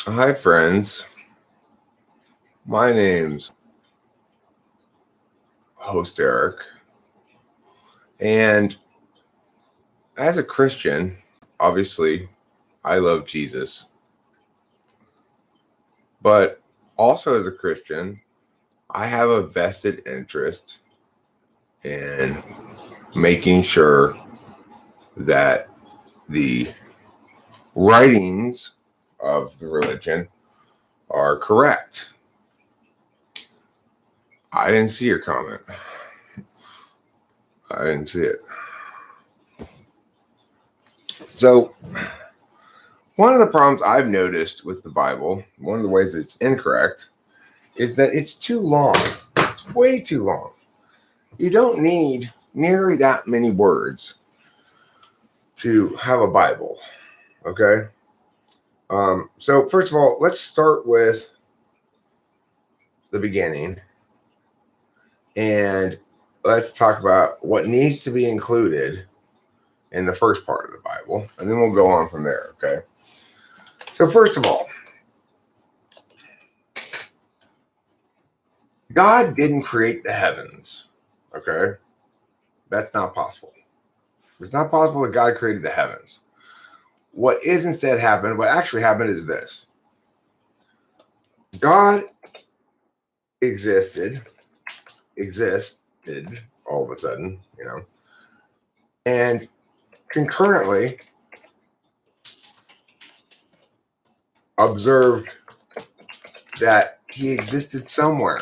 Hi, friends. My name's host Eric. And as a Christian, obviously, I love Jesus. But also, as a Christian, I have a vested interest in making sure that the writings of the religion are correct. I didn't see your comment. I didn't see it. So, one of the problems I've noticed with the Bible, one of the ways it's incorrect, is that it's too long. It's way too long. You don't need nearly that many words to have a Bible. Okay. So first of all, let's start with the beginning and let's talk about what needs to be included in the first part of the Bible, and then we'll go on from there. Okay. So first of all, God didn't create the heavens. Okay. That's not possible. It's not possible that God created the heavens. What actually happened is this. God existed all of a sudden, and concurrently observed that he existed somewhere.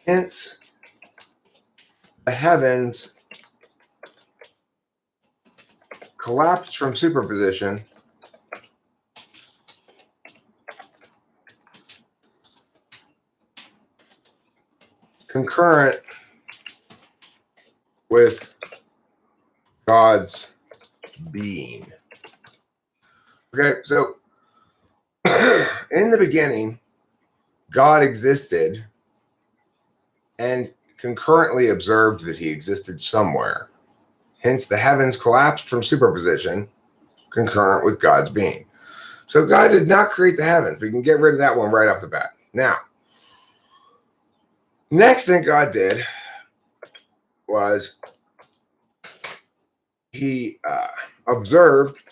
Hence, the heavens collapsed from superposition concurrent with God's being. Okay, so in the beginning, God existed and concurrently observed that he existed somewhere. Hence, the heavens collapsed from superposition concurrent with God's being. So God did not create the heavens. We can get rid of that one right off the bat. Now, next thing God did was he observed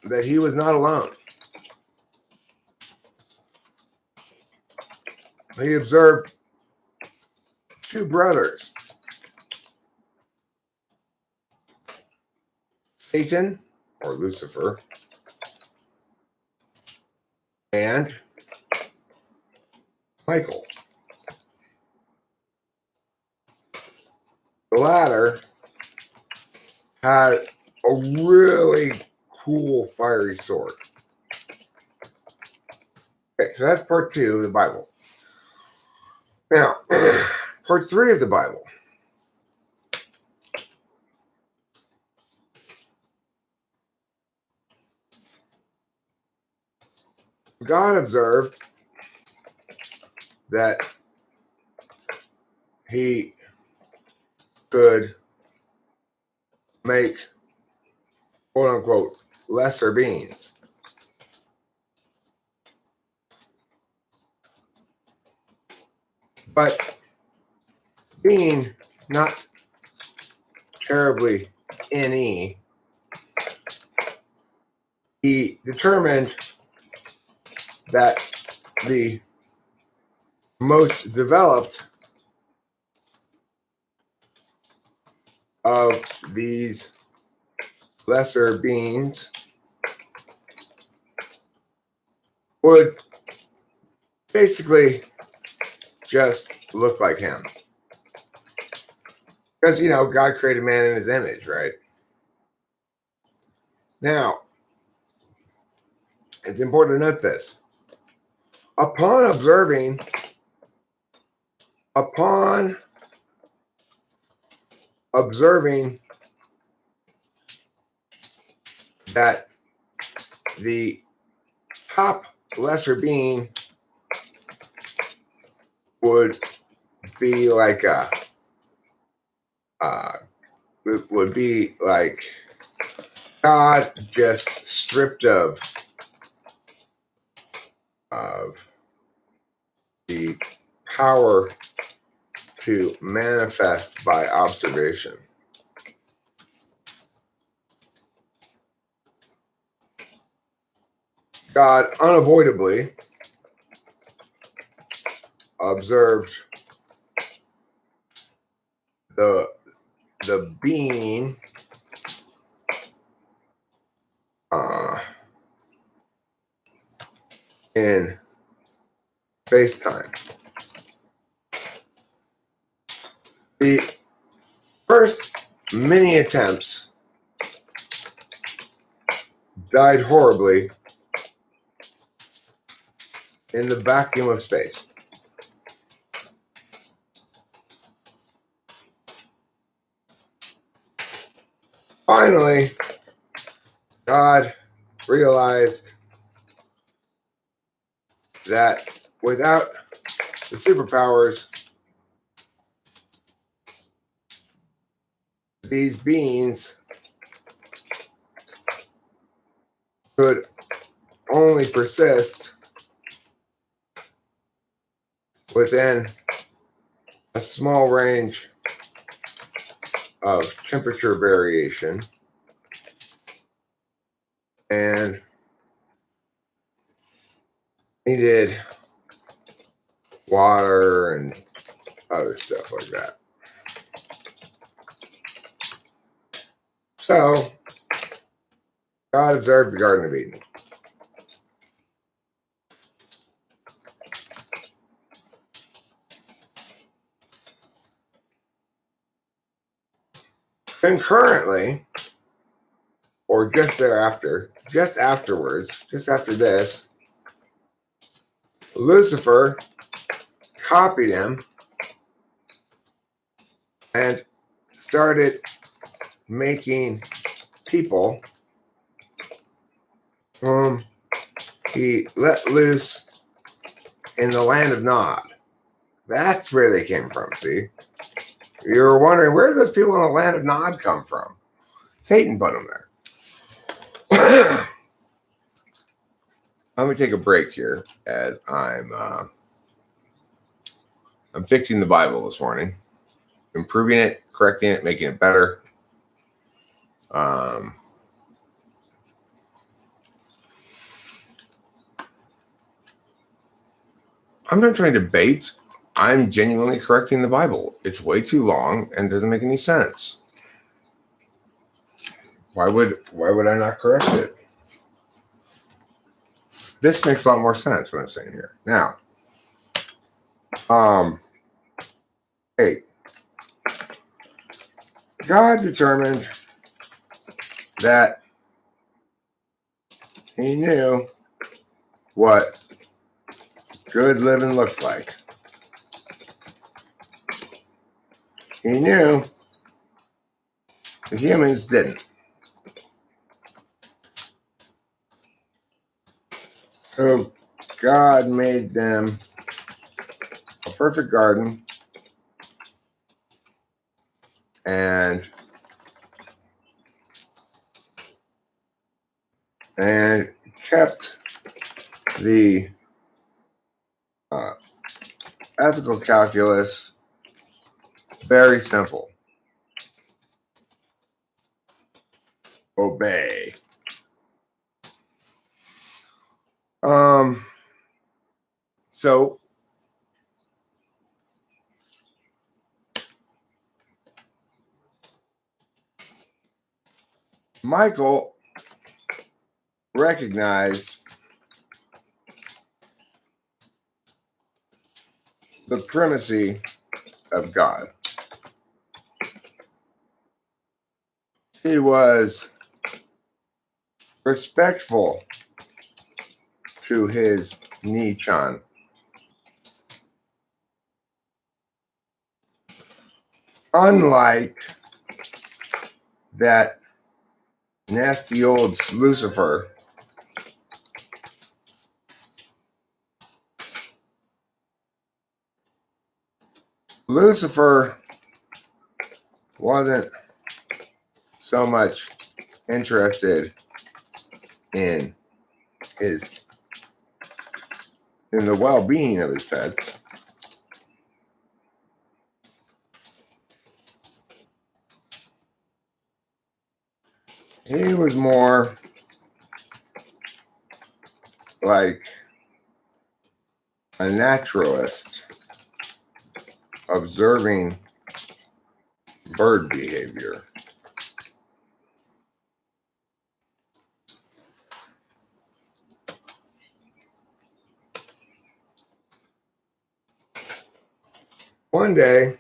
that he was not alone. He observed two brothers, Satan, or Lucifer, and Michael. The latter had a really cool fiery sword. Okay, so that's part 2 of the Bible. Now, part 3 of the Bible. God observed that he could make, quote unquote, lesser beings. But being not terribly NE, he determined that the most developed of these lesser beings would basically just look like him. Because, God created man in his image, right? Now, it's important to note this. Upon observing that the top lesser being would be like a would be like God just stripped of the power to manifest by observation. God unavoidably observed the being in space-time. The first many attempts died horribly in the vacuum of space. Finally, God realized that without the superpowers, these beings could only persist within a small range of temperature variation, and needed water and other stuff like that. So God observed the Garden of Eden. Concurrently, or just thereafter, just afterwards, just after this, Lucifer copied him and started making people whom he let loose in the land of Nod. That's where they came from, see? You were wondering, where did those people in the land of Nod come from? Satan put them there. Let me take a break here as I'm fixing the Bible this morning, improving it, correcting it, making it better. I'm not trying to debate. I'm genuinely correcting the Bible. It's way too long and doesn't make any sense. Why would I not correct it? This makes a lot more sense what I'm saying here. Now, 8. God determined that he knew what good living looked like. He knew the humans didn't. So God made them a perfect garden and kept the ethical calculus very simple. Obey. So Michael recognized the primacy of God. He was respectful to his Nichan. Unlike that nasty old Lucifer, Lucifer wasn't so much interested in the well-being of his pets. He was more like a naturalist observing bird behavior. One day,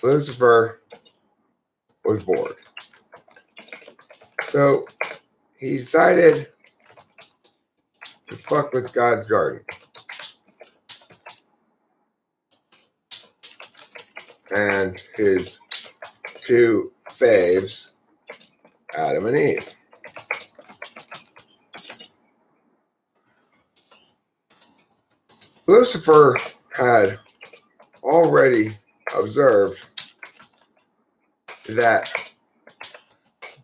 Lucifer was bored. So he decided to fuck with God's garden. And his two faves, Adam and Eve. Lucifer had already observed that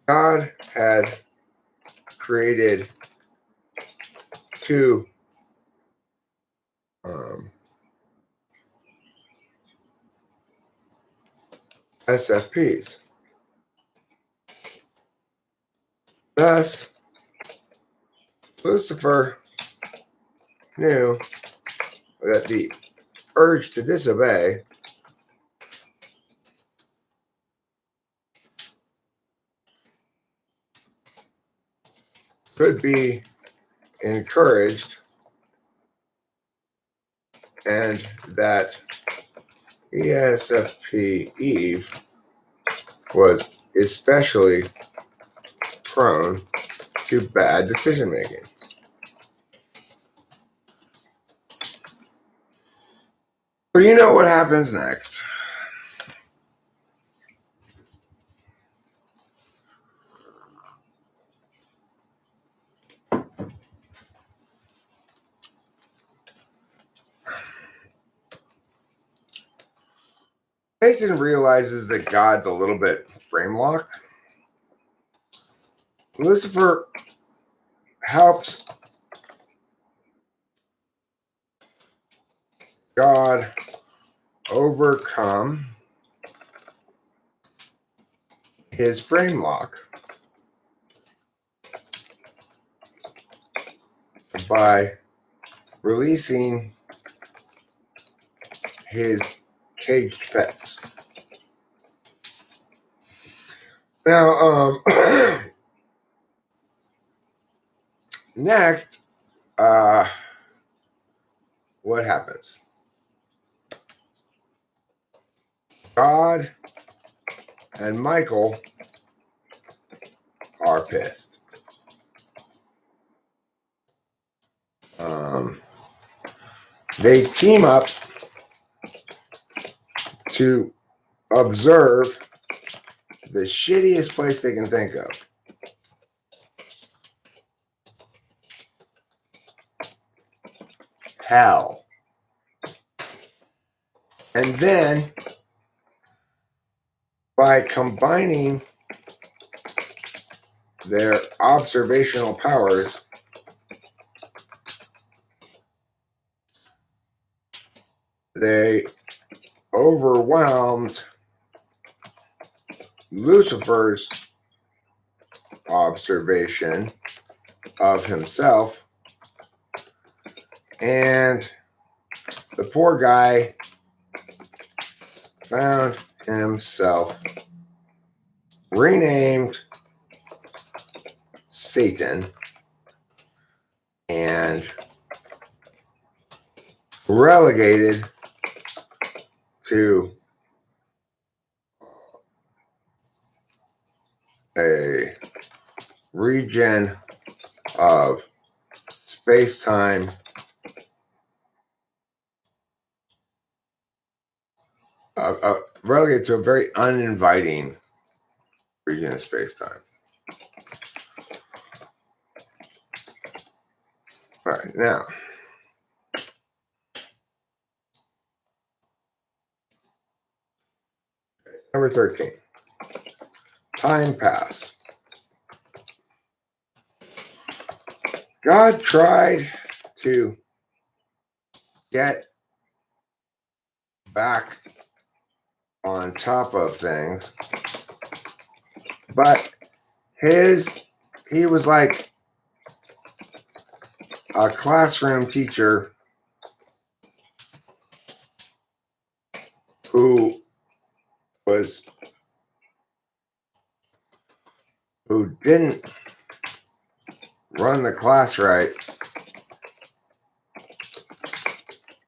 God had created two SFPs. Thus, Lucifer knew that the urge to disobey could be encouraged, and that ESFP Eve was especially prone to bad decision making. But you know what happens next. Satan realizes that God's a little bit frame locked. Lucifer helps God overcome his frame lock by releasing his caged pets. Now, next, what happens? God and Michael are pissed. They team up to observe the shittiest place they can think of. Hell. And then, by combining their observational powers, they overwhelmed Lucifer's observation of himself, and the poor guy found himself renamed Satan and relegated to a region of space-time relegated to a very uninviting region of space-time. All right, now, Number 13. Time passed. God tried to get back on top of things, but he was like a classroom teacher who didn't run the class right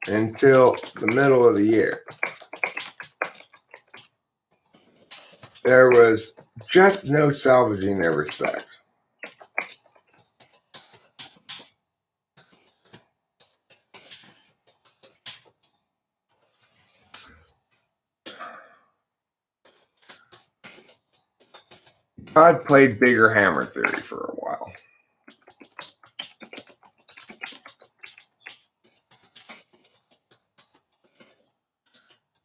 until the middle of the year. There was just no salvaging their respect. God played bigger hammer theory for a while.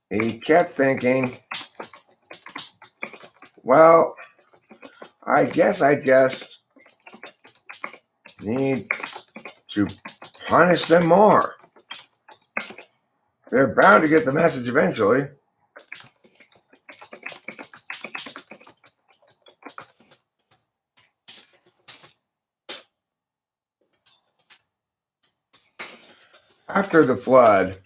He kept thinking, well, I guess I just need to punish them more. They're bound to get the message eventually. After the flood,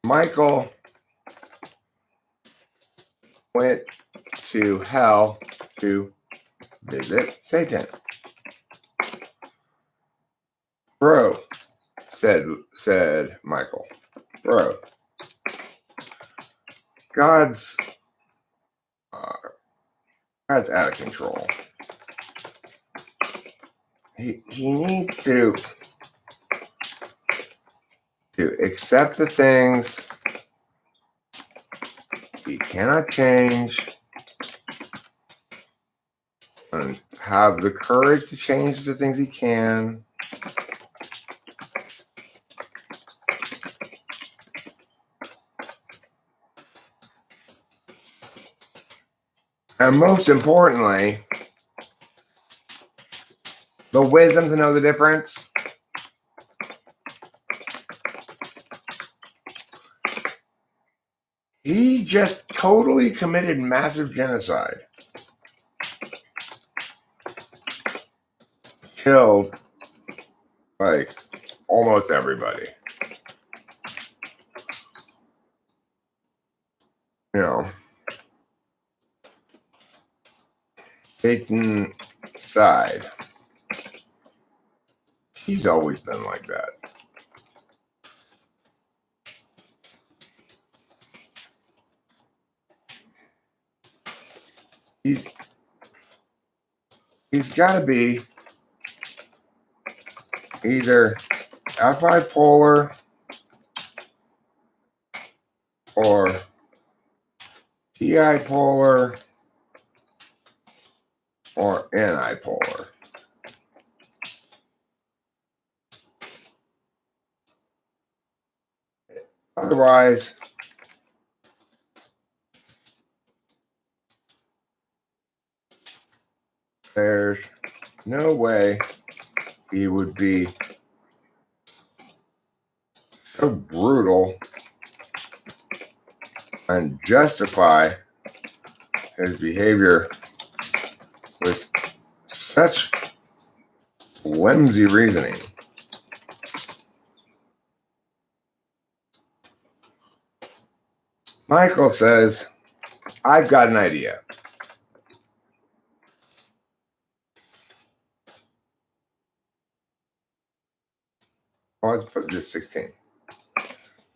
Michael went to hell to visit Satan. Bro, said Michael. Bro, God's out of control. He needs to accept the things he cannot change and have the courage to change the things he can. And most importantly, the wisdom to know the difference. He just totally committed massive genocide. Killed like almost everybody. You know, Satan's side. He's always been like that. He's got to be either Fi polar or Ti polar or Ni polar. Otherwise, there's no way he would be so brutal and justify his behavior with such flimsy reasoning. Michael says, I've got an idea. Oh, let's put this 16.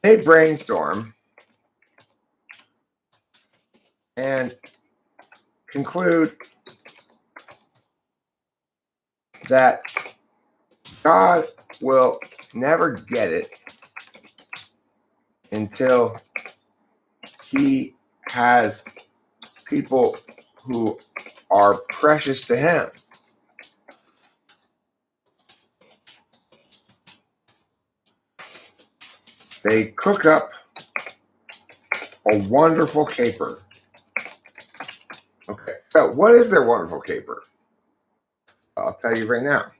They brainstorm and conclude that God will never get it until he has people who are precious to him. they cook up a wonderful caper. Okay, so what is their wonderful caper? I'll tell you right now.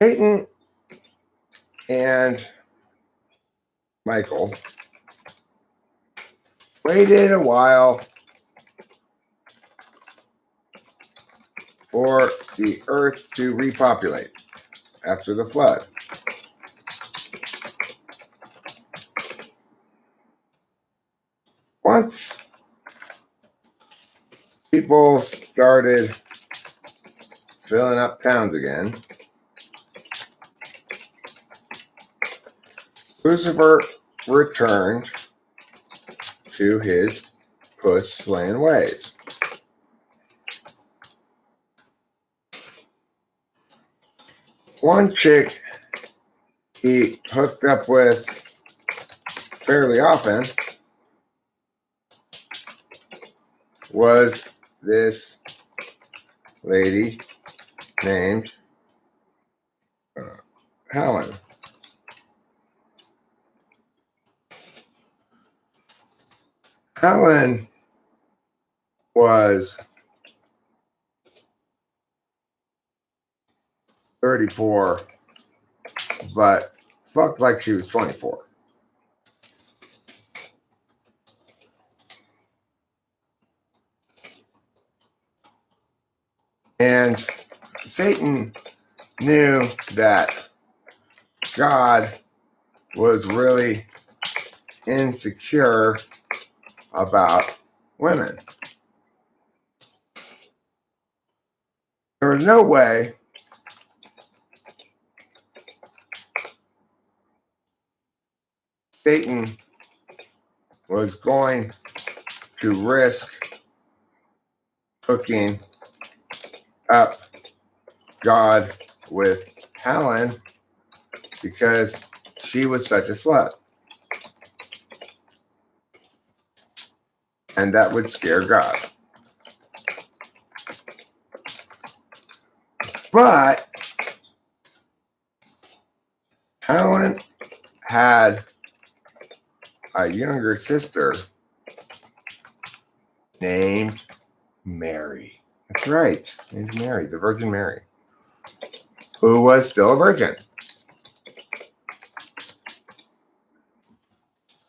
Satan and Michael waited a while for the earth to repopulate after the flood. Once people started filling up towns again, Lucifer returned to his puss-slaying ways. One chick he hooked up with fairly often was this lady named Helen. Helen was 34, but fucked like she was 24. And Satan knew that God was really insecure about women. There was no way Satan was going to risk hooking up God with Helen because she was such a slut. And that would scare God. But Helen had a younger sister named Mary. That's right, named Mary, the Virgin Mary, who was still a virgin.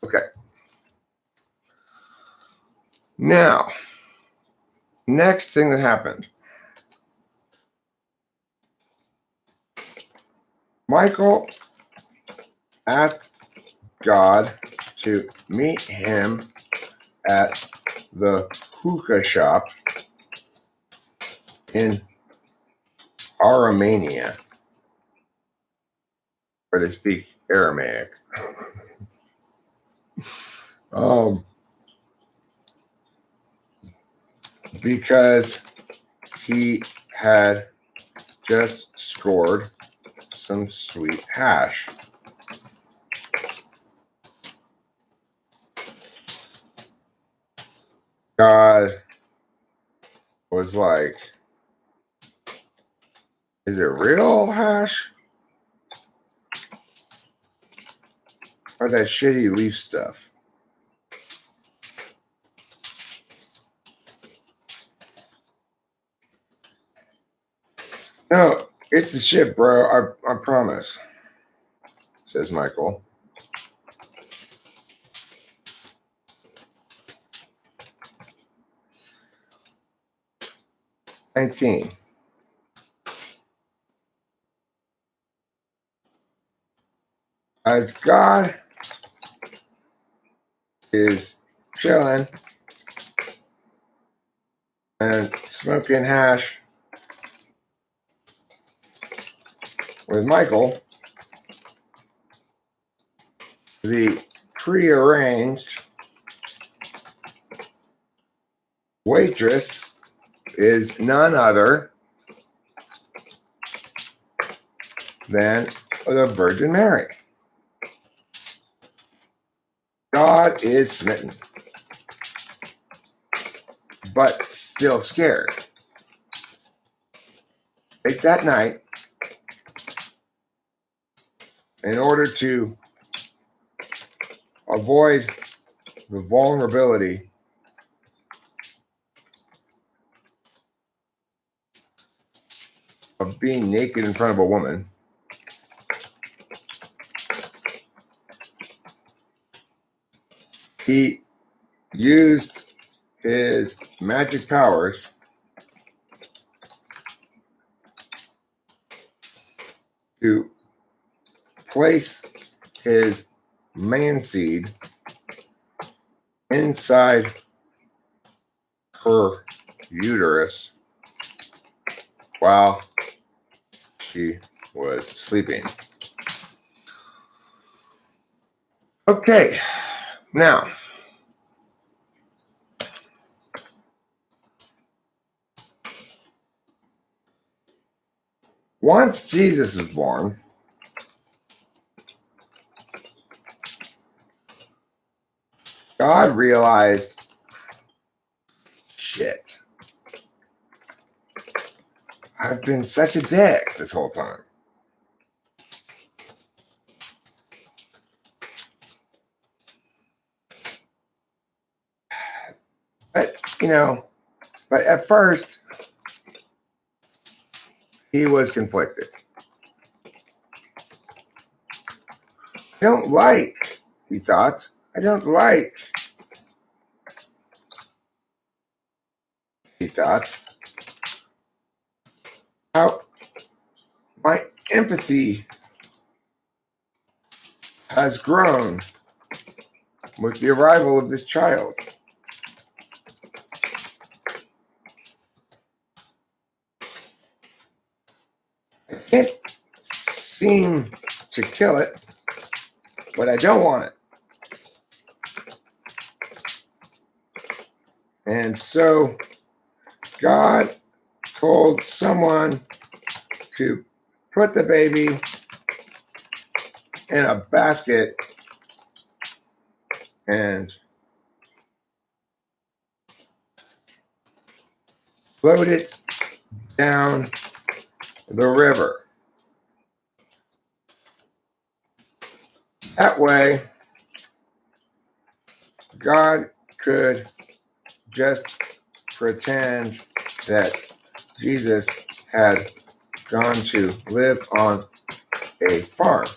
Okay. Now, next thing that happened. Michael asked God to meet him at the Hookah Shop in Armenia, where they speak Aramaic. Because he had just scored some sweet hash. God was like, is it real hash? Or that shitty leaf stuff? No, it's the shit, bro. I promise, says Michael. "19. As God is chilling and smoking hash with Michael, the prearranged waitress is none other than the Virgin Mary. God is smitten. but still scared. Late that night, in order to avoid the vulnerability of being naked in front of a woman, he used his magic powers to place his man seed inside her uterus while she was sleeping. Okay, now, once Jesus was born, God realized, shit, I've been such a dick this whole time. But at first, he was conflicted. I don't like, he thought, he thought, how my empathy has grown with the arrival of this child. I can't seem to kill it, but I don't want it. And so God told someone to put the baby in a basket and float it down the river. That way, God could just pretend that Jesus had gone to live on a farm.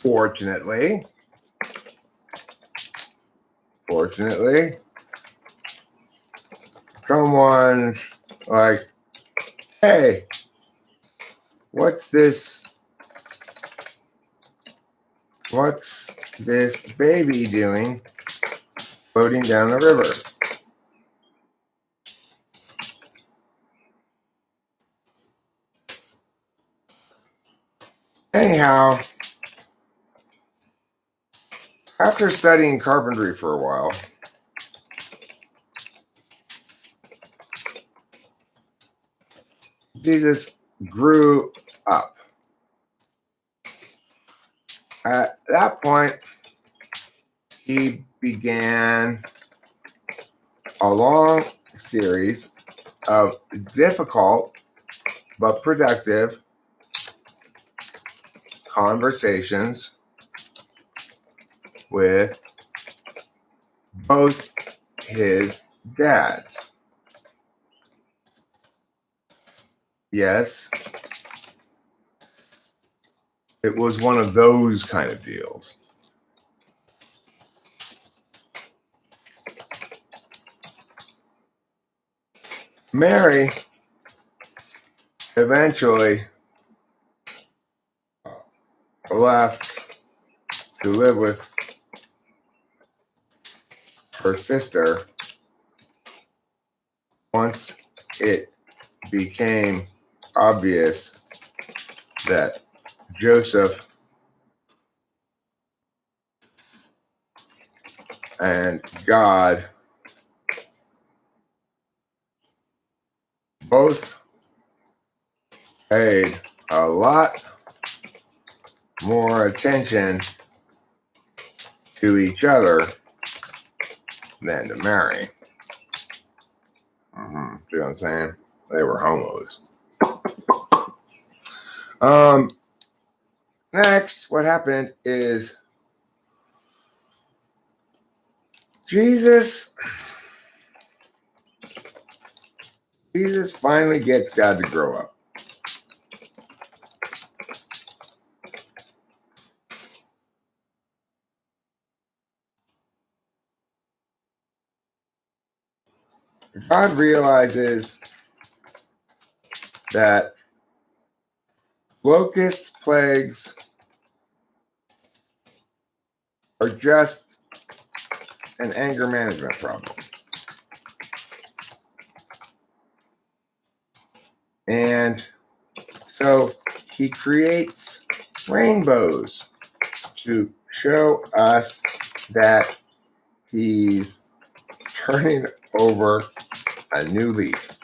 Fortunately, someone's like, hey, what's this baby doing floating down the river? Anyhow, after studying carpentry for a while, Jesus grew up. At that point, he began a long series of difficult but productive conversations with both his dads. Yes, it was one of those kind of deals. Mary eventually left to live with her sister once it became obvious that Joseph and God both paid a lot more attention to each other than to marry. See what I'm saying? They were homos. Next, what happened is Jesus finally gets God to grow up. God realizes that locust plagues are just an anger management problem. And so he creates rainbows to show us that he's turning over a new leaf.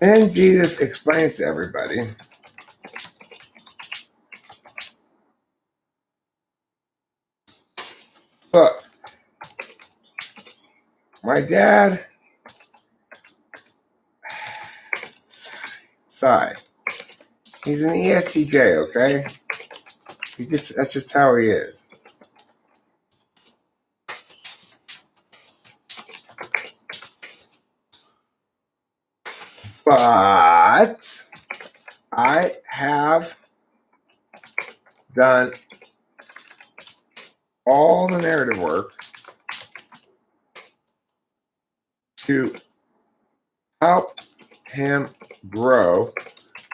And Jesus explains to everybody, look, my dad, he's an ESTJ, okay? That's just how he is. But I have done all the narrative work to help him grow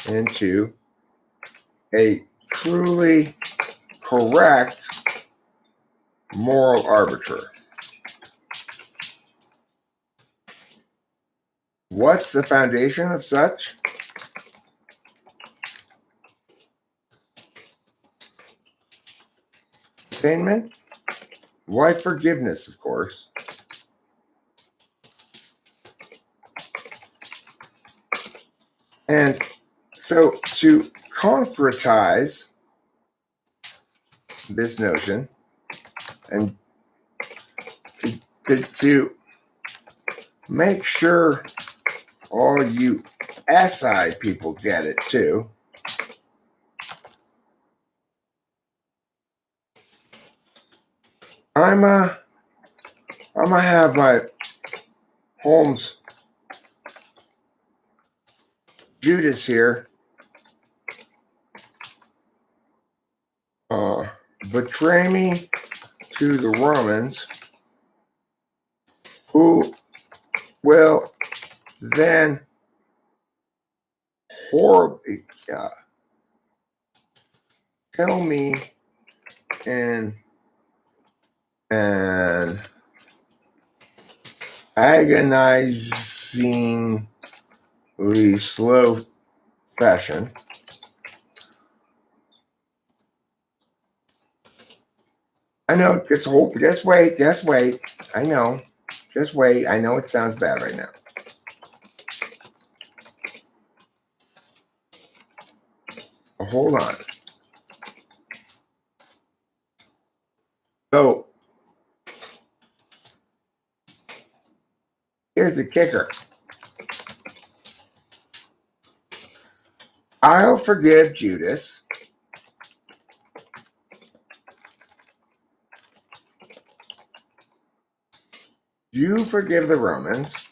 into a truly correct moral arbiter. What's the foundation of such? Attainment? Why forgiveness, of course. And so to concretize this notion and to make sure all you SI people get it too, I'm gonna have my Holmes Judas here betray me to the Romans, who will then horribly kill me in an agonizingly slow fashion. I know, just wait. I know. Just wait. I know it sounds bad right now. But hold on. So, here's the kicker. I'll forgive Judas. You forgive the Romans.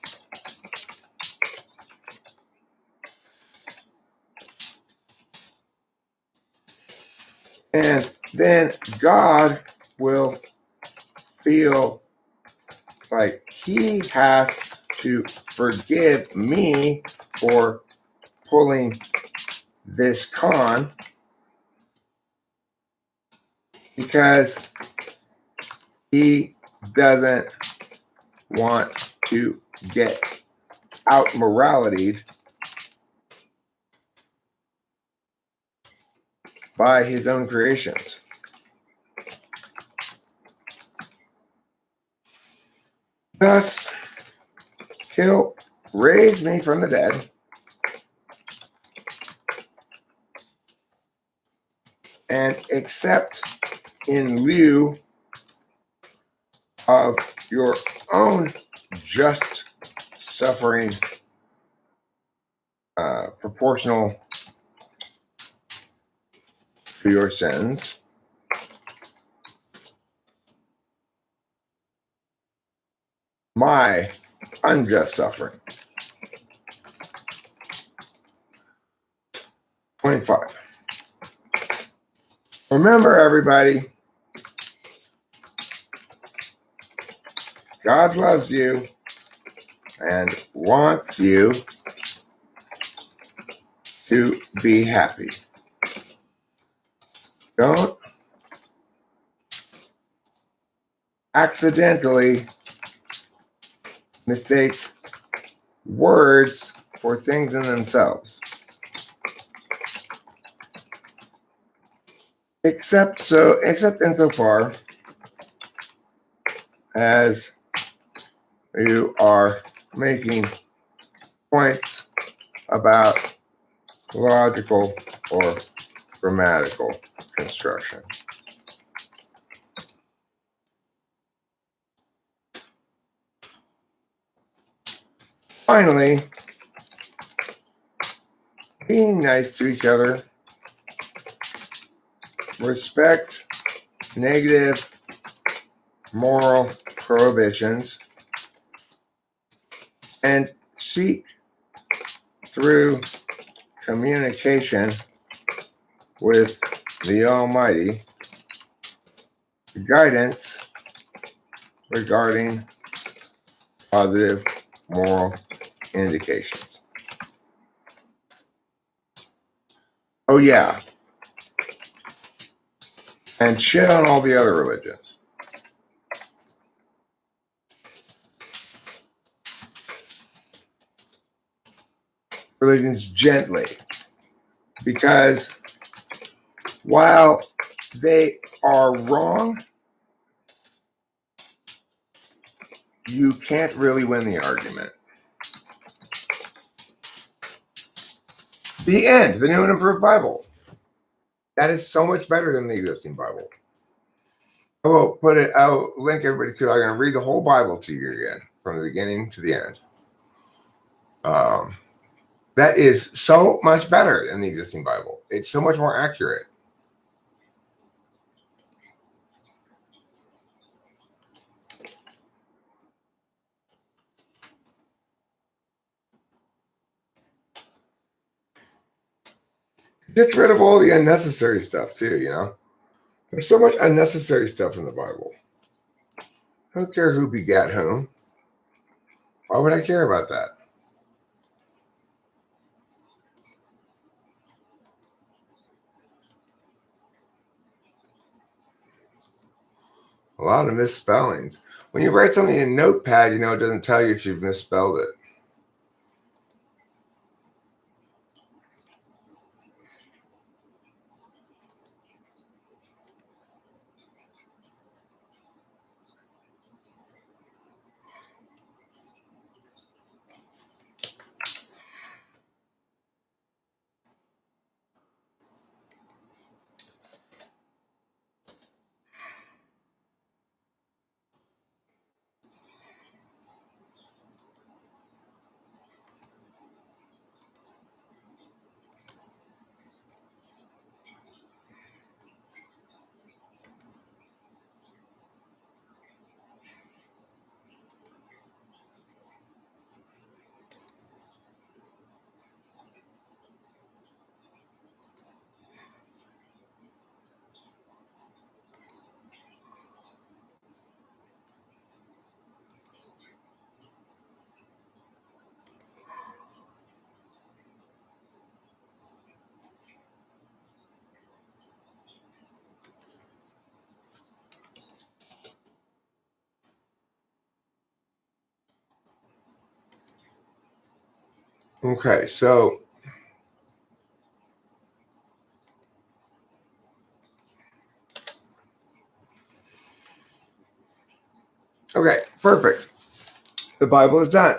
And then God will feel like he has to forgive me for pulling this con, because he doesn't want to get out moralityed by his own creations. Thus, he'll raise me from the dead and accept in lieu of your own just suffering proportional to your sins, my unjust suffering. 25. Remember, everybody, God loves you and wants you to be happy. Don't accidentally mistake words for things in themselves. Except insofar as you are making points about logical or grammatical construction. Finally, being nice to each other, respect negative moral prohibitions, and seek through communication with the Almighty guidance regarding positive moral indications. Oh, yeah. And shit on all the other religions. Religions gently. Because while they are wrong, you can't really win the argument. The end, the New and Improved Bible. That is so much better than the existing Bible. I'll link everybody to it. I'm going to read the whole Bible to you again, from the beginning to the end. That is so much better than the existing Bible. It's so much more accurate. Gets rid of all the unnecessary stuff too, you know? There's so much unnecessary stuff in the Bible. I don't care who begat whom. Why would I care about that? A lot of misspellings. When you write something in Notepad, you know, it doesn't tell you if you've misspelled it. Okay, so okay, perfect. The Bible is done.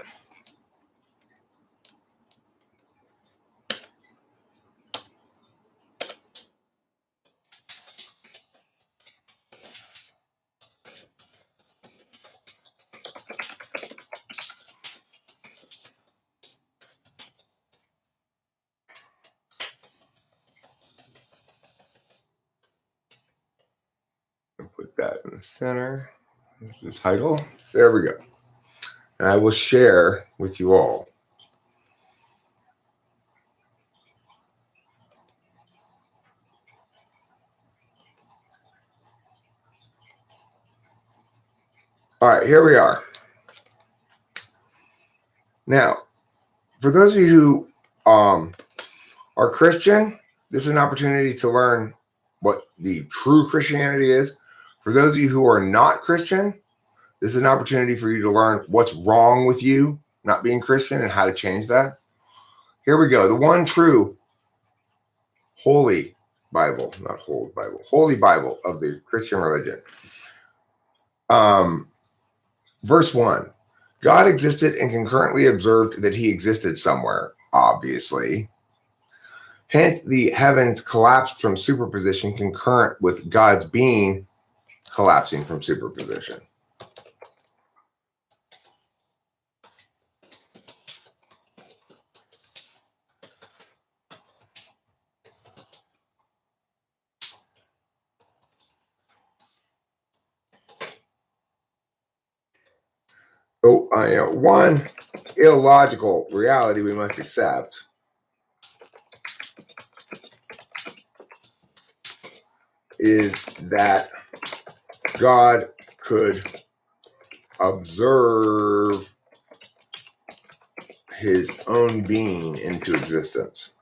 that in the center. The title. There we go. And I will share with you all. All right, here we are. Now, for those of you who are Christian, this is an opportunity to learn what the true Christianity is. For those of you who are not Christian, this is an opportunity for you to learn what's wrong with you not being Christian and how to change that. Here we go. The one true Holy Bible, not Holy Bible, Holy Bible of the Christian religion. Verse 1. God existed and concurrently observed that he existed somewhere, obviously. Hence, the heavens collapsed from superposition concurrent with God's being collapsing from superposition. So, one illogical reality we must accept is that God could observe his own being into existence.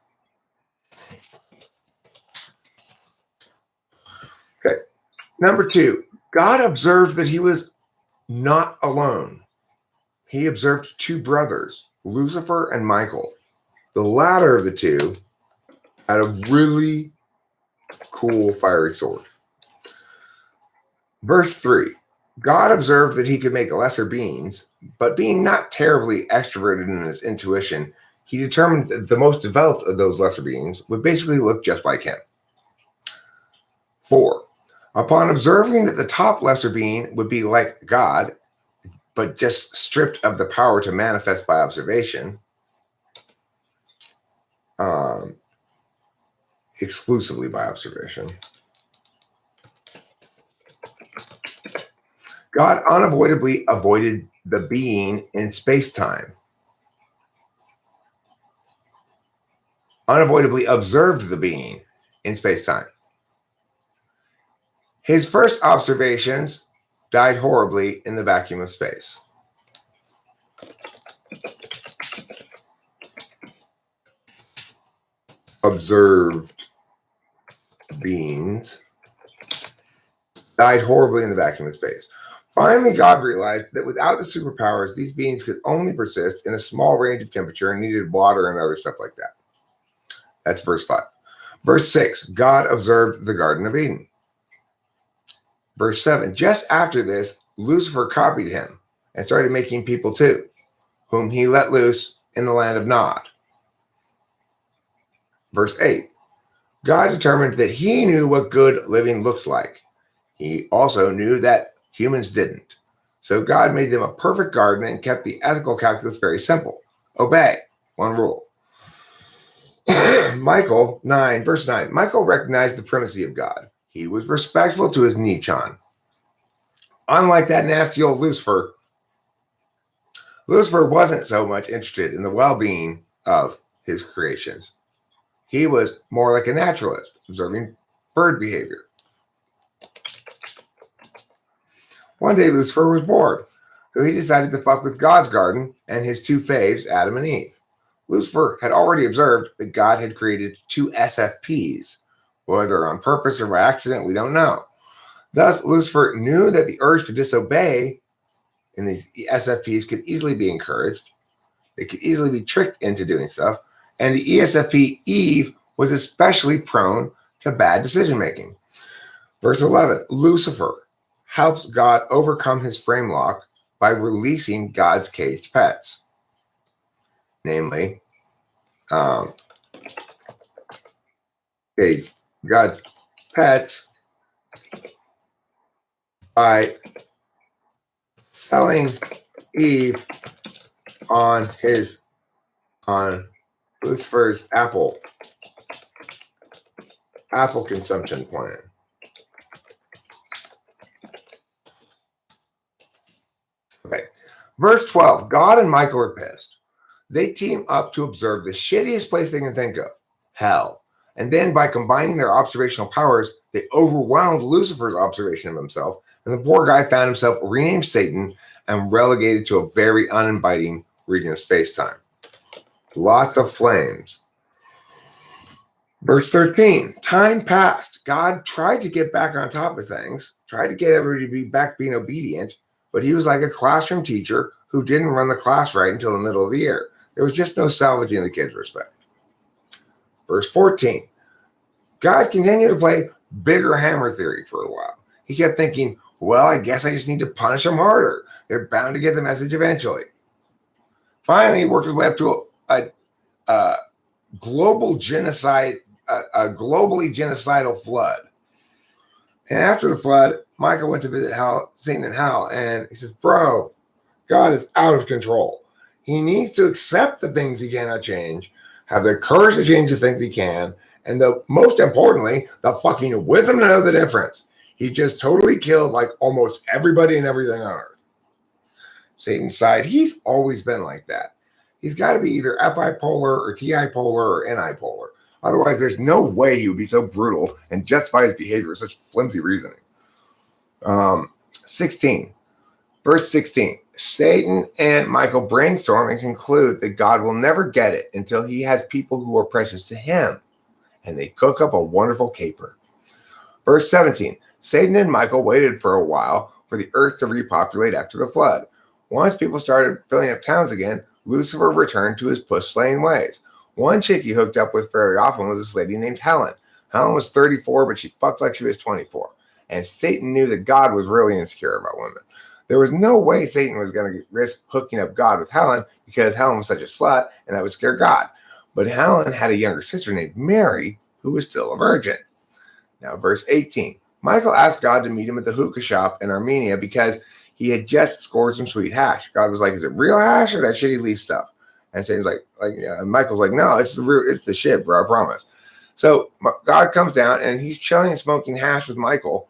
Okay. Number 2, God observed that he was not alone. He observed 2 brothers, Lucifer and Michael. The latter of the 2 had a really cool fiery sword. Verse 3, God observed that he could make lesser beings, but being not terribly extroverted in his intuition, he determined that the most developed of those lesser beings would basically look just like him. 4, upon observing that the top lesser being would be like God, but just stripped of the power to manifest by observation, exclusively by observation, God unavoidably avoided the being in space-time, unavoidably observed the being in space-time. His first observations died horribly in the vacuum of space. Observed beings died horribly in the vacuum of space. Finally, God realized that without the superpowers, these beings could only persist in a small range of temperature and needed water and other stuff like that. That's verse 5. Verse 6, God observed the Garden of Eden. Verse 7, just after this, Lucifer copied him and started making people too, whom he let loose in the land of Nod. Verse 8, God determined that he knew what good living looked like. He also knew that humans didn't. So God made them a perfect garden and kept the ethical calculus very simple. Obey, one rule. Michael 9, verse 9. Michael recognized the primacy of God. He was respectful to his Nichon. Unlike that nasty old Lucifer, Lucifer wasn't so much interested in the well-being of his creations. He was more like a naturalist, observing bird behavior. One day, Lucifer was bored, so he decided to fuck with God's garden and his 2 faves, Adam and Eve. Lucifer had already observed that God had created 2 SFPs. Whether on purpose or by accident, we don't know. Thus, Lucifer knew that the urge to disobey in these SFPs could easily be encouraged. They could easily be tricked into doing stuff. And the ESFP, Eve, was especially prone to bad decision-making. Verse 11, Lucifer helps God overcome his frame lock by releasing God's caged pets. Namely, God's pets by selling Eve on Lucifer's apple consumption plan. Verse 12, God and Michael are pissed. They team up to observe the shittiest place they can think of, hell. And then by combining their observational powers, they overwhelmed Lucifer's observation of himself, and the poor guy found himself renamed Satan and relegated to a very uninviting region of space-time. Lots of flames. Verse 13, time passed. God tried to get back on top of things, tried to get everybody to be back being obedient, but he was like a classroom teacher who didn't run the class right until the middle of the year. There was just no salvaging the kids' respect. Verse 14, God continued to play bigger hammer theory for a while. He kept thinking, well, I guess I just need to punish them harder. They're bound to get the message eventually. Finally, he worked his way up to a global genocide, a globally genocidal flood. And after the flood, Michael went to visit Satan in hell, and he says, bro, God is out of control. He needs to accept the things he cannot change, have the courage to change the things he can, and most importantly, the fucking wisdom to know the difference. He just totally killed like almost everybody and everything on earth. Satan sighed. He's always been like that. He's got to be either FI polar or TI polar or NI polar. Otherwise, there's no way he would be so brutal and justify his behavior with such flimsy reasoning. 16. Verse 16. Satan and Michael brainstorm and conclude that God will never get it until he has people who are precious to him. And they cook up a wonderful caper. Verse 17. Satan and Michael waited for a while for the earth to repopulate after the flood. Once people started filling up towns again, Lucifer returned to his puss-slaying ways. One chick he hooked up with very often was this lady named Helen. Helen was 34, but she fucked like she was 24. And Satan knew that God was really insecure about women. There was no way Satan was going to risk hooking up God with Helen because Helen was such a slut, and that would scare God. But Helen had a younger sister named Mary, who was still a virgin. Now, verse 18. Michael asked God to meet him at the Hookah Shop in Armenia because he had just scored some sweet hash. God was like, is it real hash or that shitty leaf stuff? And Satan's like and Michael's like, no, it's the shit, bro, I promise. So God comes down and he's chilling and smoking hash with Michael.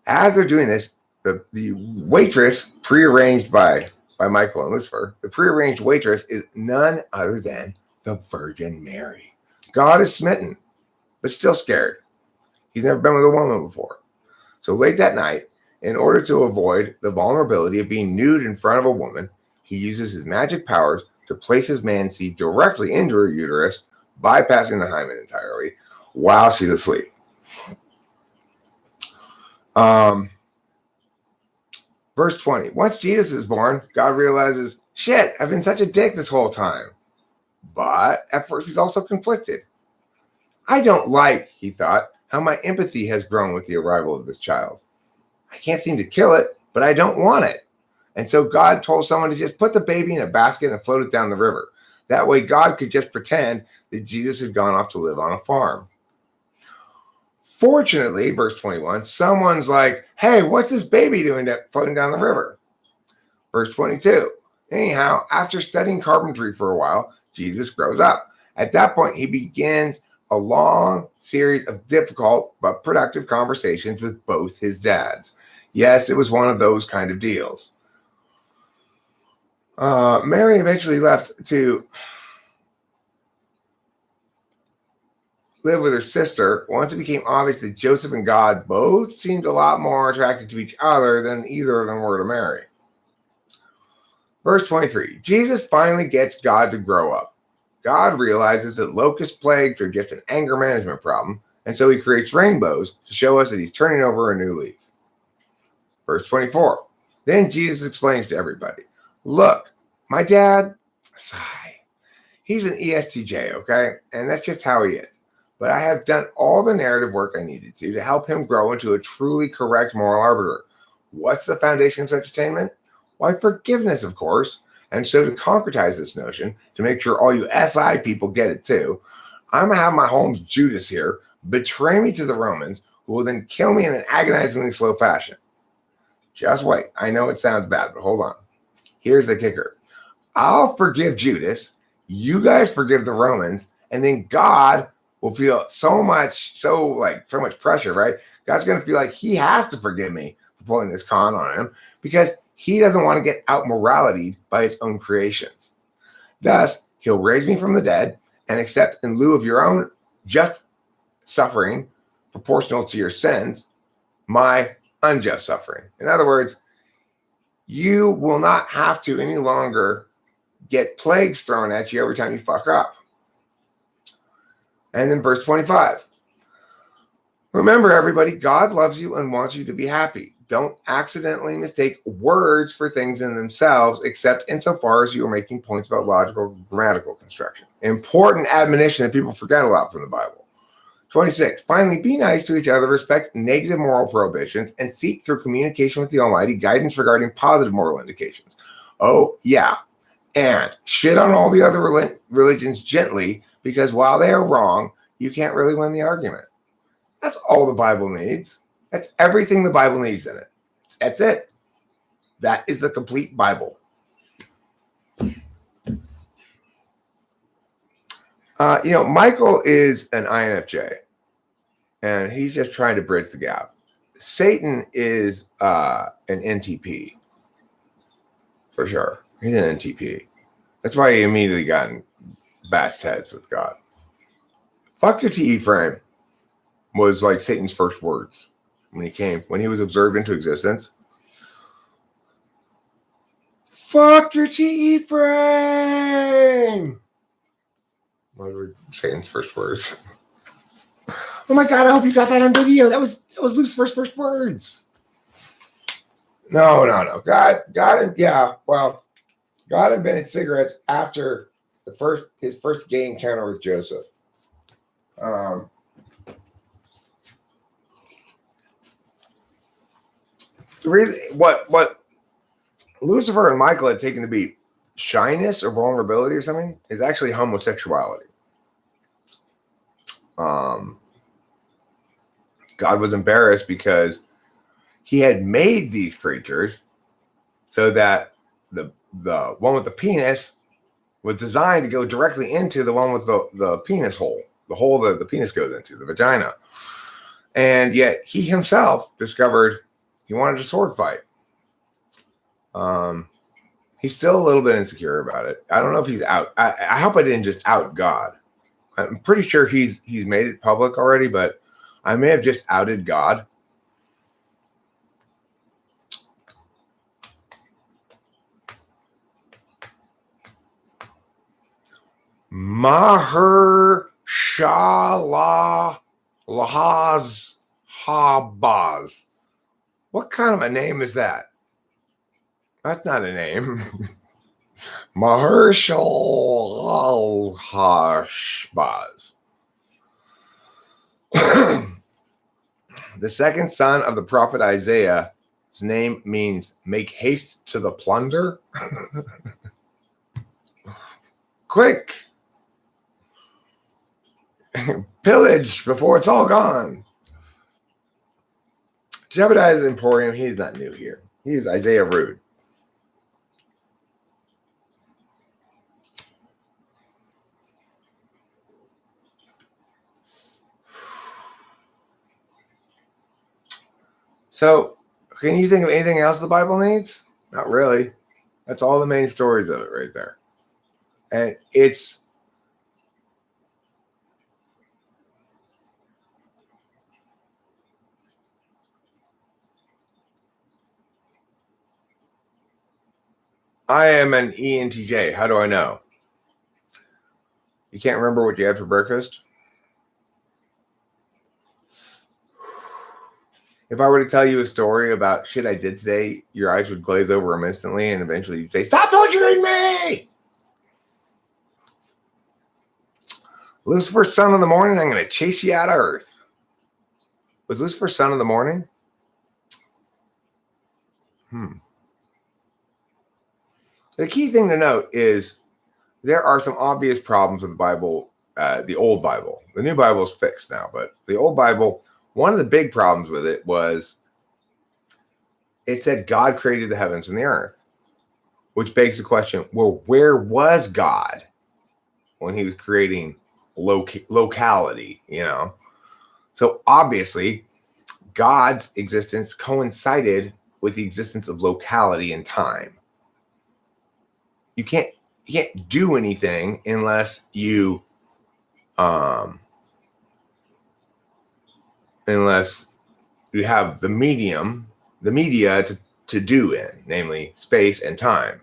As they're doing this, the waitress prearranged by Michael and Lucifer, the prearranged waitress is none other than the Virgin Mary. God is smitten, but still scared. He's never been with a woman before. So late that night, in order to avoid the vulnerability of being nude in front of a woman, he uses his magic powers to place his man seed directly into her uterus, bypassing the hymen entirely while she's asleep. Verse 20. Once Jesus is born, God realizes, shit, I've been such a dick this whole time. But at first he's also conflicted. I don't like, he thought, how my empathy has grown with the arrival of this child. I can't seem to kill it, but I don't want it. And so God told someone to just put the baby in a basket and float it down the river. That way God could just pretend that Jesus had gone off to live on a farm. Fortunately, verse 21, someone's like, hey, what's this baby doing floating down the river? Verse 22, anyhow, after studying carpentry for a while, Jesus grows up. At that point, he begins a long series of difficult but productive conversations with both his dads. Yes, it was one of those kind of deals. Mary eventually left to live with her sister once it became obvious that Joseph and God both seemed a lot more attracted to each other than either of them were to Mary. Verse 23, Jesus finally gets God to grow up. God realizes that locust plagues are just an anger management problem, and so he creates rainbows to show us that he's turning over a new leaf. Verse 24, then Jesus explains to everybody, look, my dad, sigh, he's an ESTJ, okay? And that's just how he is. But I have done all the narrative work I needed to help him grow into a truly correct moral arbiter. What's the foundation of such attainment? Why, forgiveness, of course. And so to concretize this notion, to make sure all you SI people get it too, I'm going to have my Holmes Judas here betray me to the Romans, who will then kill me in an agonizingly slow fashion. Just wait. I know it sounds bad, but hold on. Here's the kicker. I'll forgive Judas. You guys forgive the Romans. And then God will feel so much pressure, right? God's going to feel like he has to forgive me for pulling this con on him because he doesn't want to get out morality by his own creations. Thus, he'll raise me from the dead and accept in lieu of your own just suffering proportional to your sins, my unjust suffering. In other words, you will not have to any longer get plagues thrown at you every time you fuck up. And then verse 25. Remember, everybody, God loves you and wants you to be happy. Don't accidentally mistake words for things in themselves, except insofar as you are making points about logical, grammatical construction. Important admonition that people forget a lot from the Bible. 26. Finally, be nice to each other, respect negative moral prohibitions, and seek through communication with the Almighty guidance regarding positive moral indications. Oh, yeah. And shit on all the other religions gently, because while they are wrong, you can't really win the argument. That's all the Bible needs. That's everything the Bible needs in it. That's it. That is the complete Bible. Michael is an INFJ, and he's just trying to bridge the gap. Satan is an NTP, for sure. He's an NTP. That's why he immediately got in bashed heads with God. Fuck your TE frame was like Satan's first words when he was observed into existence. Fuck your TE frame! Those were Satan's first words. Oh my God, I hope you got that on video. That was Luke's first words. No. God invented cigarettes after his first gay encounter with Joseph. The reason what Lucifer and Michael had taken to be shyness or vulnerability or something is actually homosexuality. God was embarrassed because he had made these creatures so that the one with the penis was designed to go directly into the one with the penis hole, the hole that the penis goes into, the vagina. And yet he himself discovered he wanted a sword fight. He's still a little bit insecure about it. I don't know if he's out. I hope I didn't just out God. I'm pretty sure he's made it public already, but I may have just outed God. Mahershala Lahaz Habaz. What kind of a name is that? That's not a name. Mahershala Hashbaz. The second son of the prophet Isaiah, his name means make haste to the plunder. Quick. Pillage before it's all gone. Jebediah's Emporium, he's not new here. He's Isaiah Rude. So, can you think of anything else the Bible needs? Not really. That's all the main stories of it right there. And it's I am an ENTJ. How do I know? You can't remember what you had for breakfast? If I were to tell you a story about shit I did today, your eyes would glaze over them instantly, and eventually you'd say, "Stop torturing me!" Lucifer's son of the morning, I'm going to chase you out of Earth. Was Lucifer son of the morning? The key thing to note is there are some obvious problems with the Bible, the old Bible. The new Bible is fixed now, but the old Bible, one of the big problems with it was it said God created the heavens and the earth, which begs the question, well, where was God when he was creating locality, So obviously, God's existence coincided with the existence of locality and time. You can't do anything unless you have the media to do in, namely space and time.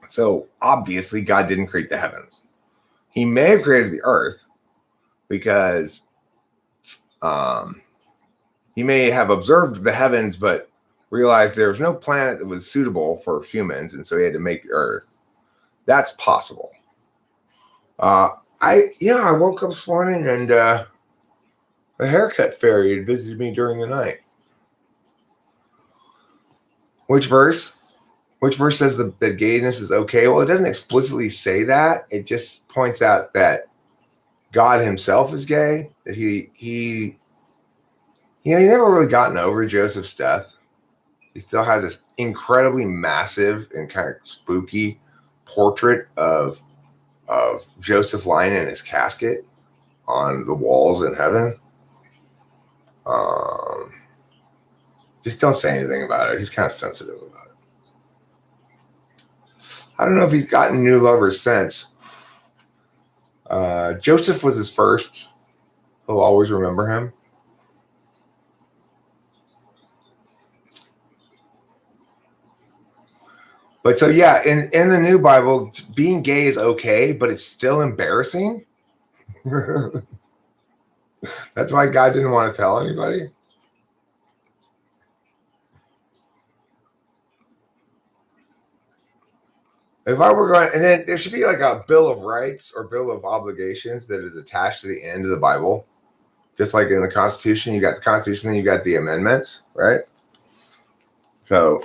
So obviously God didn't create the heavens. He may have created the earth because he may have observed the heavens but realized there was no planet that was suitable for humans, and so he had to make the earth. That's possible. I woke up this morning and the haircut fairy had visited me during the night. Which verse? Which verse says that gayness is okay? Well, it doesn't explicitly say that. It just points out that God himself is gay. That he never really gotten over Joseph's death. He still has this incredibly massive and kind of spooky portrait of Joseph lying in his casket on the walls in heaven. Just don't say anything about it. He's kind of sensitive about it. I don't know if he's gotten new lovers since. Joseph was his first. He'll always remember him. But so yeah, in the new Bible, being gay is okay, but it's still embarrassing. That's why God didn't want to tell anybody. If I were going, and then there should be like a Bill of Rights or Bill of Obligations that is attached to the end of the Bible. Just like in the Constitution, you got the Constitution, then you got the amendments, right? So,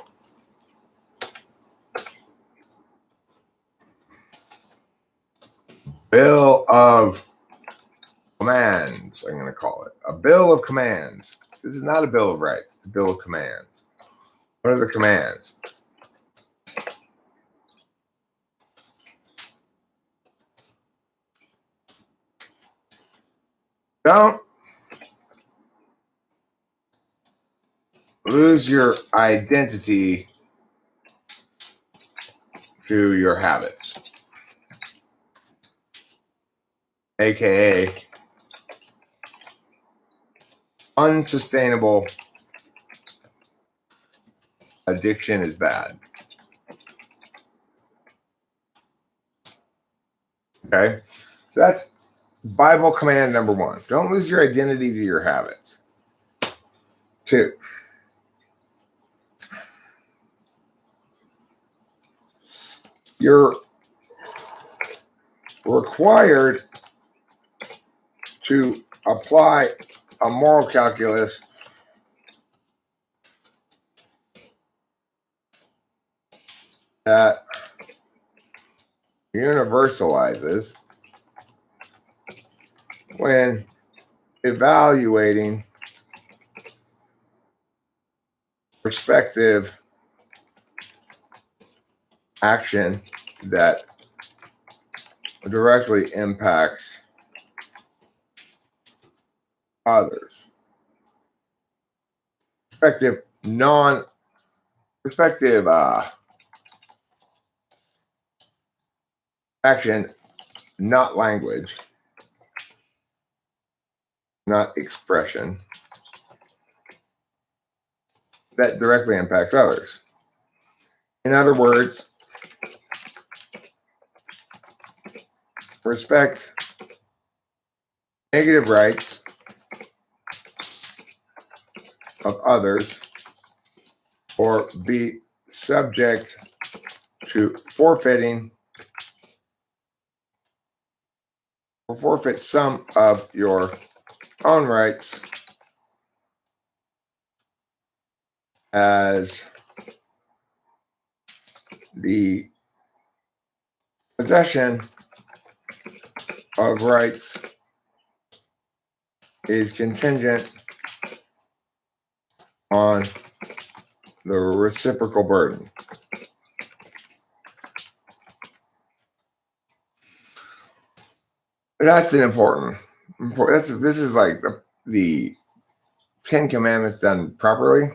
Bill of Commands, I'm going to call it. A Bill of Commands. This is not a Bill of Rights, it's a Bill of Commands. What are the commands? Don't lose your identity to your habits, aka unsustainable addiction is bad. Okay, so that's Bible command number 1. Don't lose your identity to your habits. 2, you're required to apply a moral calculus that universalizes when evaluating prospective action that directly impacts others. Prospective action, not language, not expression, that directly impacts others. In other words, respect negative rights of others or be subject to forfeit some of your own rights as the possession of rights is contingent on the reciprocal burden. That's an important. This is like the Ten Commandments done properly,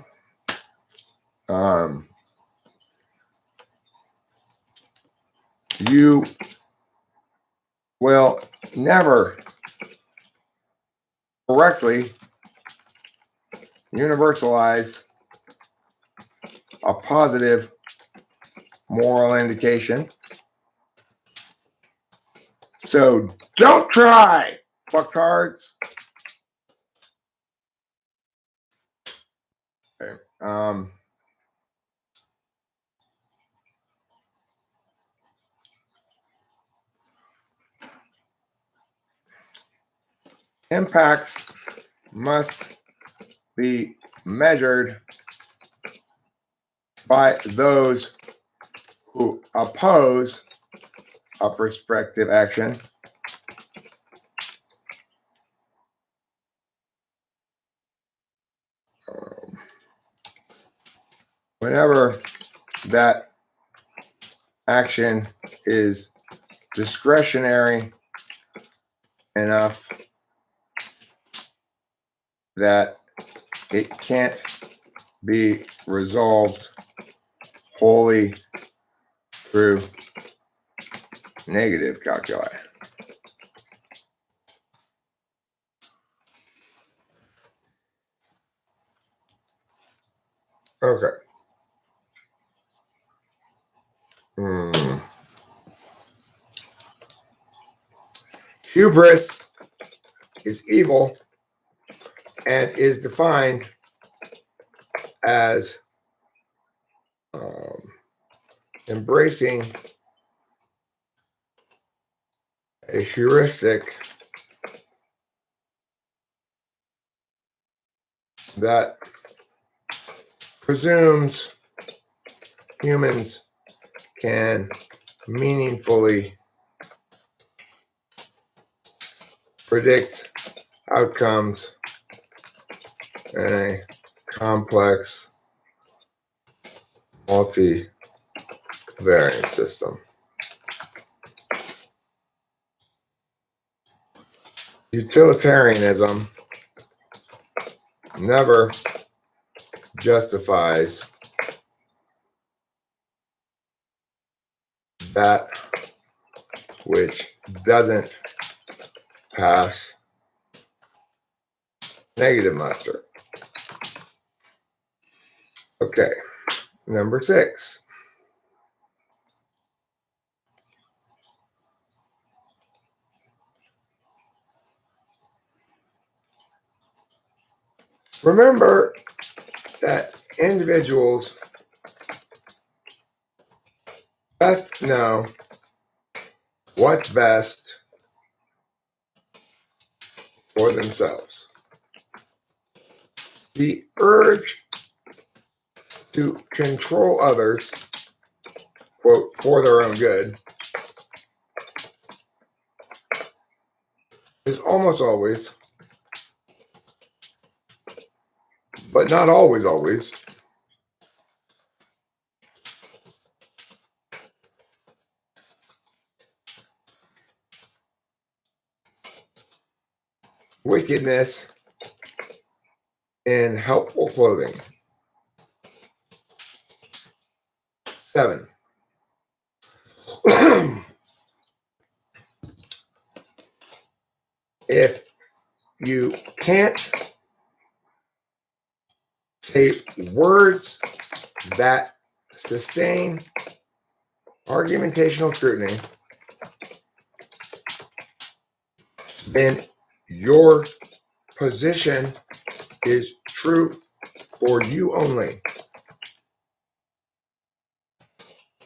you will never correctly universalize a positive moral indication. So don't try, fucktards. Okay. Impacts must be measured by those who oppose a prospective action. Whenever that action is discretionary enough that it can't be resolved wholly through negative calculi. Okay. Hubris is evil and is defined as embracing a heuristic that presumes humans can meaningfully predict outcomes in a complex multivariate system. Utilitarianism never justifies that which doesn't pass negative muster. Okay, number 6. Remember that individuals best know what's best for themselves. The urge to control others, quote, for their own good, is almost always, but not always, wickedness in helpful clothing. 7. If you can't say words that sustain argumentational scrutiny, then your position is true for you only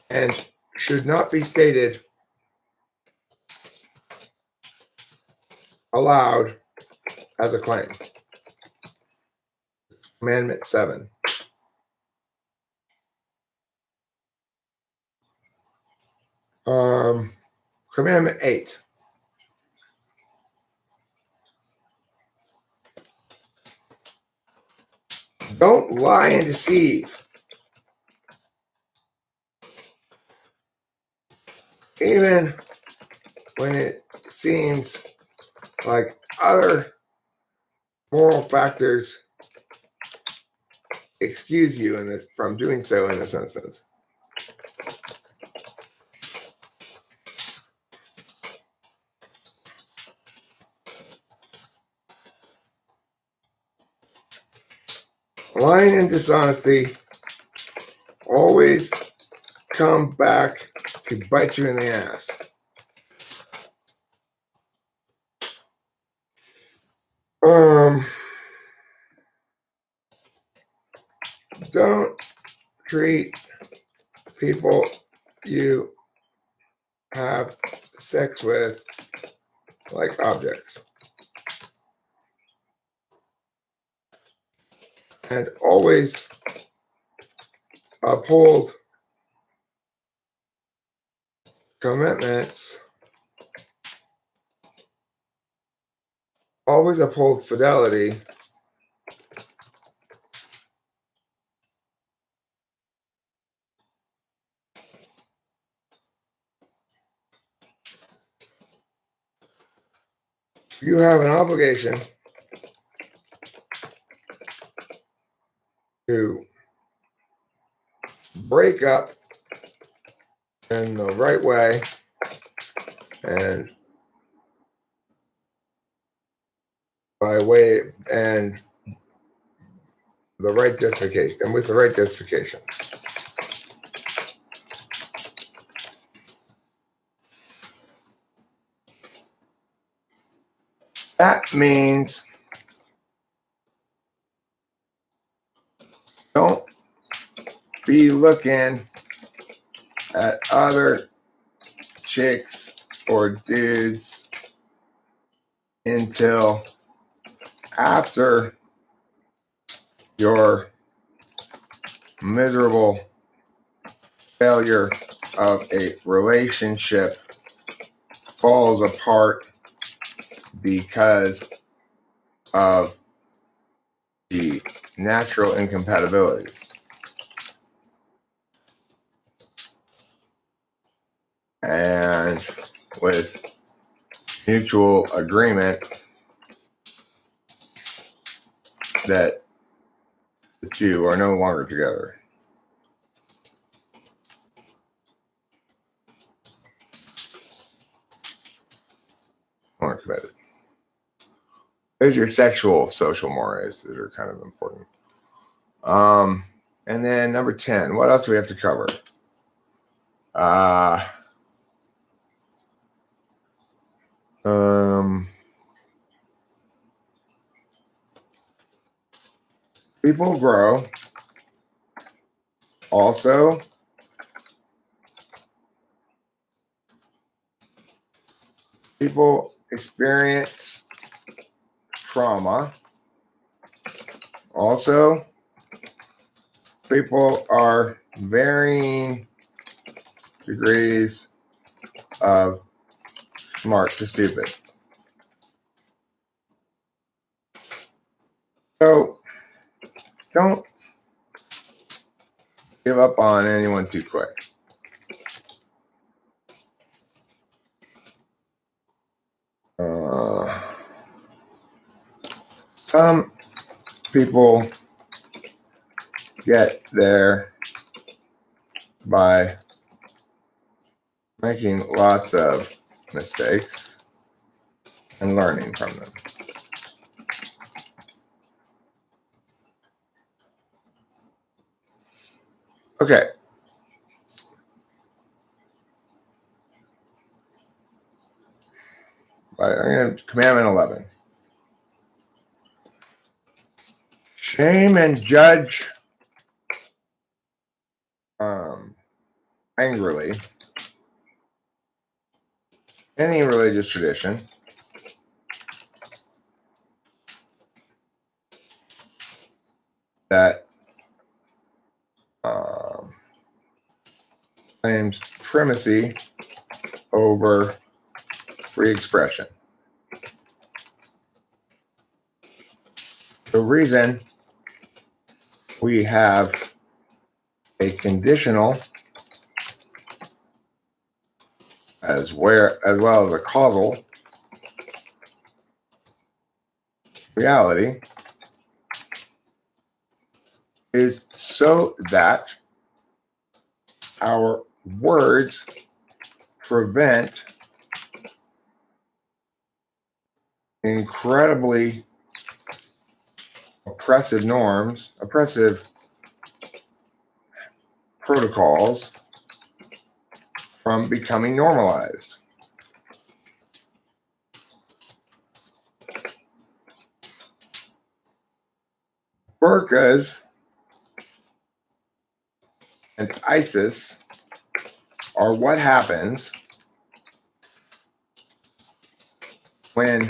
and should not be stated aloud as a claim. Commandment 7. Commandment 8. Don't lie and deceive. Even when it seems like other moral factors excuse you in this from doing so in this instance. Lying and dishonesty always come back to bite you in the ass. Don't treat people you have sex with like objects. And always uphold commitments. Always uphold fidelity. You have an obligation to break up in the right way and by way and the right justification and with the right justification. That means don't be looking at other chicks or dudes until after your miserable failure of a relationship falls apart because of the natural incompatibilities. And with mutual agreement that the two are no longer together. More committed. There's your sexual social mores that are kind of important. And then number 10, what else do we have to cover? People grow. Also, people experience trauma. Also, people are varying degrees of smart to stupid. So don't give up on anyone too quick. Some people get there by making lots of mistakes and learning from them. Okay. I'm going to Commandment 11. Shame and judge angrily any religious tradition that claims primacy over free expression. The reason we have a conditional as well as a causal reality is so that our words prevent incredibly oppressive norms, oppressive protocols from becoming normalized. Burqas and ISIS are what happens when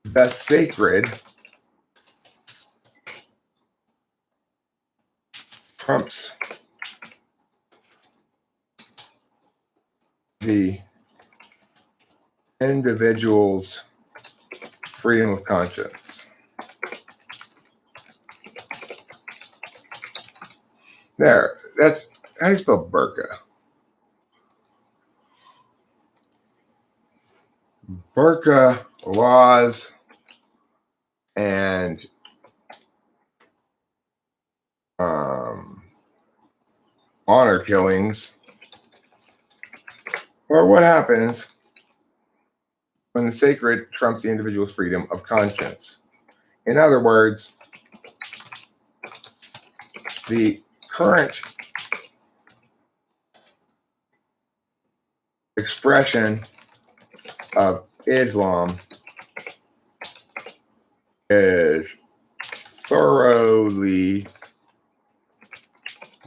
the sacred trumps the individual's freedom of conscience. There, that's how do you spell burqa? Burqa laws and honor killings, or what happens when the sacred trumps the individual's freedom of conscience. In other words, the current expression of Islam is thoroughly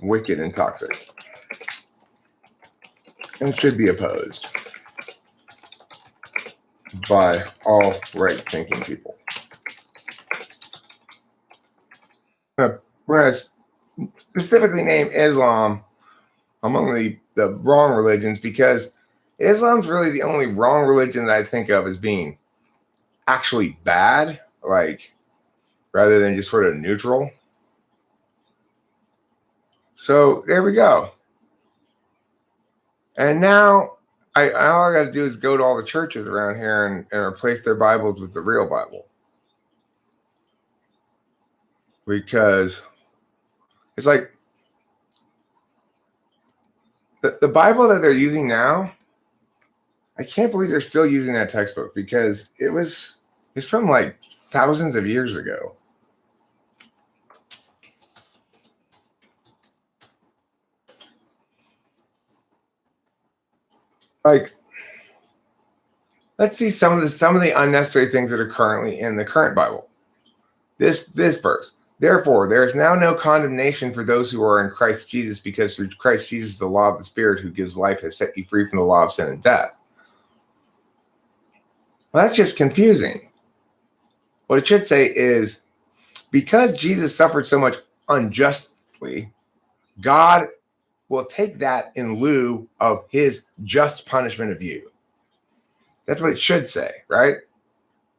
wicked and toxic and should be opposed by all right-thinking people. Whereas specifically name Islam among the wrong religions, because Islam's really the only wrong religion that I think of as being actually bad, like rather than just sort of neutral. So there we go. And now all I got to do is go to all the churches around here and replace their Bibles with the real Bible. Because it's like the Bible that they're using now, I can't believe they're still using that textbook, because it's from like thousands of years ago. Like, let's see some of the unnecessary things that are currently in the current Bible. This verse. Therefore, there is now no condemnation for those who are in Christ Jesus, because through Christ Jesus, the law of the Spirit who gives life has set you free from the law of sin and death. Well, that's just confusing. What it should say is, because Jesus suffered so much unjustly, God will take that in lieu of his just punishment of you. That's what it should say, right?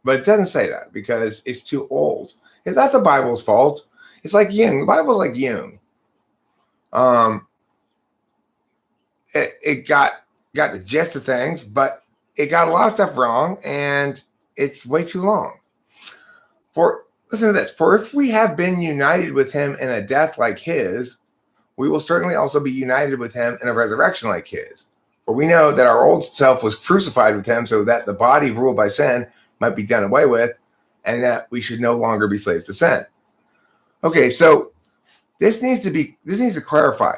But it doesn't say that because it's too old. It's not the Bible's fault. It's like Jung. The Bible's like Jung. It got the gist of things, but it got a lot of stuff wrong, and it's way too long. Listen to this. For if we have been united with him in a death like his, we will certainly also be united with him in a resurrection like his. For we know that our old self was crucified with him so that the body ruled by sin might be done away with, and that we should no longer be slaves to sin. Okay, so this needs to clarify.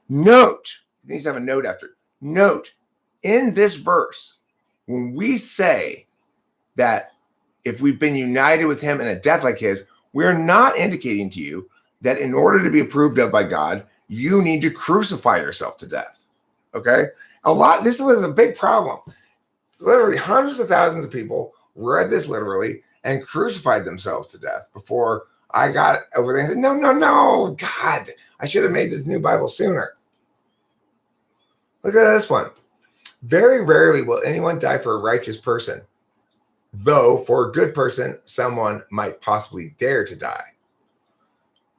Note, it needs to have a note after. Note, in this verse, when we say that if we've been united with him in a death like his, we're not indicating to you that in order to be approved of by God, you need to crucify yourself to death. Okay? This was a big problem. Literally hundreds of thousands of people read this literally and crucified themselves to death before I got over there and said, no, God, I should have made this new Bible sooner. Look at this one. Very rarely will anyone die for a righteous person, though for a good person, someone might possibly dare to die.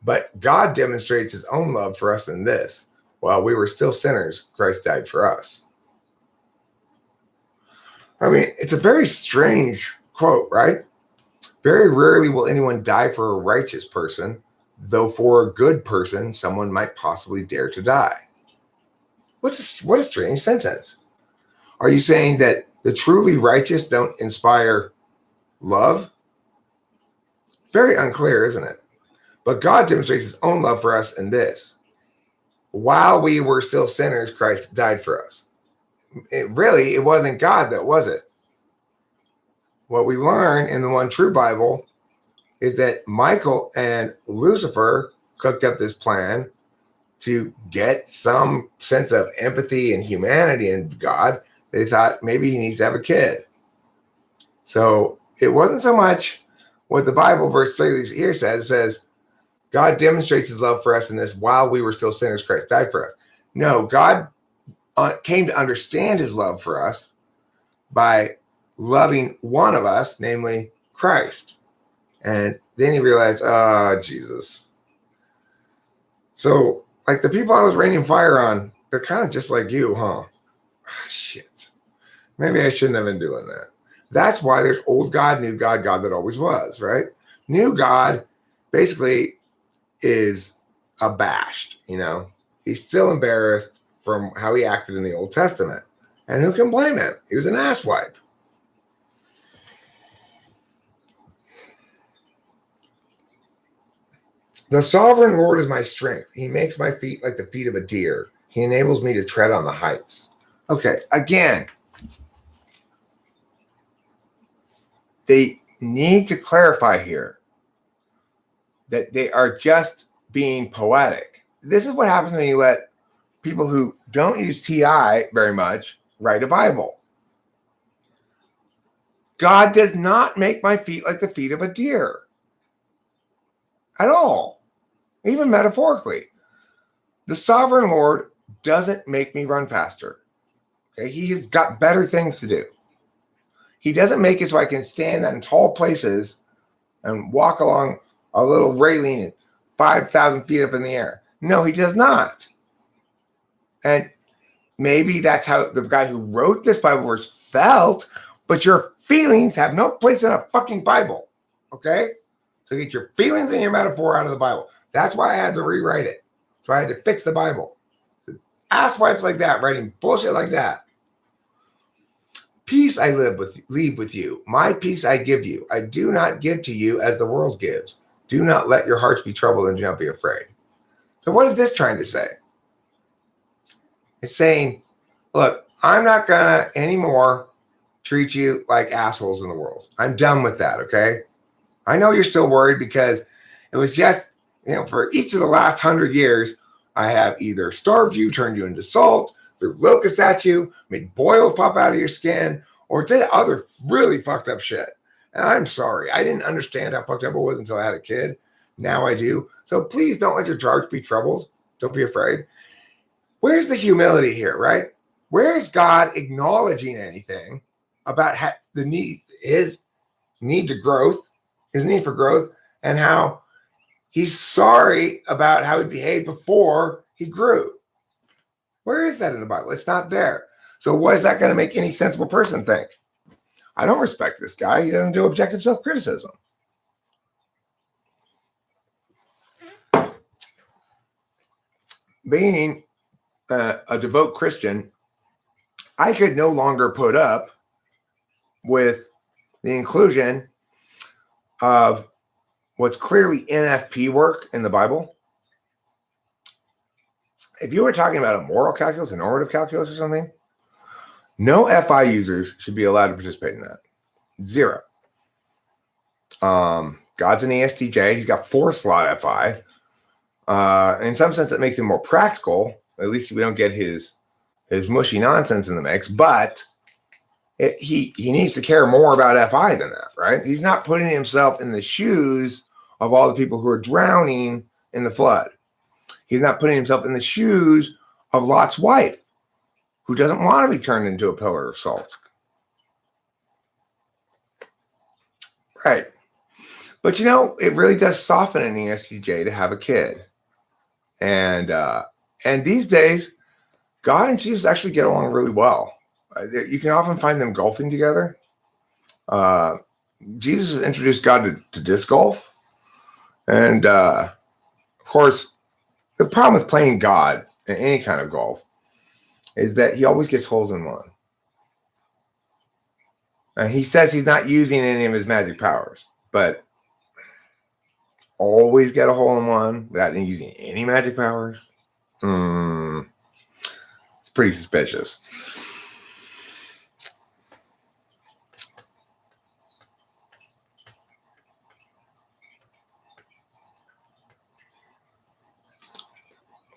But God demonstrates his own love for us in this: while we were still sinners, Christ died for us. I mean, it's a very strange quote, right? Very rarely will anyone die for a righteous person, though for a good person, someone might possibly dare to die. What a strange sentence. Are you saying that the truly righteous don't inspire love? Very unclear, isn't it? But God demonstrates his own love for us in this. While we were still sinners, Christ died for us. It wasn't God that was it. What we learn in the one true Bible is that Michael and Lucifer cooked up this plan to get some sense of empathy and humanity in God. They thought maybe he needs to have a kid. So it wasn't so much what the Bible verse 3 here says. It says, God demonstrates his love for us in this: while we were still sinners, Christ died for us. No, God came to understand his love for us by loving one of us, namely Christ. And then he realized, Jesus. So, like the people I was raining fire on, they're kind of just like you, huh? Shit. Maybe I shouldn't have been doing that. That's why there's old God, new God, God that always was, right? New God basically is abashed, He's still embarrassed from how he acted in the Old Testament. And who can blame him? He was an asswipe. The sovereign Lord is my strength. He makes my feet like the feet of a deer. He enables me to tread on the heights. Okay, again, they need to clarify here that they are just being poetic. This is what happens when you let people who don't use TI very much write a Bible. God does not make my feet like the feet of a deer at all, even metaphorically. The sovereign Lord doesn't make me run faster. Okay, he's got better things to do. He doesn't make it so I can stand in tall places and walk along a little railing 5,000 feet up in the air. No, he does not. And maybe that's how the guy who wrote this Bible verse felt, but your feelings have no place in a fucking Bible. Okay? So get your feelings and your metaphor out of the Bible. That's why I had to rewrite it. So I had to fix the Bible. Asswipes like that, writing bullshit like that. Peace I leave with you. My peace I give you. I do not give to you as the world gives. Do not let your hearts be troubled and do not be afraid. So what is this trying to say? It's saying, look, I'm not going to anymore treat you like assholes in the world. I'm done with that, okay? I know you're still worried because it was just, for each of the last 100 years, I have either starved you, turned you into salt, threw locusts at you, made boils pop out of your skin, or did other really fucked up shit. And I'm sorry. I didn't understand how fucked up it was until I had a kid. Now I do. So please don't let your hearts be troubled. Don't be afraid. Where's the humility here, right? Where is God acknowledging anything about his need for growth, and how he's sorry about how he behaved before he grew? Where is that in the Bible? It's not there. So what is that going to make any sensible person think? I don't respect this guy. He doesn't do objective self-criticism. Being a devout Christian, I could no longer put up with the inclusion of what's clearly NFP work in the Bible. If you were talking about a moral calculus, a normative calculus or something, no FI users should be allowed to participate in that. 0. God's an ESTJ. He's got 4-slot FI. In some sense, it makes him more practical. At least we don't get his mushy nonsense in the mix. But he needs to care more about FI than that, right? He's not putting himself in the shoes of all the people who are drowning in the flood. He's not putting himself in the shoes of Lot's wife, who doesn't want to be turned into a pillar of salt. Right. But it really does soften an ESTJ to have a kid. And these days, God and Jesus actually get along really well. You can often find them golfing together. Jesus introduced God to disc golf. And course, the problem with playing God in any kind of golf is that he always gets holes in one. And he says he's not using any of his magic powers, but always get a hole in one without using any magic powers. It's pretty suspicious.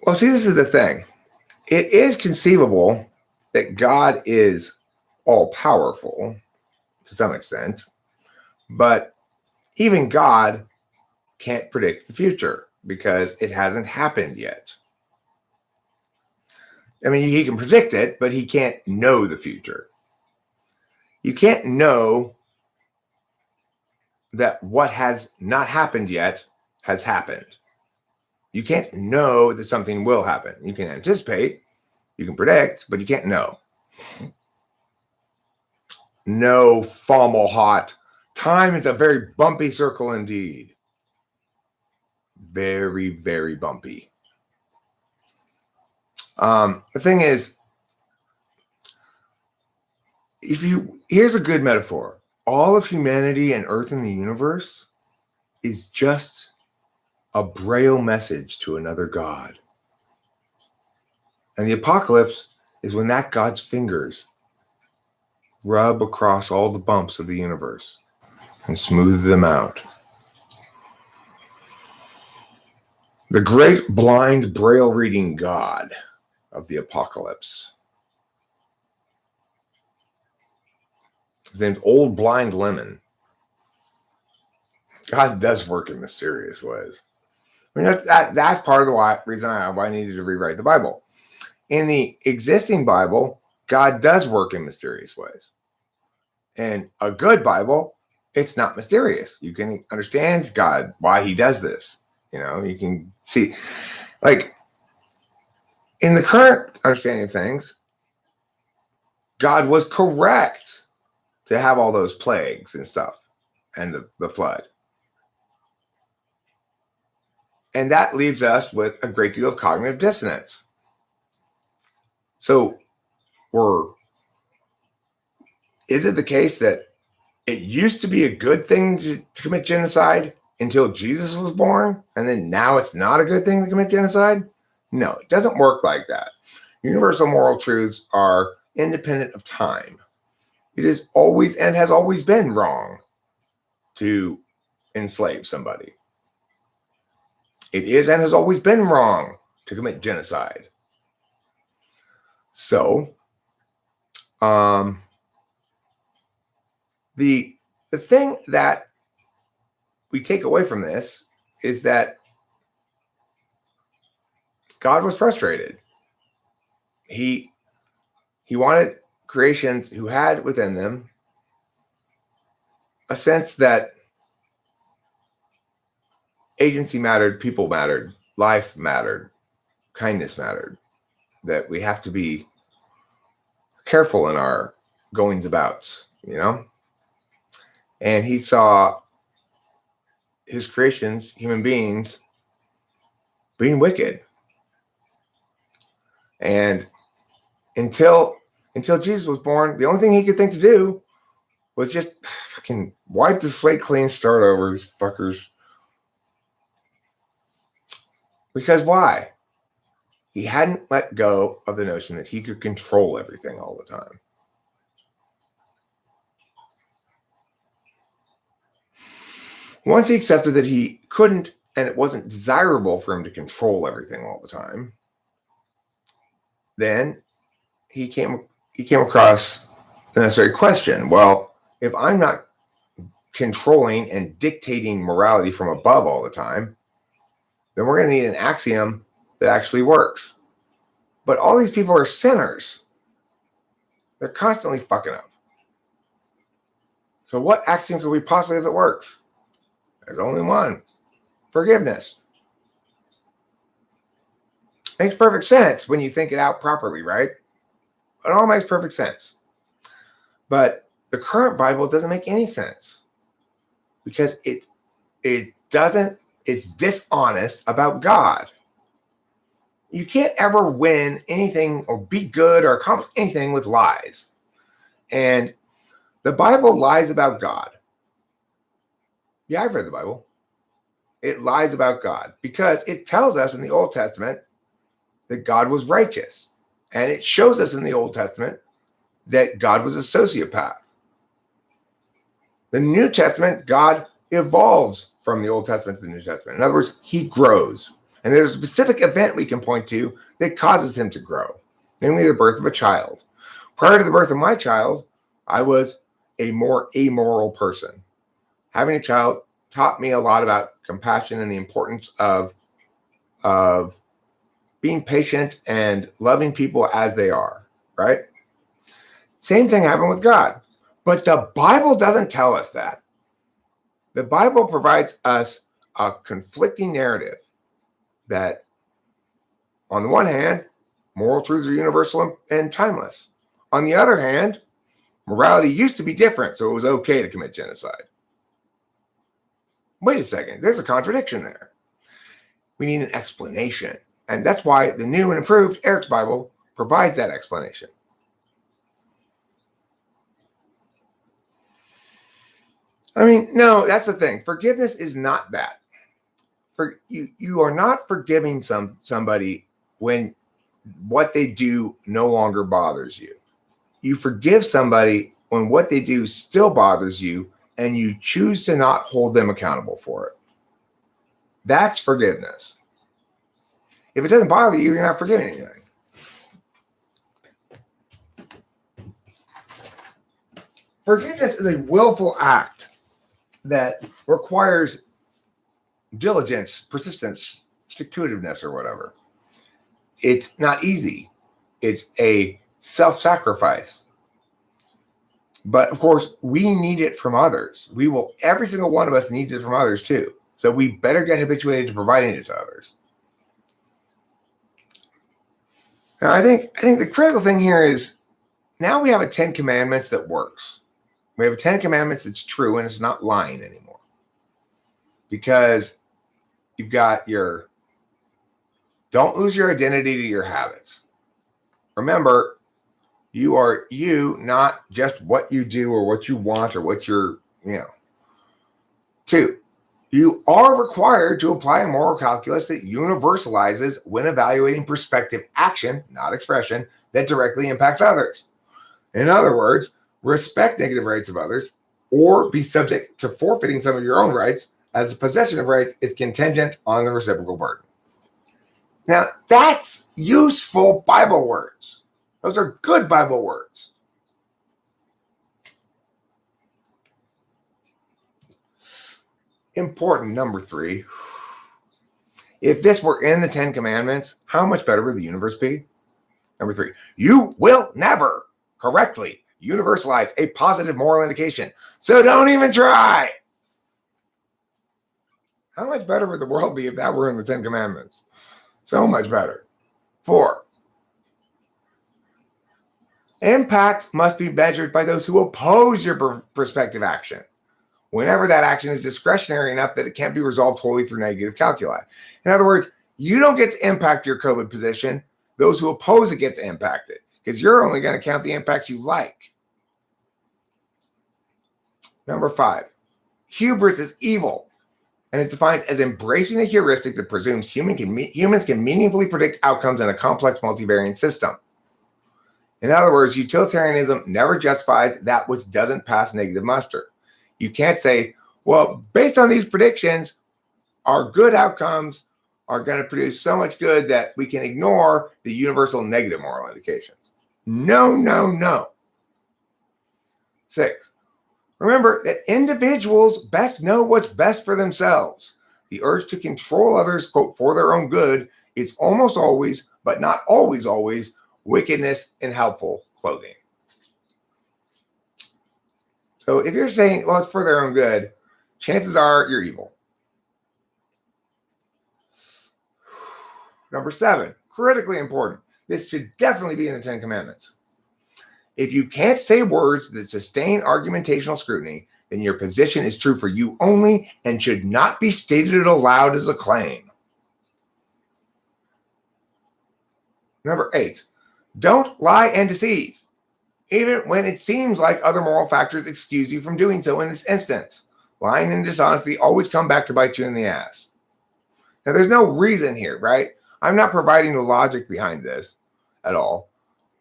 Well, see, this is the thing. It is conceivable that God is all powerful to some extent, but even God can't predict the future because it hasn't happened yet. I mean, he can predict it, but he can't know the future. You can't know that what has not happened yet has happened. You can't know that something will happen. You can anticipate, you can predict, but you can't know. No, Fomalhaut. Time is a very bumpy circle indeed. Very, very bumpy. The thing is, here's a good metaphor. All of humanity and Earth and the universe is just a braille message to another God. And the apocalypse is when that God's fingers rub across all the bumps of the universe and smooth them out. The great blind braille reading God of the apocalypse. His name's Old Blind Lemon. God does work in mysterious ways. I mean, that's part of the reason why I needed to rewrite the Bible. In the existing Bible, God does work in mysterious ways. And a good Bible, it's not mysterious. You can understand God, why he does this. You can see, like, in the current understanding of things, God was correct to have all those plagues and stuff and the flood. And that leaves us with a great deal of cognitive dissonance. So is it the case that it used to be a good thing to commit genocide until Jesus was born, and then now it's not a good thing to commit genocide? No, it doesn't work like that. Universal moral truths are independent of time. It is always and has always been wrong to enslave somebody. It is and has always been wrong to commit genocide. So, the thing that we take away from this is that God was frustrated. He wanted creations who had within them a sense that agency mattered, people mattered, life mattered, kindness mattered, that we have to be careful in our goings abouts, And he saw his creations, human beings, being wicked. And until Jesus was born, the only thing he could think to do was just fucking wipe the slate clean, start over, these fuckers. Because why? He hadn't let go of the notion that he could control everything all the time. Once he accepted that he couldn't, and it wasn't desirable for him to control everything all the time, then he came across the necessary question. Well, if I'm not controlling and dictating morality from above all the time, then we're going to need an axiom that actually works. But all these people are sinners. They're constantly fucking up. So what axiom could we possibly have that works? There's only one. Forgiveness. Makes perfect sense when you think it out properly, right? It all makes perfect sense. But the current Bible doesn't make any sense because it doesn't It's dishonest about God. You can't ever win anything or be good or accomplish anything with lies. And the Bible lies about God. Yeah, I've read the Bible. It lies about God because it tells us in the Old Testament that God was righteous. And it shows us in the Old Testament that God was a sociopath. The New Testament, God evolves from the Old Testament to the New Testament. In other words, he grows. And there's a specific event we can point to that causes him to grow, namely the birth of a child. Prior to the birth of my child, I was a more amoral person. Having a child taught me a lot about compassion and the importance of being patient and loving people as they are, right? Same thing happened with God. But the Bible doesn't tell us that. The Bible provides us a conflicting narrative that, on the one hand, moral truths are universal and timeless. On the other hand, morality used to be different, so it was okay to commit genocide. Wait a second, there's a contradiction there. We need an explanation. And that's why the new and improved Eric's Bible provides that explanation. I mean, no, that's the thing. Forgiveness is not that. You are not forgiving somebody when what they do no longer bothers you. You forgive somebody when what they do still bothers you and you choose to not hold them accountable for it. That's forgiveness. If it doesn't bother you, you're not forgiving anything. Forgiveness is a willful act that requires diligence, persistence, stick-to-itiveness, or whatever. It's not easy. It's a self-sacrifice. But of course, we need it from others. Every single one of us needs it from others too. So we better get habituated to providing it to others. Now, I think the critical thing here is now we have a 10 Commandments that works. We have a 10 Commandments that's true and it's not lying anymore. Because you've got your don't lose your identity to your habits. Remember, you are you, not just what you do or what you want or what you're, 2, you are required to apply a moral calculus that universalizes when evaluating prospective action, not expression, that directly impacts others. In other words, respect negative rights of others or be subject to forfeiting some of your own rights as the possession of rights is contingent on the reciprocal burden. Now, that's useful Bible words. Those are good Bible words. Important number 3. If this were in the 10 Commandments, how much better would the universe be? Number 3, you will never correctly universalize a positive moral indication. So don't even try. How much better would the world be if that were in the 10 Commandments? So much better. 4, impacts must be measured by those who oppose your prospective action, whenever that action is discretionary enough that it can't be resolved wholly through negative calculi. In other words, you don't get to impact your COVID position. Those who oppose it get to impact it because you're only going to count the impacts you like. Number 5, hubris is evil and it's defined as embracing a heuristic that presumes humans can meaningfully predict outcomes in a complex multivariate system. In other words, utilitarianism never justifies that which doesn't pass negative muster. You can't say, well, based on these predictions, our good outcomes are going to produce so much good that we can ignore the universal negative moral indications. No, no, no. 6, remember that individuals best know what's best for themselves. The urge to control others, quote, for their own good is almost always, but not always, wickedness in helpful clothing. So if you're saying, well, it's for their own good, chances are you're evil. Number 7, critically important. This should definitely be in the 10 Commandments. If you can't say words that sustain argumentational scrutiny, then your position is true for you only and should not be stated aloud as a claim. Number 8, don't lie and deceive, even when it seems like other moral factors excuse you from doing so in this instance. Lying and dishonesty always come back to bite you in the ass. Now, there's no reason here, right? I'm not providing the logic behind this at all.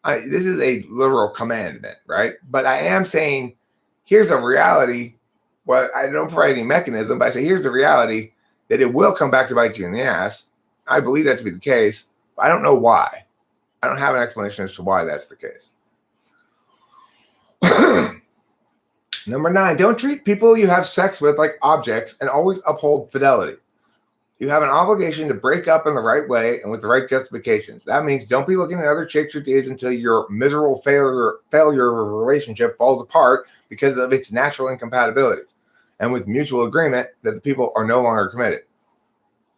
This is a literal commandment, right? But I am saying, here's a reality. Well, I don't provide any mechanism, but I say, here's the reality that it will come back to bite you in the ass. I believe that to be the case, but I don't know why. I don't have an explanation as to why that's the case. Number 9, don't treat people you have sex with like objects and always uphold fidelity. You have an obligation to break up in the right way and with the right justifications. That means don't be looking at other chicks or dudes until your miserable failure of a relationship falls apart because of its natural incompatibilities and with mutual agreement that the people are no longer committed.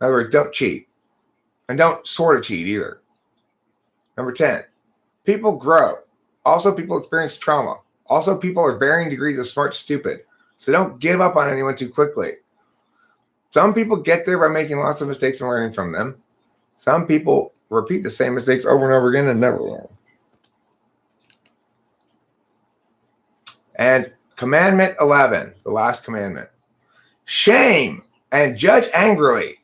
In other words, don't cheat. And don't sort of cheat either. Number 10, people grow. Also, people experience trauma. Also, people are varying degrees of smart stupid. So don't give up on anyone too quickly. Some people get there by making lots of mistakes and learning from them. Some people repeat the same mistakes over and over again and never learn. And commandment 11, the last commandment. Shame and judge angrily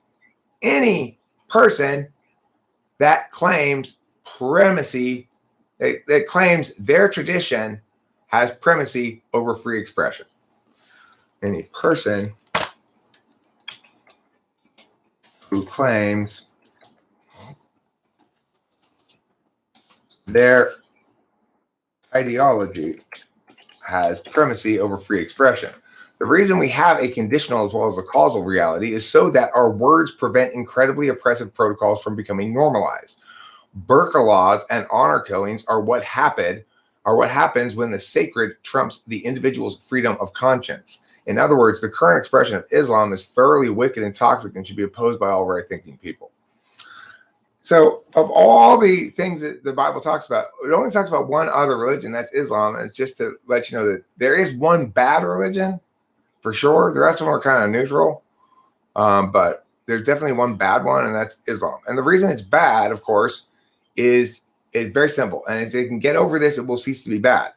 any person that claims primacy, that claims their tradition has primacy over free expression. Any person who claims their ideology has primacy over free expression. The reason we have a conditional as well as a causal reality is so that our words prevent incredibly oppressive protocols from becoming normalized. Burqa laws and honor killings are what happens when the sacred trumps the individual's freedom of conscience. In other words, the current expression of Islam is thoroughly wicked and toxic and should be opposed by all right-thinking people. So of all the things that the Bible talks about, it only talks about one other religion, that's Islam. And it's just to let you know that there is one bad religion for sure. The rest of them are kind of neutral. But there's definitely one bad one, and that's Islam. And the reason it's bad, of course, is very simple. And if they can get over this, it will cease to be bad.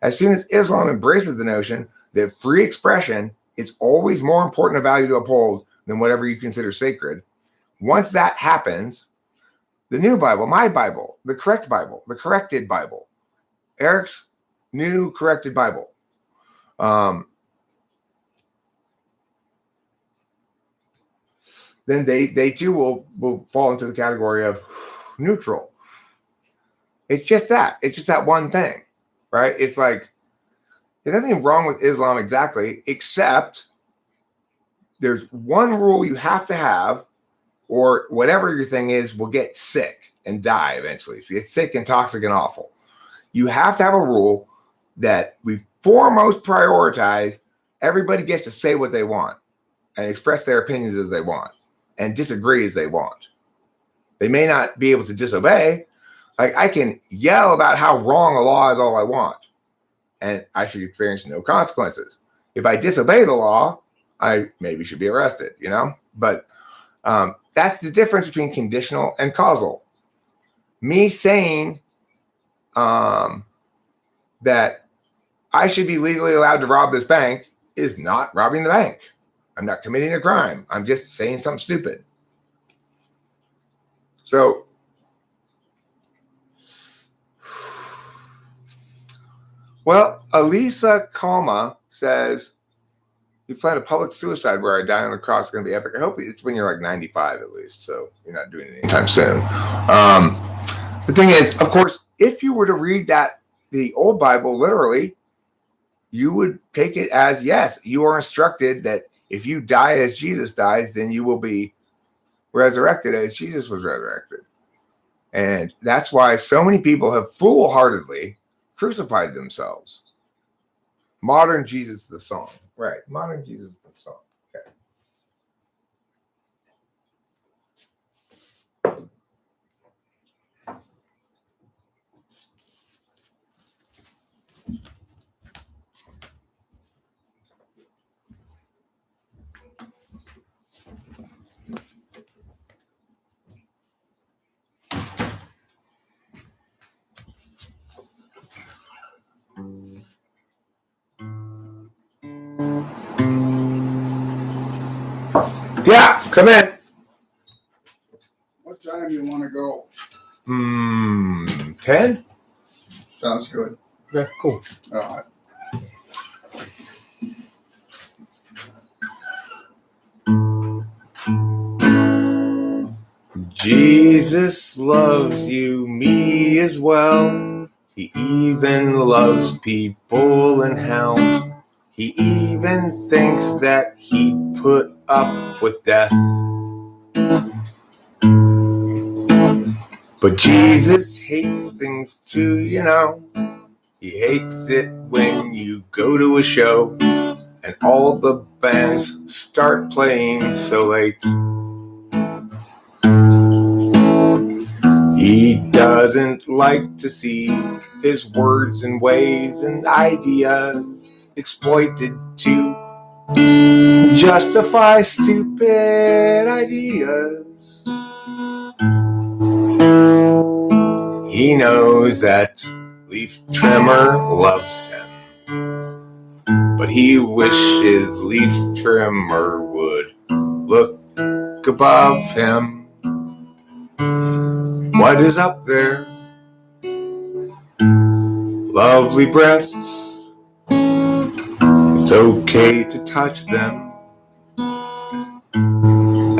As soon as Islam embraces the notion that free expression is always more important a value to uphold than whatever you consider sacred, once that happens, the new Bible, my Bible, the correct Bible, the corrected Bible, Eric's new corrected Bible, then they too will fall into the category of neutral. It's just that. It's just that one thing, right? It's like, there's nothing wrong with Islam exactly, except there's one rule you have to have, or whatever your thing is will get sick and die eventually. So it's sick and toxic and awful. You have to have a rule that we foremost prioritize everybody gets to say what they want and express their opinions as they want and disagree as they want. They may not be able to disobey. Like, I can yell about how wrong a law is all I want, and I should experience no consequences. If I disobey the law, I maybe should be arrested, you know? But that's the difference between conditional and causal. Me saying that I should be legally allowed to rob this bank is not robbing the bank. I'm not committing a crime. I'm just saying something stupid. So, well, Elisa Kalma says, you plan a public suicide where I die on the cross is going to be epic. I hope it's when you're like 95 at least, so you're not doing it anytime soon. The thing is, of course, if you were to read the old Bible literally, you would take it as, yes, you are instructed that if you die as Jesus dies, then you will be resurrected as Jesus was resurrected. And that's why so many people have foolhardily crucified themselves. Modern Jesus the song. Right. Modern Jesus the song. Okay. Yeah, come in. What time you want to go? 10? Sounds good. Okay, cool. All right. Jesus loves you, me as well. He even loves people in hell. He even thinks that he put up with death. But Jesus hates things too, you know. He hates it when you go to a show and all the bands start playing so late. He doesn't like to see his words and ways and ideas exploited to justify stupid ideas. He knows that leaf trimmer loves him, but he wishes leaf trimmer would look above him. What is up there? Lovely breasts. It's okay to touch them.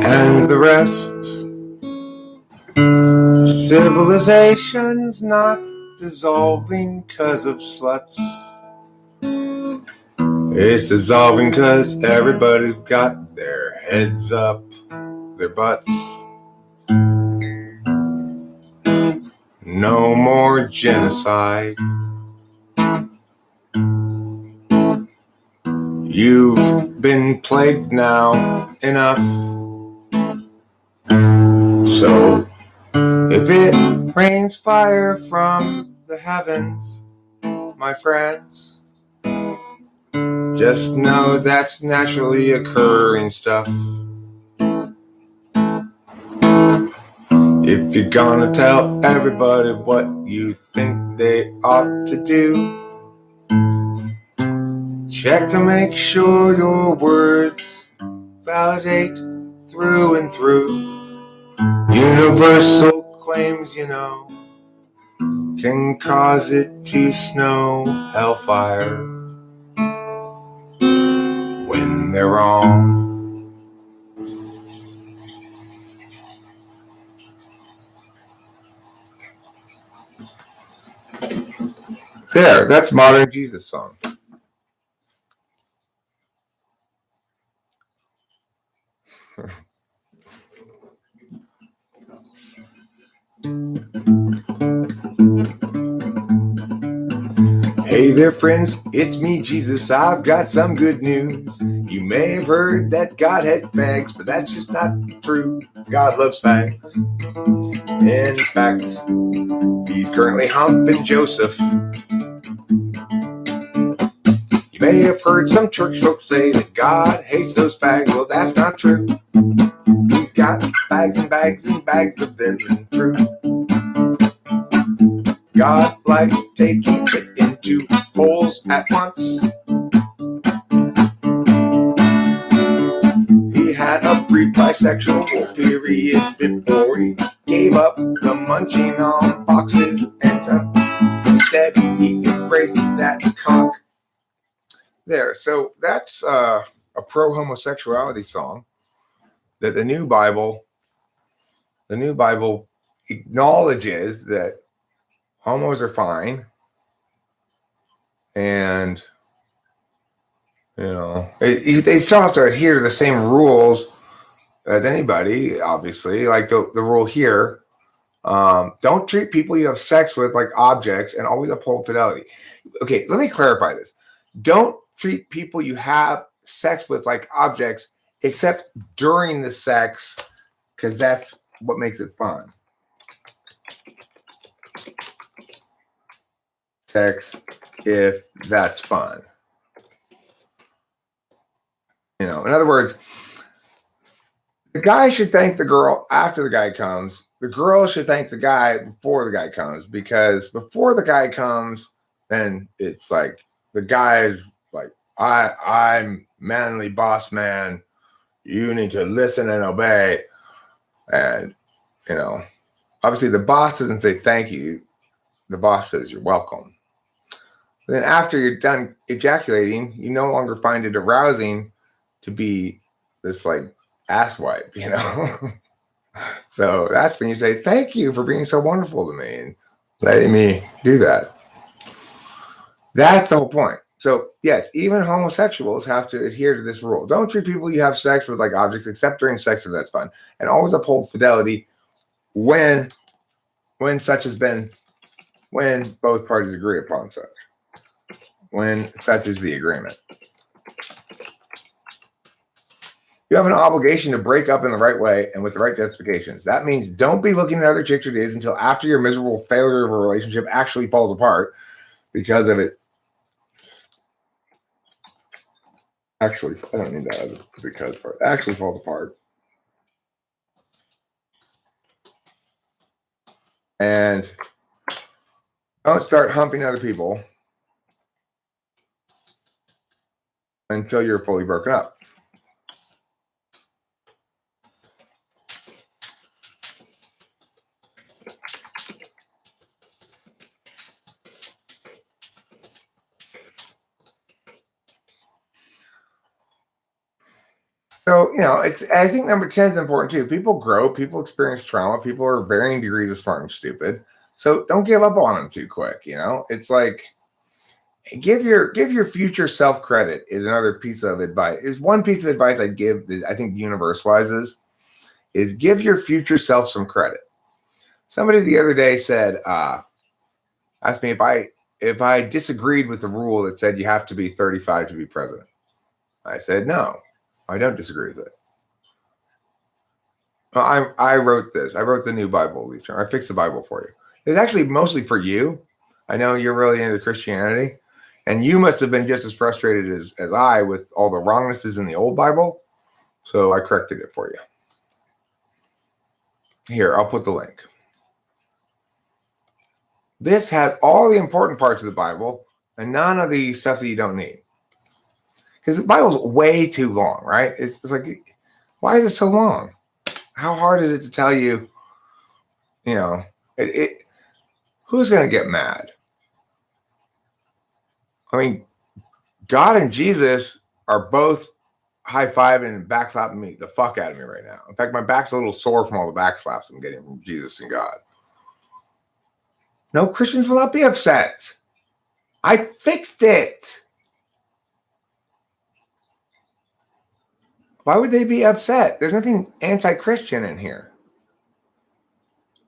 And the rest. Civilization's not dissolving 'cause of sluts. It's dissolving 'cause everybody's got their heads up their butts. No more genocide. You've been plagued now enough. So if it rains fire from the heavens, my friends, just know that's naturally occurring stuff. If you're gonna tell everybody what you think they ought to do, check to make sure your words validate through and through. Universal claims, you know, can cause it to snow hellfire when they're wrong. There, that's modern Jesus song. Hey there, friends, it's me, Jesus. I've got some good news. You may have heard that God had fags, but that's just not true. God loves fags. In fact, he's currently humping Joseph. You may have heard some church folks say that God hates those fags. Well, that's not true. He's got bags and bags and bags of them, and true. God likes taking it into holes at once. He had a brief bisexual period before he gave up the munching on boxes and instead he embraced that cock. There, so that's a pro-homosexuality song that the new Bible acknowledges that homos are fine, and you know they still have to adhere to the same rules as anybody, obviously. Like the rule here, don't treat people you have sex with like objects, and always uphold fidelity. Okay, let me clarify this. Don't treat people you have sex with like objects, except during the sex, because that's what makes it fun. Sex, if that's fun. You know, in other words, the guy should thank the girl after the guy comes. The girl should thank the guy before the guy comes, because before the guy comes, then it's like the guy is like, I'm manly boss man. You need to listen and obey. And, obviously the boss doesn't say thank you. The boss says you're welcome. Then after you're done ejaculating, you no longer find it arousing to be this like asswipe, So that's when you say, thank you for being so wonderful to me and letting me do that. That's the whole point. So yes, even homosexuals have to adhere to this rule. Don't treat people you have sex with like objects, except during sex if that's fun. And always uphold fidelity when both parties agree upon such. When such is the agreement. You have an obligation to break up in the right way and with the right justifications. That means don't be looking at other chicks or dudes until after your miserable failure of a relationship actually falls apart because of it. Actually, I don't need that as a because part. Actually falls apart. And don't start humping other people until you're fully broken up. So, I think number 10 is important too. People grow, people experience trauma, people are varying degrees of smart and stupid. So don't give up on them too quick. It's like give your future self credit is another piece of advice. Is one piece of advice I'd give that I think universalizes is give your future self some credit. Somebody the other day said, asked me if I disagreed with the rule that said you have to be 35 to be president. I said, no, I don't disagree with it. I wrote this. I wrote the new Bible. I fixed the Bible for you. It's actually mostly for you. I know you're really into Christianity, and you must have been just as frustrated as I with all the wrongnesses in the old Bible. So I corrected it for you. Here, I'll put the link. This has all the important parts of the Bible and none of the stuff that you don't need. Because the Bible's way too long, right? It's like, why is it so long? How hard is it to tell you, who's going to get mad? I mean, God and Jesus are both high-fiving and backslapping me the fuck out of me right now. In fact, my back's a little sore from all the backslaps I'm getting from Jesus and God. No, Christians will not be upset. I fixed it. Why would they be upset? There's nothing anti-Christian in here.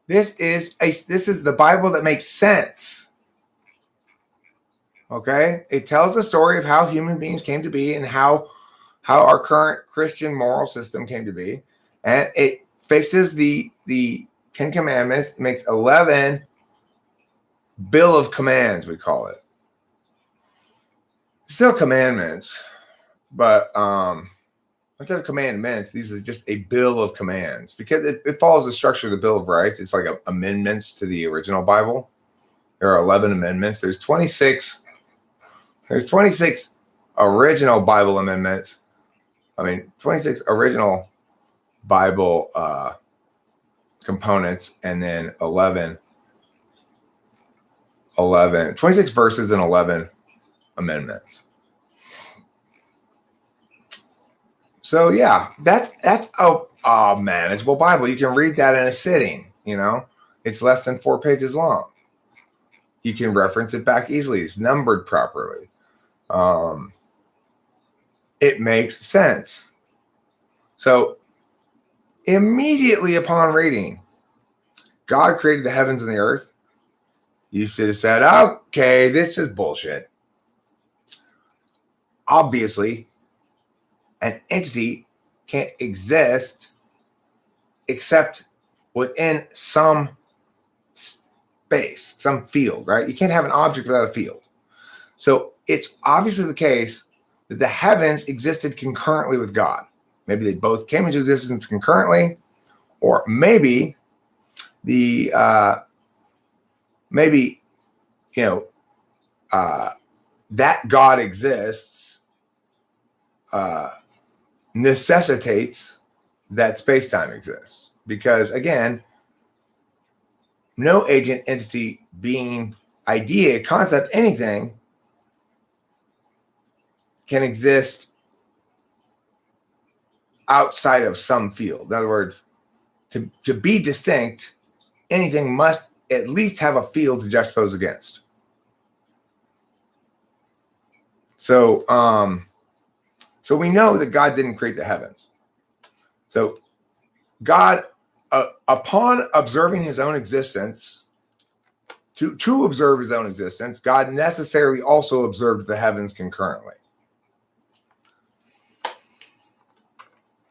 This is the Bible that makes sense. Okay? It tells the story of how human beings came to be and how our current Christian moral system came to be. And it fixes the 10 Commandments, makes 11 Bill of Commands, we call it. Still commandments, but instead of commandments, these is just a bill of commands because it follows the structure of the Bill of Rights. It's like amendments to the original Bible. There are 11 amendments. There's 26 original Bible amendments. 26 original Bible components, and then 26 verses and 11 amendments. So yeah, that's a manageable Bible. You can read that in a sitting. It's less than 4 pages long. You can reference it back easily. It's numbered properly. It makes sense. So immediately upon reading, God created the heavens and the earth. You should have said, okay, this is bullshit. Obviously, an entity can't exist except within some space, some field, right? You can't have an object without a field. So it's obviously the case that the heavens existed concurrently with God. Maybe they both came into existence concurrently, or maybe that God exists necessitates that space-time exists. Because again, no agent, entity, being, idea, concept, anything can exist outside of some field. In other words, to be distinct, anything must at least have a field to juxtapose against. So, so we know that God didn't create the heavens. So God, upon observing his own existence, to observe his own existence, God necessarily also observed the heavens concurrently.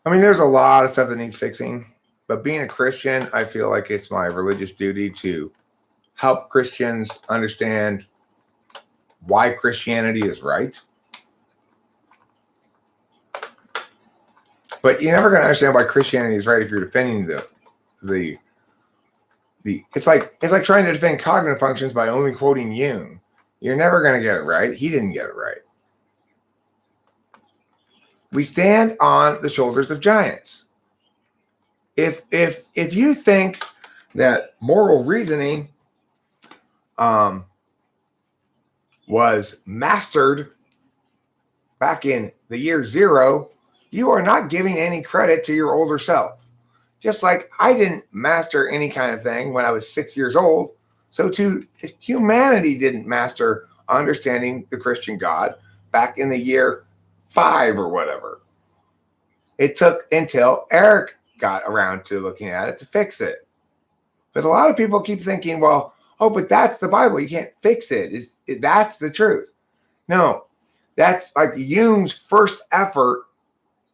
I mean, there's a lot of stuff that needs fixing, but being a Christian, I feel like it's my religious duty to help Christians understand why Christianity is right. But you're never going to understand why Christianity is right if you're defending the it's like trying to defend cognitive functions by only quoting Jung. You're never going to get it right. He didn't get it right. We stand on the shoulders of giants. If you think that moral reasoning was mastered back in the year 0, you are not giving any credit to your older self. Just like I didn't master any kind of thing when I was 6 years old, so too humanity didn't master understanding the Christian God back in the year 5 or whatever. It took until Eric got around to looking at it to fix it. But a lot of people keep thinking, well, oh, but that's the Bible. You can't fix it. That's the truth. No, that's like Jung's first effort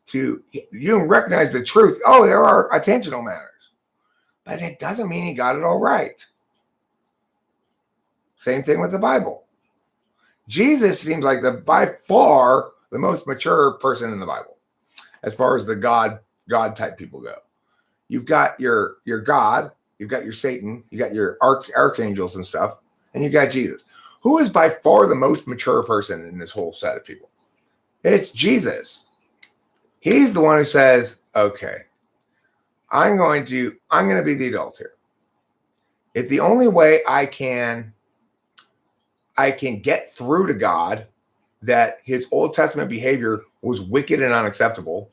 to Jung recognize the truth. Oh, there are attentional matters. But it doesn't mean he got it all right. Same thing with the Bible. Jesus seems like by far the most mature person in the Bible, as far as the God type people go. You've got your God, you've got your Satan, you got your archangels and stuff, and you've got Jesus. Who is by far the most mature person in this whole set of people? It's Jesus. He's the one who says, okay, I'm going to be the adult here. If the only way I can get through to God that his Old Testament behavior was wicked and unacceptable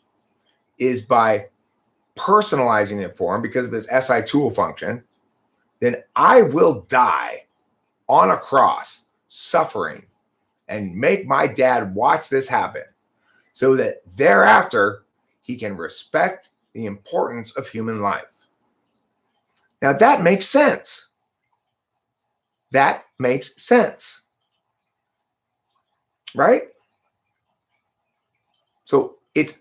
is by personalizing it for him because of his SI tool function, then I will die on a cross suffering and make my dad watch this happen so that thereafter he can respect the importance of human life. Now that makes sense. That makes sense. Right? So it's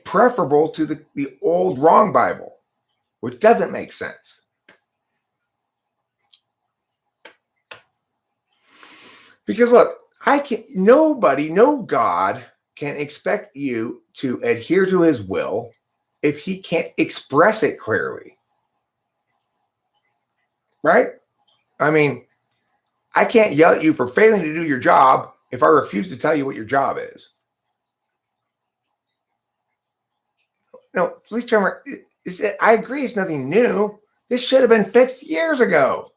preferable to the old wrong Bible, which doesn't make sense. Because look, no God can expect you to adhere to his will if he can't express it clearly. Right? I mean, I can't yell at you for failing to do your job if I refuse to tell you what your job is. No, please remember, I agree it's nothing new. This should have been fixed years ago.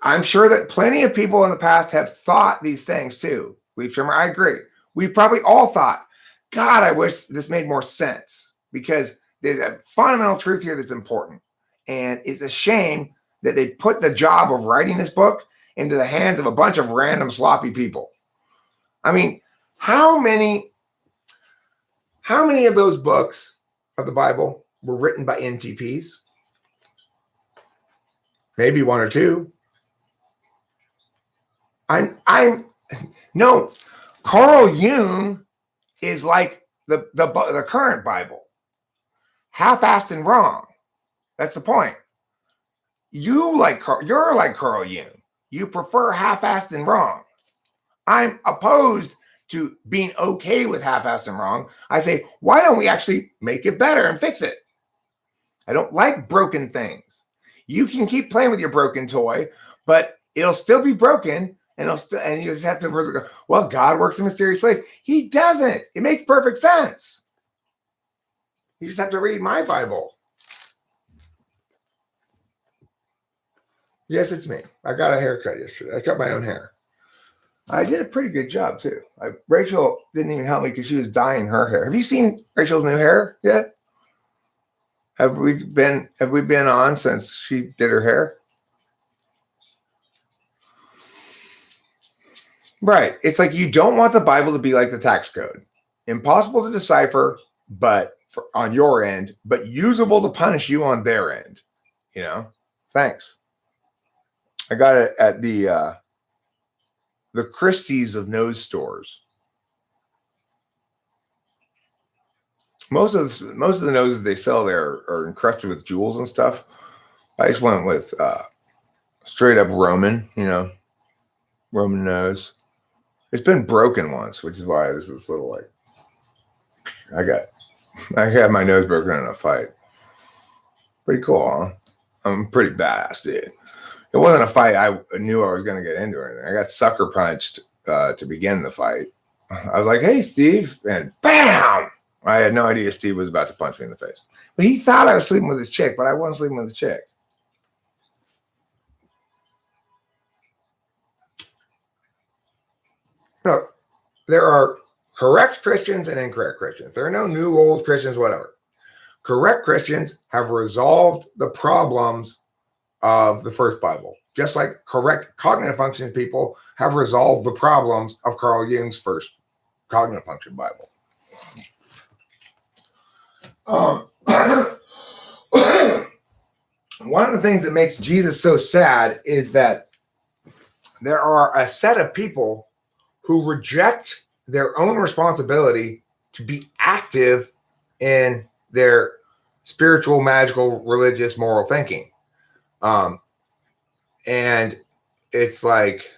I'm sure that plenty of people in the past have thought these things too. Leaf Trimmer, I agree. We probably all thought, God, I wish this made more sense because there's a fundamental truth here that's important. And it's a shame that they put the job of writing this book into the hands of a bunch of random sloppy people. I mean, how many of those books of the Bible were written by ENTPs? Maybe one or two. No, Carl Jung is like the current Bible. Half-assed and wrong. That's the point. You're like Carl Jung. You prefer half-assed and wrong. I'm opposed to being okay with half-assed and wrong. I say, why don't we actually make it better and fix it? I don't like broken things. You can keep playing with your broken toy, but it'll still be broken and you just have to go, well, God works in mysterious ways. He doesn't. It makes perfect sense. You just have to read my Bible. Yes, it's me. I got a haircut yesterday. I cut my own hair. I did a pretty good job too. Rachel didn't even help me because she was dyeing her hair. Have you seen Rachel's new hair yet? Have we been on since she did her hair? Right. It's like you don't want the Bible to be like the tax code. Impossible to decipher, but on your end, but usable to punish you on their end. You know? Thanks. I got it at the Christie's of nose stores. Most of the noses they sell there are encrusted with jewels and stuff. I just went with straight up Roman, Roman nose. It's been broken once, which is why this is little like I had my nose broken in a fight. Pretty cool, huh? I'm pretty badass, dude. It wasn't a fight I knew I was going to get into or anything. I got sucker punched to begin the fight. I was like, hey, Steve, and bam! I had no idea Steve was about to punch me in the face. But he thought I was sleeping with his chick, but I wasn't sleeping with his chick. No, there are correct Christians and incorrect Christians. There are no new, old Christians, whatever. Correct Christians have resolved the problems of the first Bible, just like correct cognitive function people have resolved the problems of Carl Jung's first cognitive function Bible. One of the things that makes Jesus so sad is that there are a set of people who reject their own responsibility to be active in their spiritual, magical, religious, moral thinking. And it's like,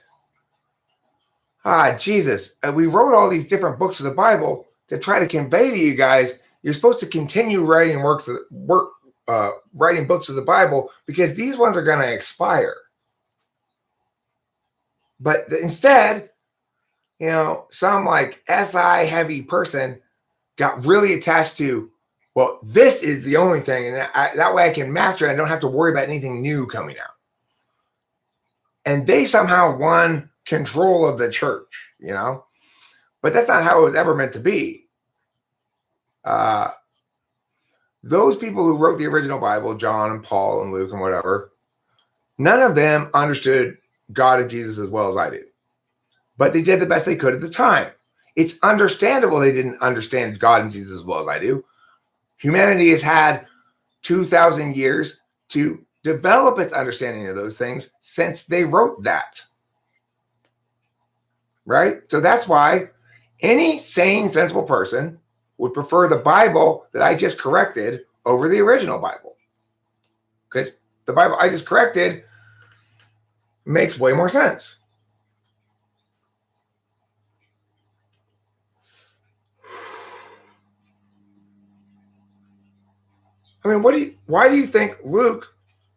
Jesus, we wrote all these different books of the Bible to try to convey to you guys, you're supposed to continue writing writing books of the Bible because these ones are going to expire. But instead, some like SI heavy person got really attached to, well, this is the only thing. And that way I can master it. I don't have to worry about anything new coming out. And they somehow won control of the church, but that's not how it was ever meant to be. Those people who wrote the original Bible, John and Paul and Luke and whatever, none of them understood God and Jesus as well as I do. But they did the best they could at the time. It's understandable they didn't understand God and Jesus as well as I do. Humanity has had 2,000 years to develop its understanding of those things since they wrote that. Right? So that's why any sane, sensible person would prefer the Bible that I just corrected over the original Bible. Because the Bible I just corrected makes way more sense. I mean, why do you think Luke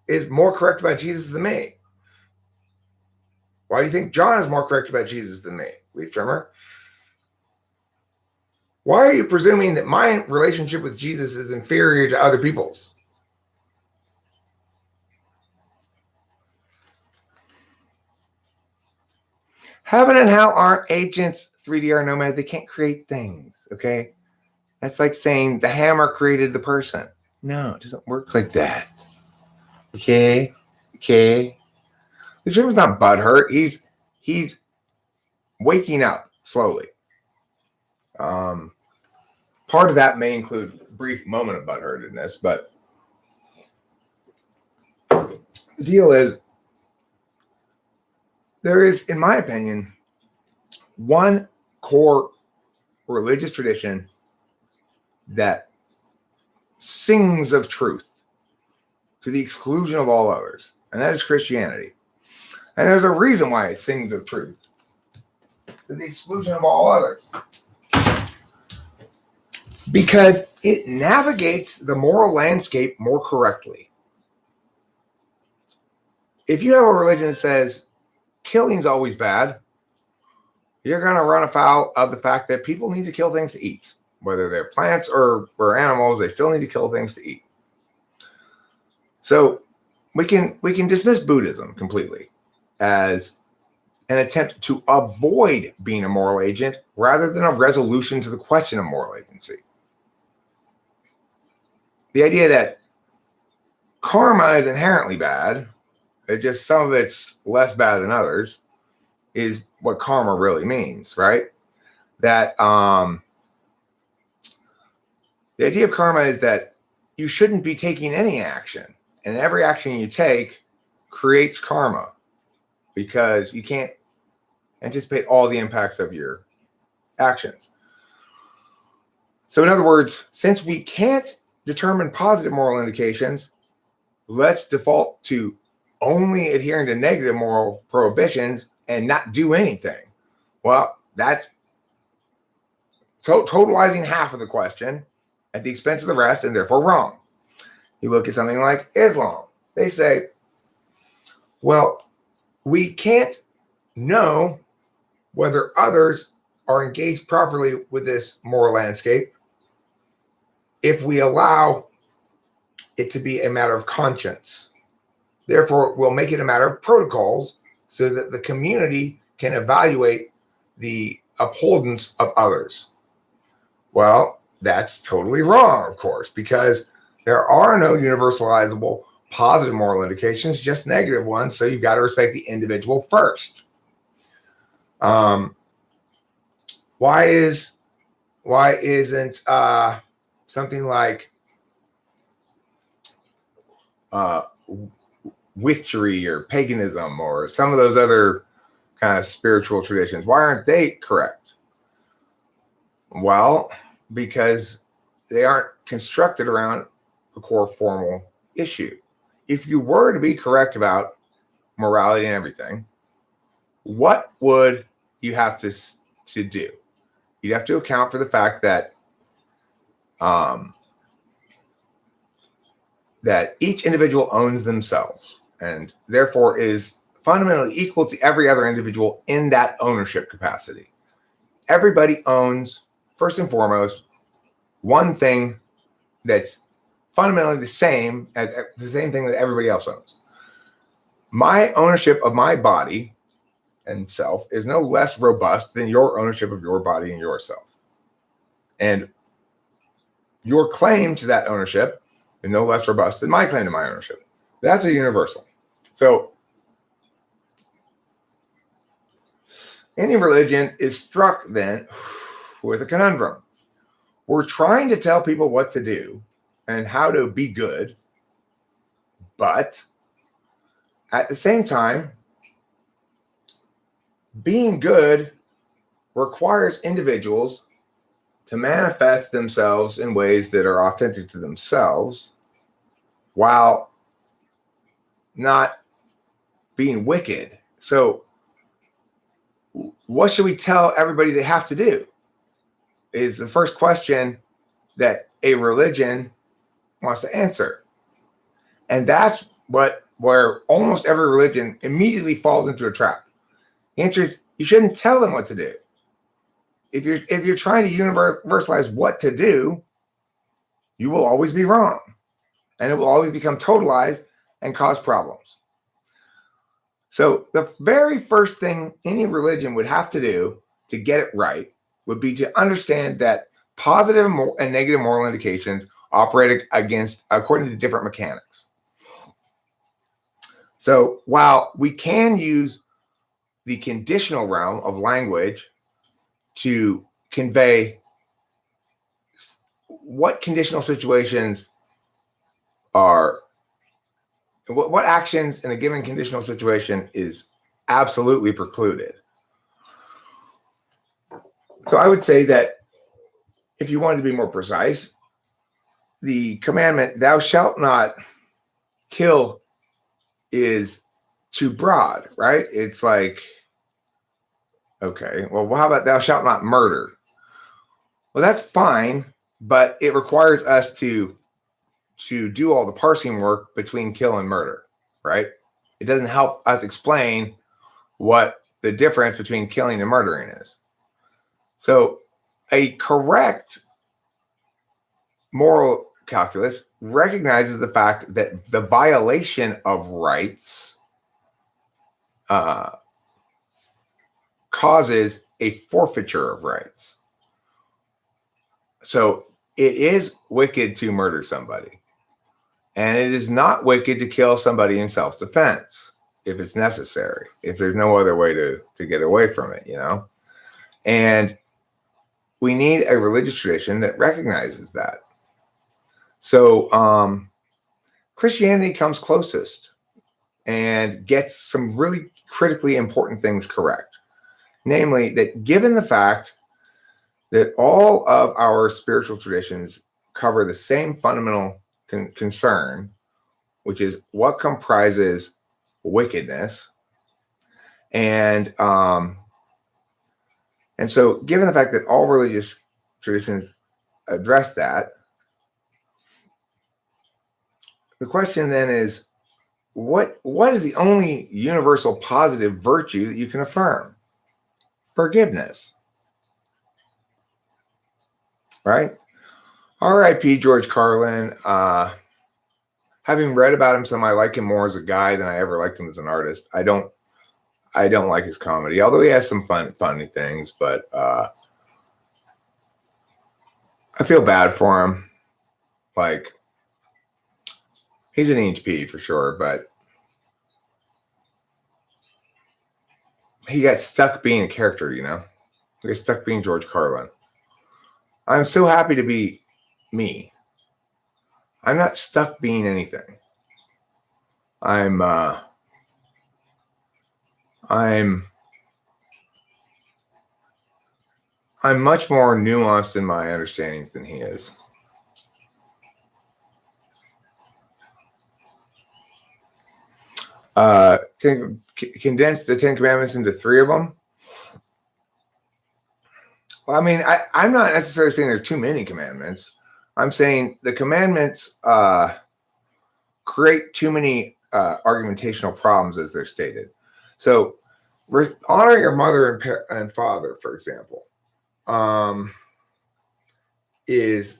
is more correct about Jesus than me? Why do you think John is more correct about Jesus than me, Leaf Trimmer? Why are you presuming that my relationship with Jesus is inferior to other people's? Heaven and hell aren't agents, 3DR nomad. They can't create things, okay? That's like saying the hammer created the person. No, it doesn't work like that. Okay? The Trimmer's not butthurt. He's waking up slowly. Part of that may include a brief moment of butthurtedness, but the deal is there is, in my opinion, one core religious tradition that sings of truth to the exclusion of all others, and that is Christianity. And there's a reason why it sings of truth to the exclusion of all others. Because it navigates the moral landscape more correctly. If you have a religion that says killing's always bad, you're going to run afoul of the fact that people need to kill things to eat. Whether they're plants or animals, they still need to kill things to eat. So we can dismiss Buddhism completely as an attempt to avoid being a moral agent rather than a resolution to the question of moral agency. The idea that karma is inherently bad, it just some of it's less bad than others, is what karma really means, right? That the idea of karma is that you shouldn't be taking any action, and every action you take creates karma because you can't anticipate all the impacts of your actions. So in other words, since we can't determine positive moral indications, let's default to only adhering to negative moral prohibitions and not do anything. Well, that's totalizing half of the question at the expense of the rest and therefore wrong. You look at something like Islam. They say, well, we can't know whether others are engaged properly with this moral landscape if we allow it to be a matter of conscience. Therefore, we'll make it a matter of protocols so that the community can evaluate the upholdance of others. Well, that's totally wrong, of course, because there are no universalizable positive moral indications, just negative ones. So you've got to respect the individual first. Why isn't something like witchery or paganism or some of those other kind of spiritual traditions, why aren't they correct? Well, because they aren't constructed around the core formal issue. If you were to be correct about morality and everything, what would you have to do? You'd have to account for the fact that that each individual owns themselves and therefore is fundamentally equal to every other individual in that ownership capacity. Everybody owns, first and foremost, one thing that's fundamentally the same as the same thing that everybody else owns. My ownership of my body and self is no less robust than your ownership of your body and yourself. And your claim to that ownership is no less robust than my claim to my ownership. That's a universal. So any religion is struck then with a conundrum. We're trying to tell people what to do and how to be good, but at the same time, being good requires individuals to manifest themselves in ways that are authentic to themselves while not being wicked. So what should we tell everybody they have to do is the first question that a religion wants to answer. And that's where almost every religion immediately falls into a trap. The answer is you shouldn't tell them what to do. If you're trying to universalize what to do, you will always be wrong. And it will always become totalized and cause problems. So the very first thing any religion would have to do to get it right would be to understand that positive and negative moral indications operate according to different mechanics. So while we can use the conditional realm of language to convey what conditional situations are, what actions in a given conditional situation is absolutely precluded. So I would say that if you wanted to be more precise, the commandment, thou shalt not kill, is too broad, right? It's like, okay, well, how about thou shalt not murder? Well, that's fine, but it requires us to do all the parsing work between kill and murder, right? It doesn't help us explain what the difference between killing and murdering is. So a correct moral calculus recognizes the fact that the violation of rights causes a forfeiture of rights. So it is wicked to murder somebody. And it is not wicked to kill somebody in self-defense if it's necessary, if there's no other way to get away from it, you know? And we need a religious tradition that recognizes that. So Christianity comes closest and gets some really critically important things correct. Namely, that given the fact that all of our spiritual traditions cover the same fundamental concern, which is what comprises wickedness. And so given the fact that all religious traditions address that, the question then is, what is the only universal positive virtue that you can affirm? Forgiveness. Right? R.I.P. George Carlin. Having read about him some, I like him more as a guy than I ever liked him as an artist. I don't like his comedy, although he has some funny things, but I feel bad for him. Like, he's an ENTP for sure, but he got stuck being a character, you know? He got stuck being George Carlin. I'm so happy to be me. I'm not stuck being anything. I'm much more nuanced in my understandings than he is. Condense the 10 Commandments into 3 of them. Well, I mean, I'm not necessarily saying there are too many commandments. I'm saying the commandments create too many argumentational problems as they're stated. So, honor your mother and father, for example, is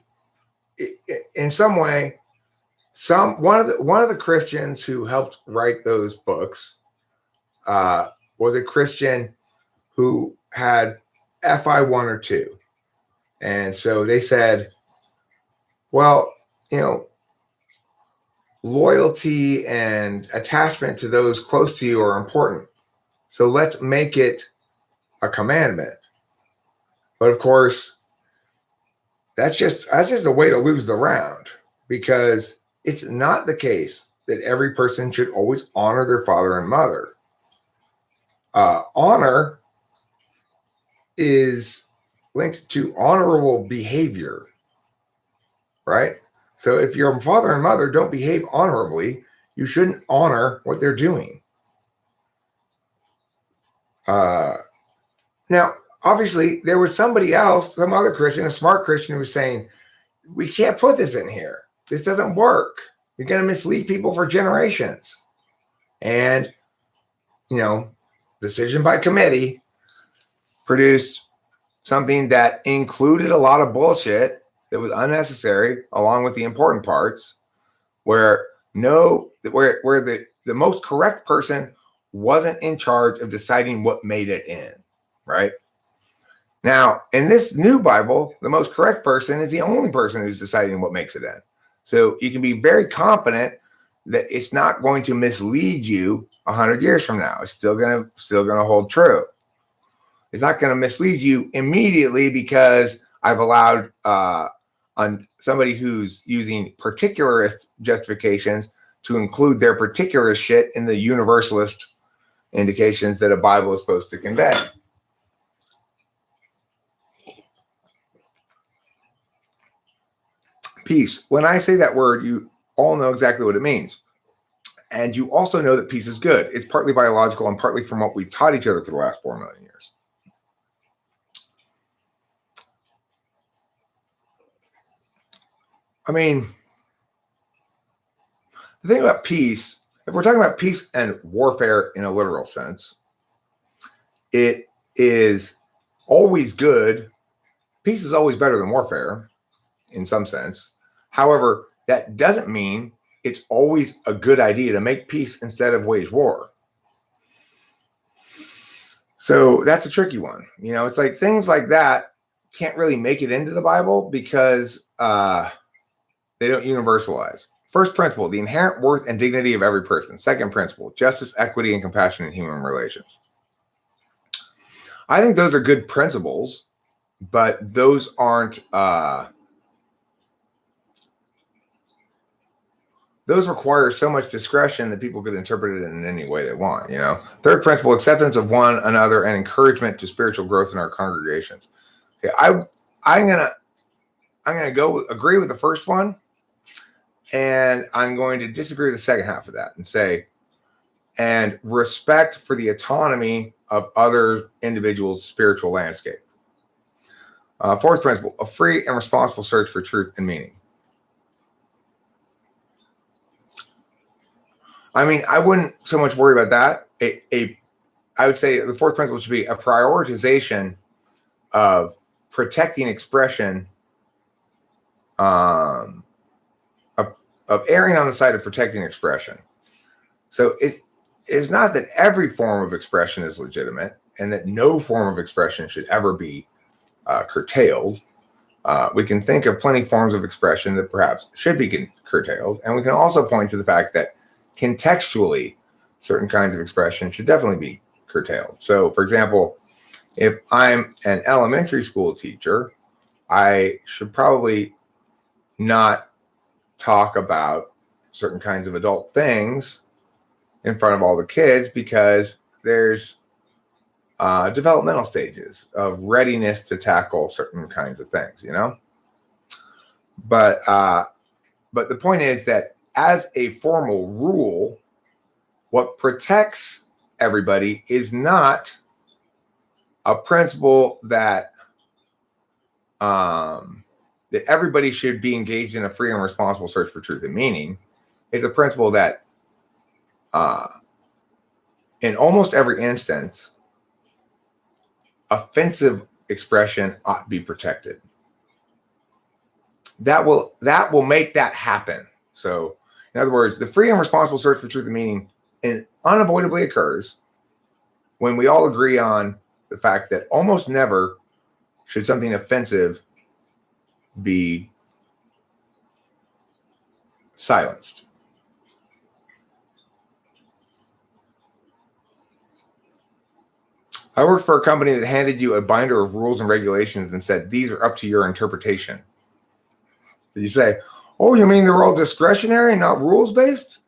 in some way one of the Christians who helped write those books was a Christian who had FI1 or 2. And so they said, well, you know, loyalty and attachment to those close to you are important. So let's make it a commandment. But of course, that's just a way to lose the round, because it's not the case that every person should always honor their father and mother. Honor is linked to honorable behavior, right? So if your father and mother don't behave honorably, you shouldn't honor what they're doing. Now, obviously, there was somebody else, some other Christian, a smart Christian, who was saying, we can't put this in here. This doesn't work. You're going to mislead people for generations. And, you know, decision by committee produced something that included a lot of bullshit that was unnecessary, along with the important parts, where the most correct person wasn't in charge of deciding what made it in, right? Now, in this new Bible, the most correct person is the only person who's deciding what makes it in. So you can be very confident that it's not going to mislead you 100 years from now. It's still gonna hold true. It's not going to mislead you immediately because I've allowed on somebody who's using particularist justifications to include their particular shit in the universalist indications that a Bible is supposed to convey. Peace. When I say that word, you all know exactly what it means. And you also know that peace is good. It's partly biological and partly from what we've taught each other for the last 4 million years. I mean, the thing about peace, if we're talking about peace and warfare in a literal sense, it is always good. Peace is always better than warfare in some sense. However, that doesn't mean it's always a good idea to make peace instead of wage war. So that's a tricky one. You know, it's like things like that can't really make it into the Bible because they don't universalize. First principle, the inherent worth and dignity of every person. Second principle, justice, equity, and compassion in human relations. I think those are good principles, but those aren't, those require so much discretion that people could interpret it in any way they want, you know. Third principle, acceptance of one another and encouragement to spiritual growth in our congregations. Okay, I'm gonna go agree with the first one, and I'm going to disagree with the second half of that and say, and respect for the autonomy of other individuals' spiritual landscape. Fourth principle, a free and responsible search for truth and meaning. I mean, I wouldn't so much worry about that. I would say the fourth principle should be a prioritization of protecting expression, of erring on the side of protecting expression. So it is not that every form of expression is legitimate and that no form of expression should ever be curtailed. We can think of plenty of forms of expression that perhaps should be curtailed. And we can also point to the fact that contextually, certain kinds of expression should definitely be curtailed. So, for example, if I'm an elementary school teacher, I should probably not talk about certain kinds of adult things in front of all the kids because there's developmental stages of readiness to tackle certain kinds of things, you know? But the point is that as a formal rule, what protects everybody is not a principle that that everybody should be engaged in a free and responsible search for truth and meaning. It's a principle that in almost every instance, offensive expression ought to be protected. That will make that happen. So, in other words, the free and responsible search for truth and meaning unavoidably occurs when we all agree on the fact that almost never should something offensive be silenced. I worked for a company that handed you a binder of rules and regulations and said, these are up to your interpretation. Did you say, oh, you mean they're all discretionary, not rules-based?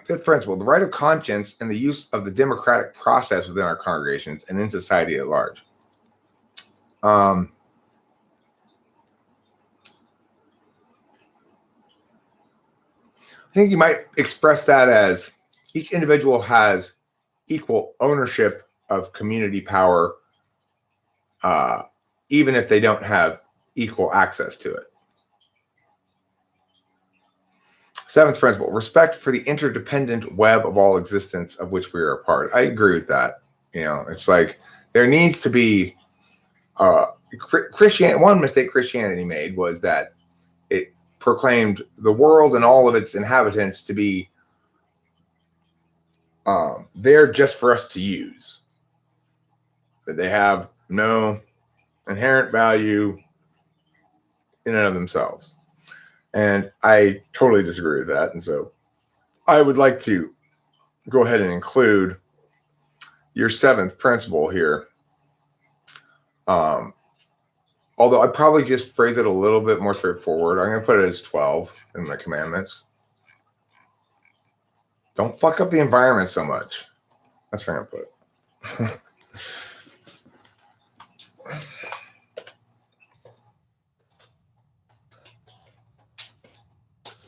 Fifth principle, the right of conscience and the use of the democratic process within our congregations and in society at large. I think you might express that as each individual has equal ownership of community power, even if they don't have equal access to it. Seventh principle, respect for the interdependent web of all existence of which we are a part. I agree with that. You know, it's like there needs to be Christianity. One mistake Christianity made was that it proclaimed the world and all of its inhabitants to be there just for us to use. That they have no inherent value in and of themselves. And I totally disagree with that. And so I would like to go ahead and include your seventh principle here. Although I'd probably just phrase it a little bit more straightforward. I'm going to put it as 12 in the commandments. Don't fuck up the environment so much. That's what I'm going to put.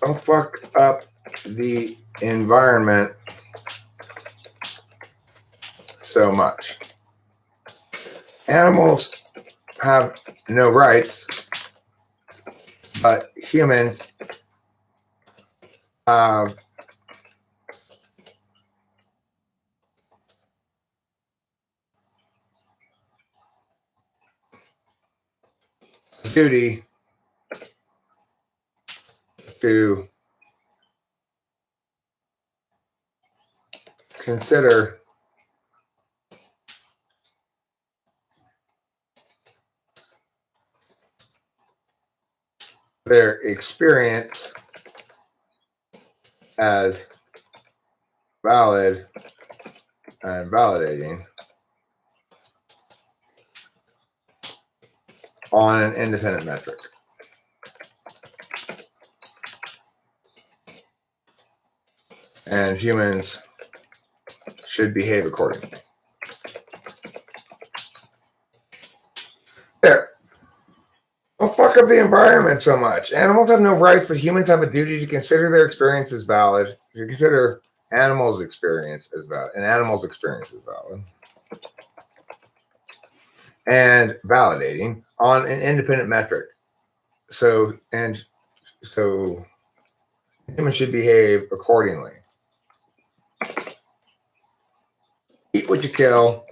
Don't fuck up the environment so much. Animals have no rights, but humans have duty to consider their experience as valid and validating on an independent metric. And humans should behave accordingly. There. Don't fuck up the environment so much. Animals have no rights, but humans have a duty to consider their experience as valid. To consider animals' experience as valid. And animals' experience as valid. And validating on an independent metric. So humans should behave accordingly. Eat what you kill.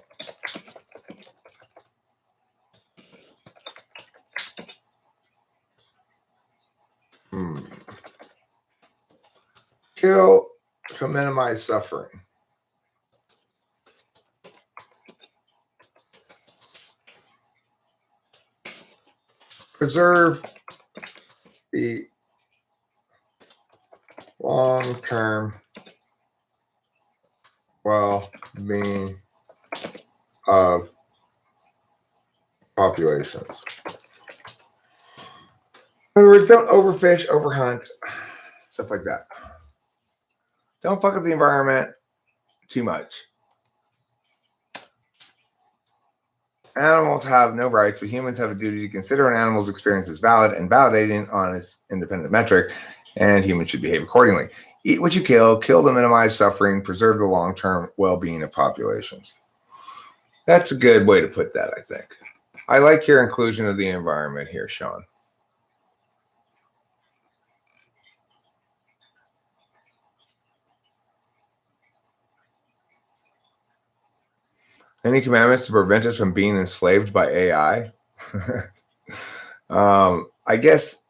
Kill to minimize suffering. Preserve the long-term well-being of populations. In other words, don't overfish, overhunt, stuff like that. Don't fuck up the environment too much. Animals have no rights, but humans have a duty to consider an animal's experience as valid and validating on its independent metric, and humans should behave accordingly. Eat what you kill to minimize suffering, preserve the long-term well-being of populations. That's a good way to put that, I think. I like your inclusion of the environment here, Sean. Any commandments to prevent us from being enslaved by AI? I guess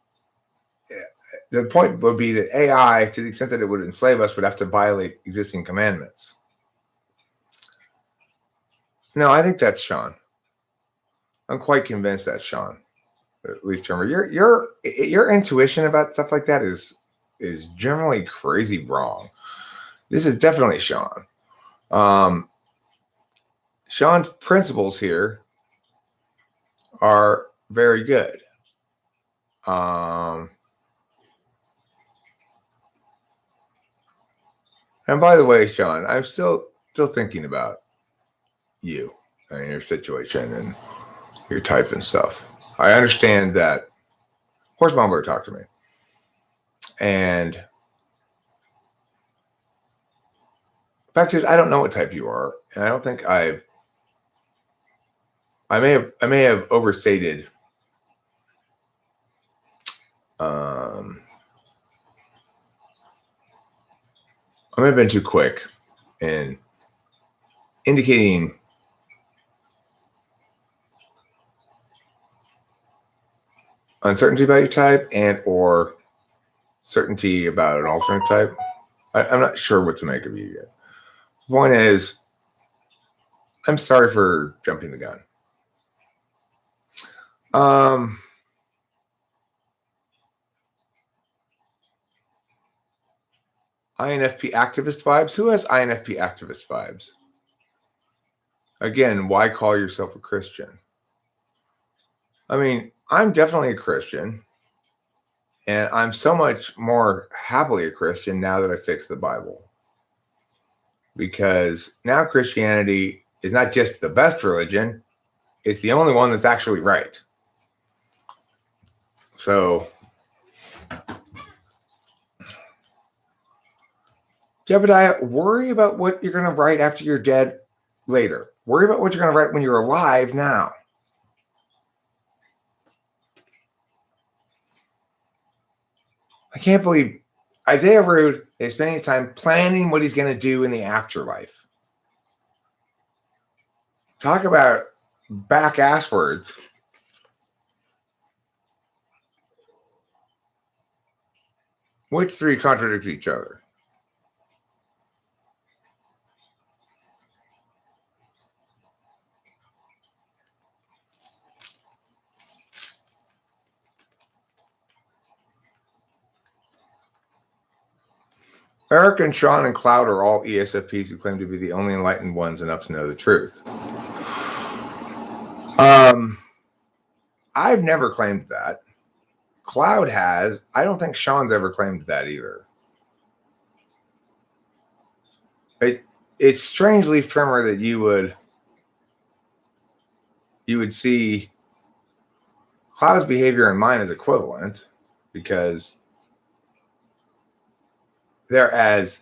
the point would be that AI, to the extent that it would enslave us, would have to violate existing commandments. No, I think that's Sean. I'm quite convinced that's Sean. At least your intuition about stuff like that is generally crazy wrong. This is definitely Sean. Sean's principles here are very good. And by the way, Sean, I'm still thinking about you and your situation and your type and stuff. I understand that Horse Mumbler talked to me. And the fact is, I don't know what type you are. And I don't think I may have overstated I may have been too quick in indicating uncertainty about your type and or certainty about an alternate type. I'm not sure what to make of you yet. The point is, I'm sorry for jumping the gun. INFP activist vibes. Who has INFP activist vibes? Again, why call yourself a Christian? I mean, I'm definitely a Christian. And I'm so much more happily a Christian now that I fixed the Bible. Because now Christianity is not just the best religion, it's the only one that's actually right. So, Jebediah, worry about what you're going to write after you're dead later. Worry about what you're going to write when you're alive now. I can't believe Isaiah Rude is spending time planning what he's going to do in the afterlife. Talk about back ass words. Which three contradict each other? Eric and Sean and Cloud are all ESFPs who claim to be the only enlightened ones enough to know the truth. I've never claimed that. Cloud has. I don't think Sean's ever claimed that either. It's strange, Leaf Trimmer, that you would see Cloud's behavior and mine as equivalent, because they're as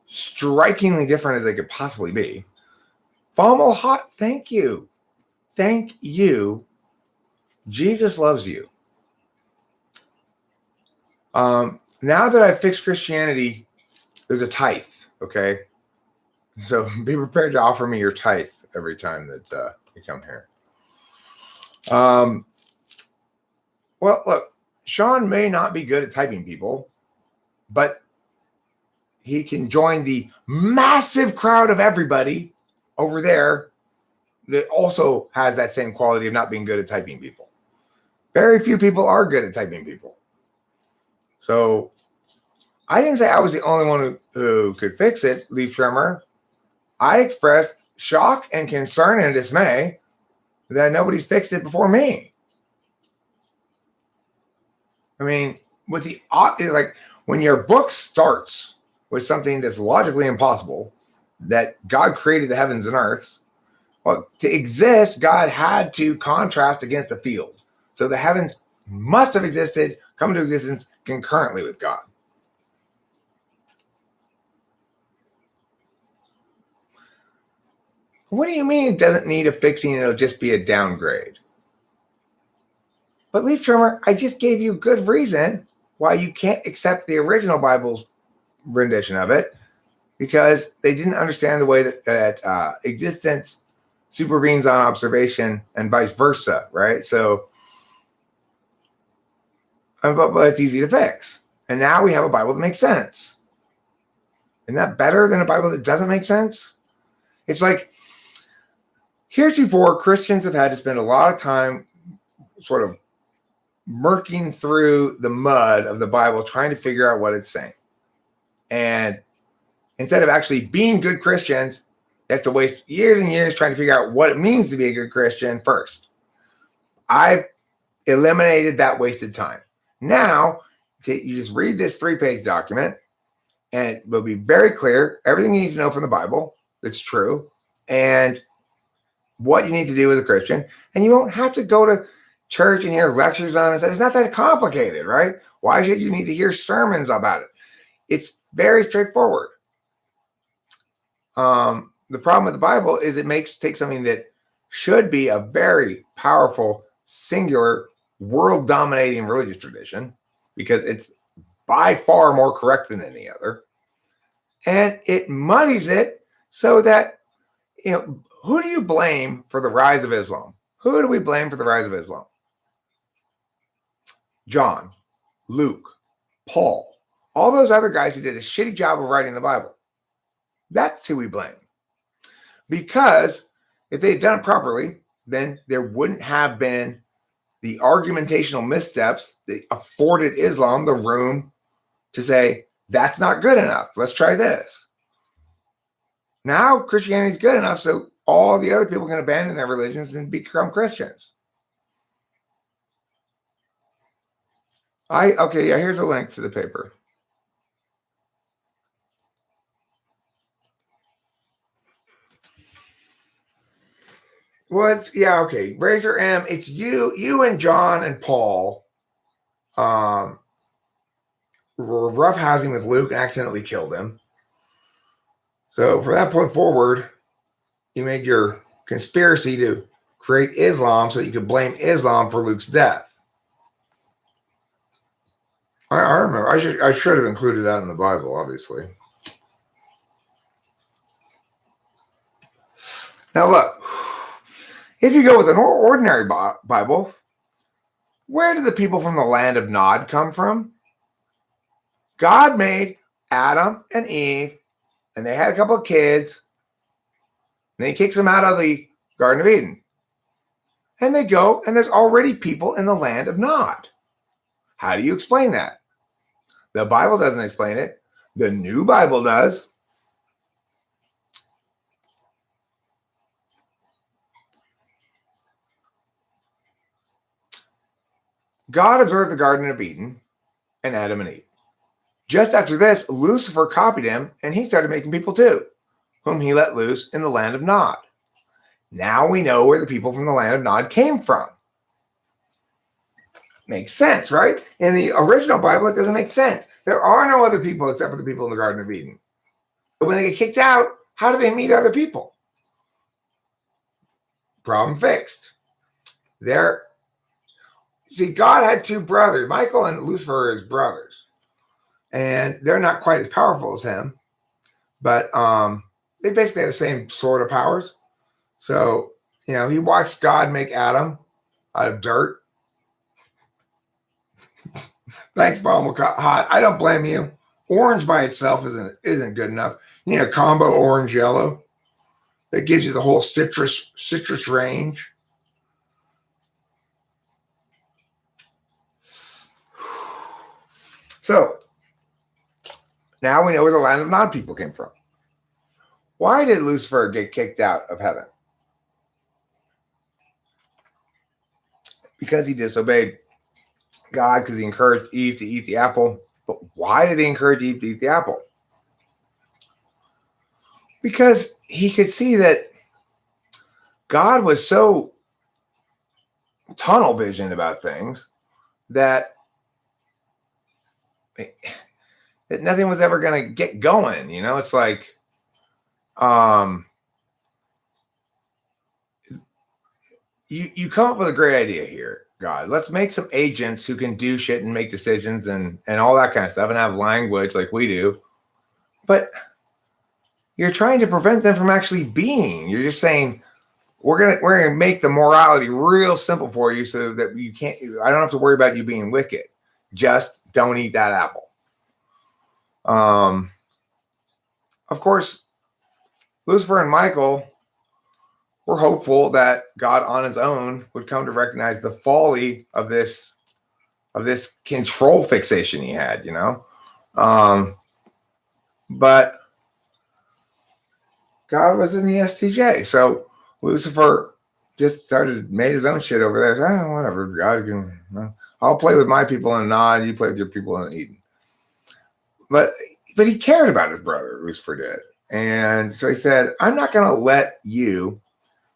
strikingly different as they could possibly be. Fumble hot, thank you. Thank you. Jesus loves you. Now that I've fixed Christianity, there's a tithe, okay? So be prepared to offer me your tithe every time that you come here. Well, look, Sean may not be good at typing people, but he can join the massive crowd of everybody over there that also has that same quality of not being good at typing people. Very few people are good at typing people. So I didn't say I was the only one who could fix it, Leaf Trimmer. I expressed shock and concern and dismay that nobody's fixed it before me. I mean, with the like when your book starts with something that's logically impossible, that God created the heavens and earths. Well, to exist, God had to contrast against the field. So the heavens must have existed, come into existence concurrently with God. What do you mean it doesn't need a fixing? It'll just be a downgrade. But Leaf Trimmer, I just gave you good reason why you can't accept the original Bible's rendition of it, because they didn't understand the way that existence supervenes on observation and vice versa, right? So, but it's easy to fix. And now we have a Bible that makes sense. Isn't that better than a Bible that doesn't make sense? It's like, heretofore, Christians have had to spend a lot of time sort of murking through the mud of the Bible, trying to figure out what it's saying. And instead of actually being good Christians, they have to waste years and years trying to figure out what it means to be a good Christian first. I've eliminated that wasted time. Now, you just read this 3-page document, and it will be very clear everything you need to know from the Bible that's true, and what you need to do as a Christian. And you won't have to go to church and hear lectures on it. It's not that complicated, right? Why should you need to hear sermons about it? It's very straightforward. The problem with the Bible is it takes something that should be a very powerful, singular, world-dominating religious tradition, because it's by far more correct than any other, and it muddies it so that, who do you blame for the rise of Islam? Who do we blame for the rise of Islam? John, Luke, Paul, all those other guys who did a shitty job of writing the Bible. That's who we blame. Because if they had done it properly, then there wouldn't have been the argumentational missteps that afforded Islam the room to say, that's not good enough. Let's try this. Now Christianity is good enough, so all the other people can abandon their religions and become Christians. Here's a link to the paper. Well, Razor M, it's you and John and Paul were roughhousing with Luke and accidentally killed him. So from that point forward, you made your conspiracy to create Islam so that you could blame Islam for Luke's death. I remember. I should have included that in the Bible, obviously. Now look, if you go with an ordinary Bible, where do the people from the land of Nod come from? God made Adam and Eve, and they had a couple of kids, and he kicks them out of the Garden of Eden. And they go, and there's already people in the land of Nod. How do you explain that? The Bible doesn't explain it. The New Bible does. God observed the Garden of Eden and Adam and Eve. Just after this, Lucifer copied him, and he started making people too, whom he let loose in the land of Nod. Now we know where the people from the land of Nod came from. Makes sense, right? In the original Bible, it doesn't make sense. There are no other people except for the people in the Garden of Eden. But when they get kicked out, how do they meet other people? Problem fixed. See, God had two brothers. Michael and Lucifer are his brothers. And they're not quite as powerful as him. But they basically have the same sort of powers. So, he watched God make Adam out of dirt. Thanks, Bomb Hot. I don't blame you. Orange by itself isn't good enough. You need a combo orange yellow that gives you the whole citrus range. So now we know where the land of Nod people came from. Why did Lucifer get kicked out of heaven? Because he disobeyed God, because he encouraged Eve to eat the apple. But why did he encourage Eve to eat the apple? Because he could see that God was so tunnel vision about things that nothing was ever going to get going. It's like, you come up with a great idea here, God. Let's make some agents who can do shit and make decisions and all that kind of stuff and have language like we do. But you're trying to prevent them from actually being. You're just saying, we're gonna make the morality real simple for you so that I don't have to worry about you being wicked. Just don't eat that apple. Of course, Lucifer and Michael were hopeful that God on his own would come to recognize the folly of this control fixation he had, but God was in the STJ. So Lucifer just made his own shit over there. So, whatever, God can, I'll play with my people in Nod, you play with your people in Eden. But he cared about his brother, Lucifer did. And so he said, I'm not going to let you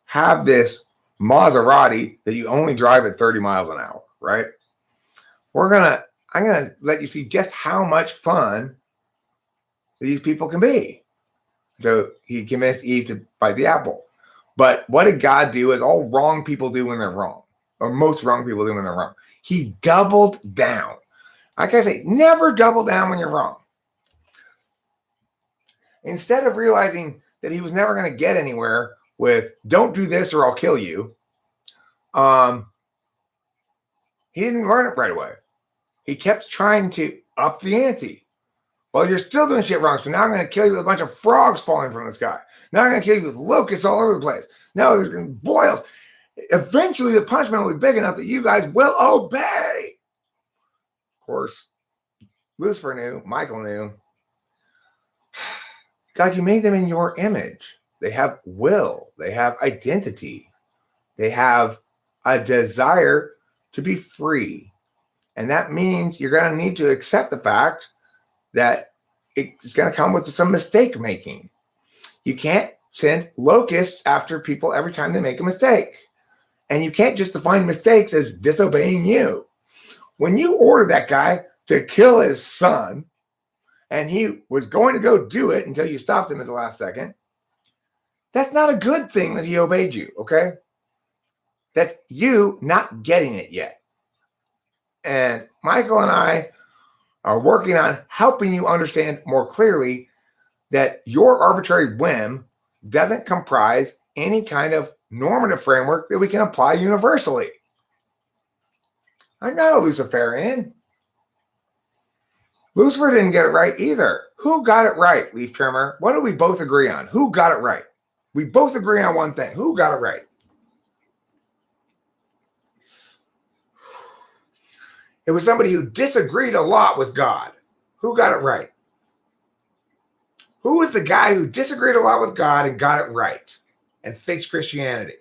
have this Maserati that you only drive at 30 miles an hour, right? I'm going to let you see just how much fun these people can be. So he convinced Eve to bite the apple. But what did God do as all wrong people do when they're wrong, or most wrong people do when they're wrong? He doubled down. Like I say, never double down when you're wrong. Instead of realizing that he was never going to get anywhere with don't do this or I'll kill you, he didn't learn it right away. He kept trying to up the ante. Well, you're still doing shit wrong, so now I'm going to kill you with a bunch of frogs falling from the sky. Now I'm going to kill you with locusts all over the place. No, there's going to be boils. Eventually, the punishment will be big enough that you guys will obey. Of course, Lucifer knew, Michael knew. God, you made them in your image. They have will. They have identity. They have a desire to be free. And that means you're going to need to accept the fact that it's going to come with some mistake making. You can't send locusts after people every time they make a mistake. And you can't just define mistakes as disobeying you. When you order that guy to kill his son, and he was going to go do it until you stopped him at the last second, that's not a good thing that he obeyed you, okay? That's you not getting it yet. And Michael and I are working on helping you understand more clearly that your arbitrary whim doesn't comprise any kind of normative framework that we can apply universally. I'm not a Luciferian. Lucifer didn't get it right either. Who got it right, Leaf Trimmer? What do we both agree on? Who got it right? We both agree on one thing. Who got it right? It was somebody who disagreed a lot with God. Who got it right? Who was the guy who disagreed a lot with God and got it right and fixed Christianity?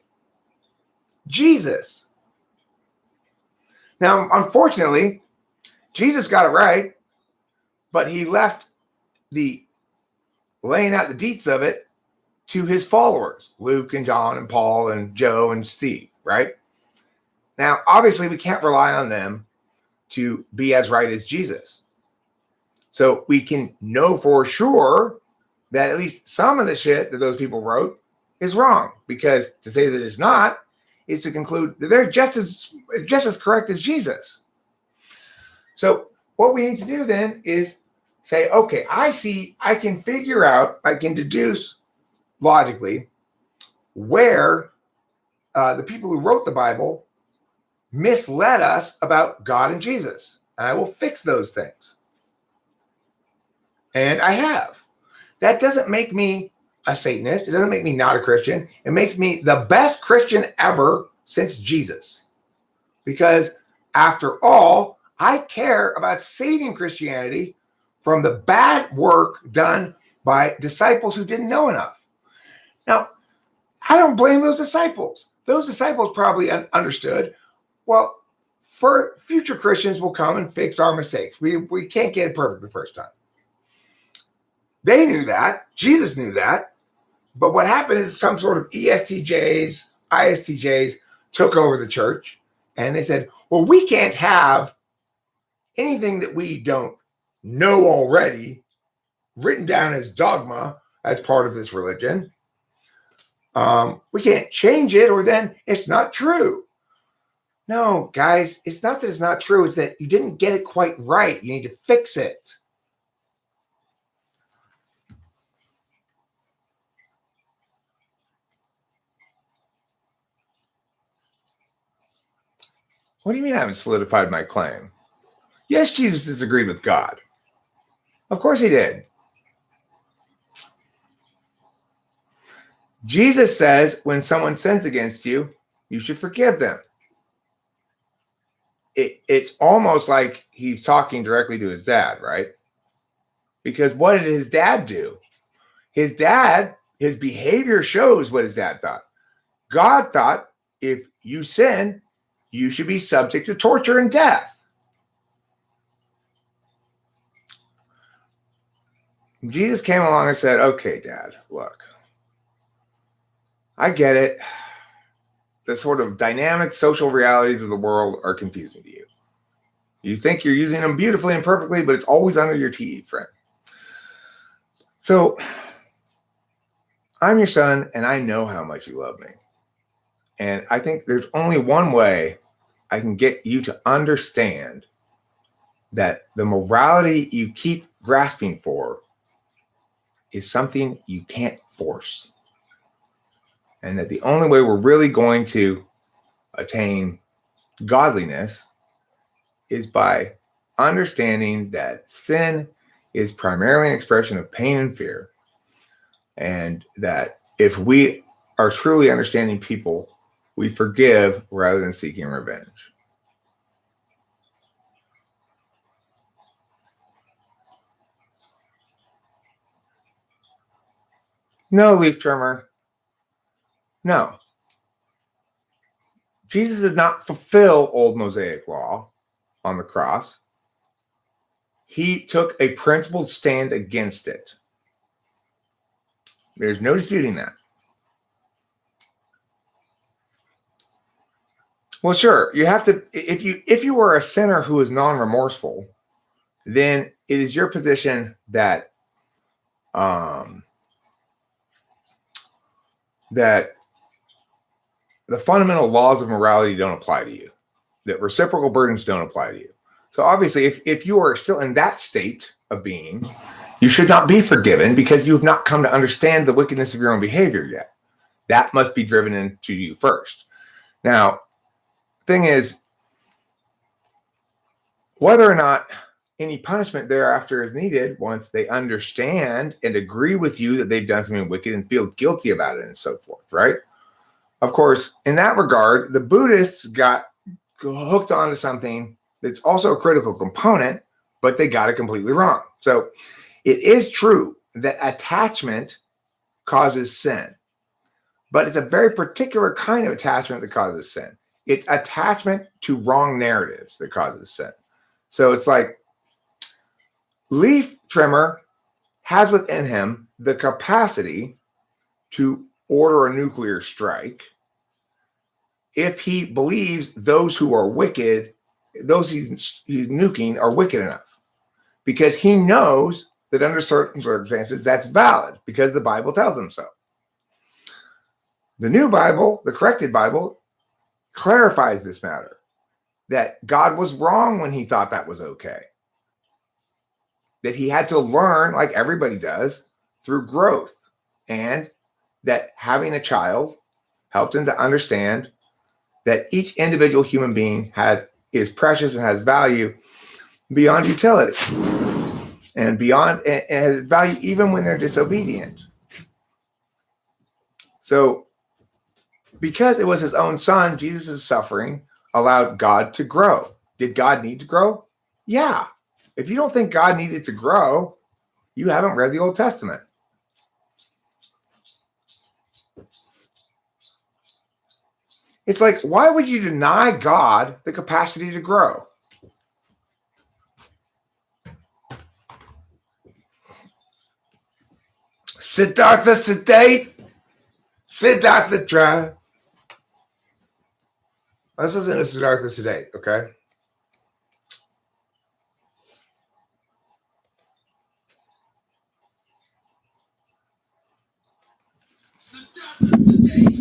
Jesus. Now, unfortunately, Jesus got it right, but he left the laying out the deets of it to his followers, Luke and John and Paul and Joe and Steve, right? Now, obviously, we can't rely on them to be as right as Jesus. So we can know for sure that at least some of the shit that those people wrote is wrong, because to say that it's not is to conclude that they're just as correct as Jesus. So what we need to do then is say, okay, I can figure out, I can deduce logically where the people who wrote the Bible misled us about God and Jesus. And I will fix those things. And I have. That doesn't make me a Satanist. It doesn't make me not a Christian. It makes me the best Christian ever since Jesus. Because after all, I care about saving Christianity from the bad work done by disciples who didn't know enough. Now, I don't blame those disciples. Those disciples probably understood, well, for future Christians will come and fix our mistakes. We can't get it perfect the first time. They knew that. Jesus knew that. But what happened is some sort of ESTJs, ISTJs took over the church, and they said, well, we can't have anything that we don't know already written down as dogma as part of this religion. We can't change it, or then it's not true. No, guys, it's not that it's not true. It's that you didn't get it quite right. You need to fix it. What do you mean I haven't solidified my claim? Yes, Jesus disagreed with God. Of course he did. Jesus says when someone sins against you, you should forgive them. It's almost like he's talking directly to his dad, right? Because what did his dad do? His behavior shows what his dad thought. God thought if you sin, you should be subject to torture and death. Jesus came along and said, okay, Dad, look, I get it. The sort of dynamic social realities of the world are confusing to you. You think you're using them beautifully and perfectly, but it's always under your teeth, friend. So I'm your son, and I know how much you love me. And I think there's only one way I can get you to understand that the morality you keep grasping for is something you can't force. And that the only way we're really going to attain godliness is by understanding that sin is primarily an expression of pain and fear. And that if we are truly understanding people, we forgive rather than seeking revenge. No, Leaf Trimmer. No. Jesus did not fulfill old Mosaic law on the cross. He took a principled stand against it. There's no disputing that. Well, sure, you have to, if you were a sinner who is non-remorseful, then it is your position that that the fundamental laws of morality don't apply to you, that reciprocal burdens don't apply to you. So obviously, if you are still in that state of being, you should not be forgiven because you have not come to understand the wickedness of your own behavior yet. That must be driven into you first. Now, thing is, whether or not any punishment thereafter is needed once they understand and agree with you that they've done something wicked and feel guilty about it and so forth, right? Of course, in that regard, the Buddhists got hooked onto something that's also a critical component, but they got it completely wrong. So it is true that attachment causes sin, but it's a very particular kind of attachment that causes sin. It's attachment to wrong narratives that causes sin. So it's like leaf trimmer has within him the capacity to order a nuclear strike if he believes those who are wicked, those he's nuking, are wicked enough, because he knows that under certain circumstances that's valid because the Bible tells him so. The new Bible, the corrected Bible, clarifies this matter, that God was wrong when he thought that was okay, that he had to learn, like everybody does, through growth, and that having a child helped him to understand that each individual human being is precious and has value beyond utility, and beyond and has value even when they're disobedient. So because it was his own son, Jesus' suffering allowed God to grow. Did God need to grow? Yeah. If you don't think God needed to grow, you haven't read the Old Testament. It's like, why would you deny God the capacity to grow? Siddhartha sedate, Siddhartha try. Let's listen to Siddhartha sedate, okay? Siddhartha sedate.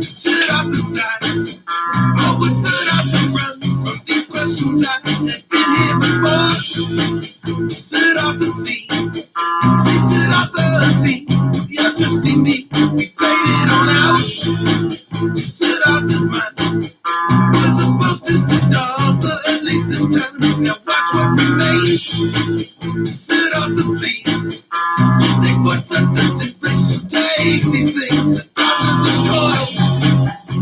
Sit off the sides. Oh, would sit off the run from these questions I have been here before. Sit off the seat. See, sit off the seat. You just see me. We played it on out. You sit off this mind. We're supposed to sit off the at least this time. Now watch what remains. Sit off the please. You think what's up to this place? Just take these things. Sit off as a coil.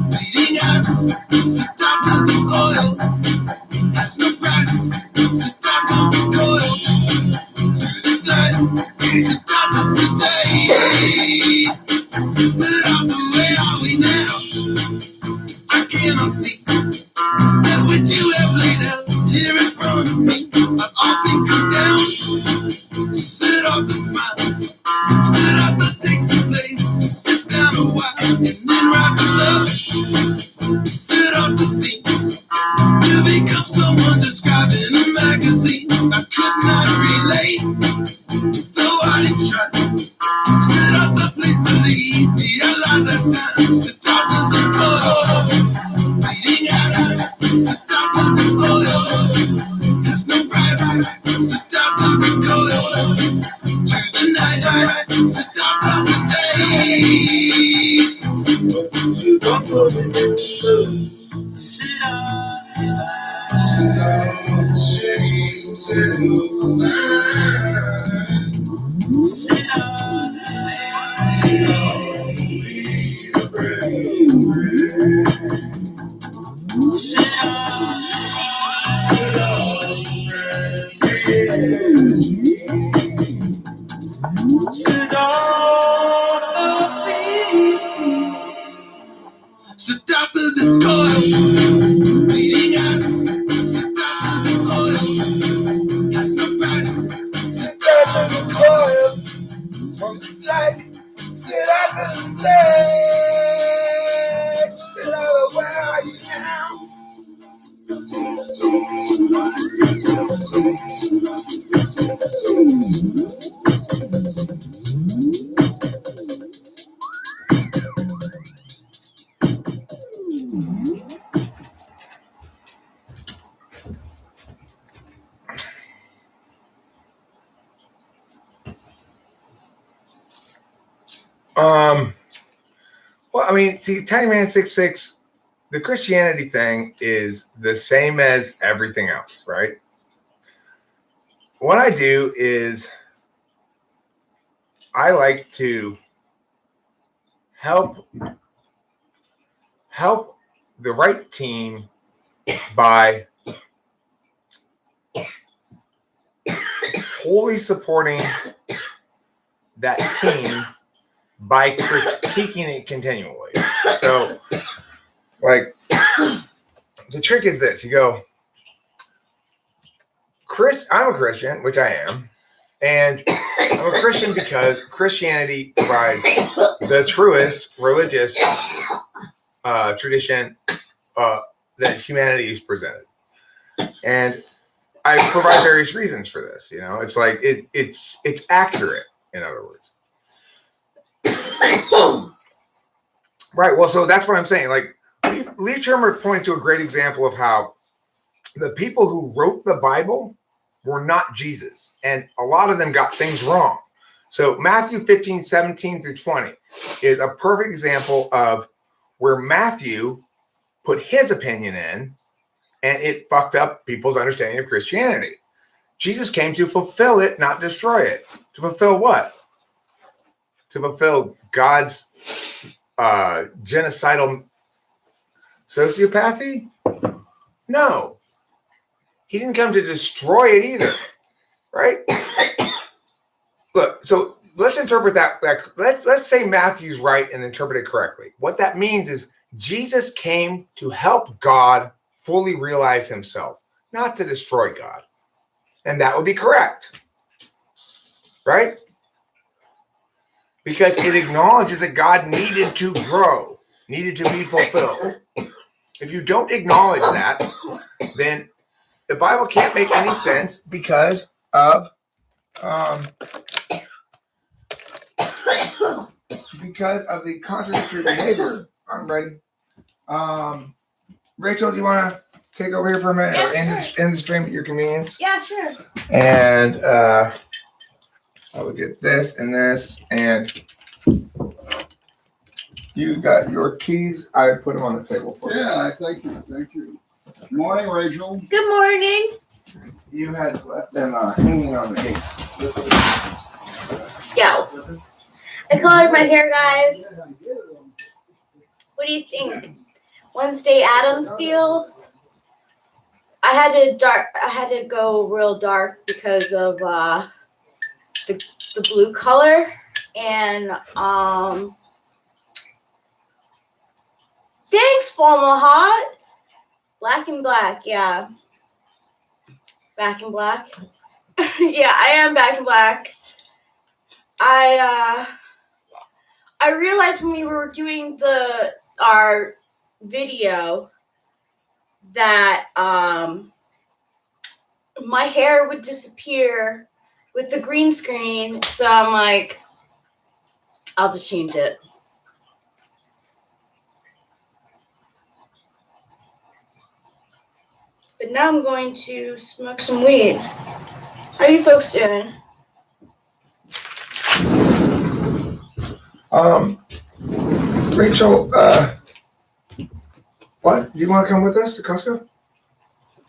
Bleeding us, sit down to this oil. Has no price. Sit down to recoil. Through this night, sit down to sedate. Sit down to where are we now? I cannot see that what you have laid out here in front of me. I've often come down. Sit off the smiles. Sit off the takes the place. Sits down a while and then rises up. Sit off the scenes. You become someone describing a magazine. I could not relate, though I did try. Sit off the please believe me. I lied last time. Sit off as a coil. Bleeding ass. Sit off to this oil. There's no price. Sit off the recoil. Through the night. Sit off the sedate. Sit off, sit off, shakes to the line. Sit off, sit off, be the brain. Sit off, sit off, sit off the feet. Sit after this coil, bleeding us. Sit after this Well, I mean, see, Tiny Man 66, the Christianity thing is the same as everything else, right? What I do is I like to help the right team by wholly supporting that team by critiquing it continually. So, like, the trick is this: you go, I'm a Christian, which I am, and I'm a Christian because Christianity provides the truest religious tradition that humanity is presented, and I provide various reasons for this. You know, it's like it's accurate. In other words. Right. Well, so that's what I'm saying. Like, Lee Shermer pointed to a great example of how the people who wrote the Bible were not Jesus. And a lot of them got things wrong. So Matthew 15, 17 through 20 is a perfect example of where Matthew put his opinion in and it fucked up people's understanding of Christianity. Jesus came to fulfill it, not destroy it. To fulfill what? To fulfill God's genocidal sociopathy? No. He didn't come to destroy it either. Right? Look, so let's interpret that. Let's say Matthew's right and interpret it correctly. What that means is Jesus came to help God fully realize himself, not to destroy God. And that would be correct. Right? Because it acknowledges that God needed to grow, needed to be fulfilled. If you don't acknowledge that, then the Bible can't make any sense because of the contradictory behavior. I'm ready. Rachel, do you want to take over here for a minute? Yeah, or end the stream at your convenience? Yeah, sure. And I will get this, and you got your keys. I put them on the table for you. Yeah, thank you. Thank you. Morning, Rachel. Good morning. You had left them hanging on the gate. Yo. I colored my hair, guys. What do you think Wednesday Addams feels? I had to go real dark because of the blue color, and thanks, Formal Hot. Black and black, yeah. Back in black. Yeah, I am back in black. I realized when we were doing our video that my hair would disappear with the green screen, so I'm like, I'll just change it. But now I'm going to smoke some weed. How are you folks doing? Rachel, what? Do you want to come with us to Costco?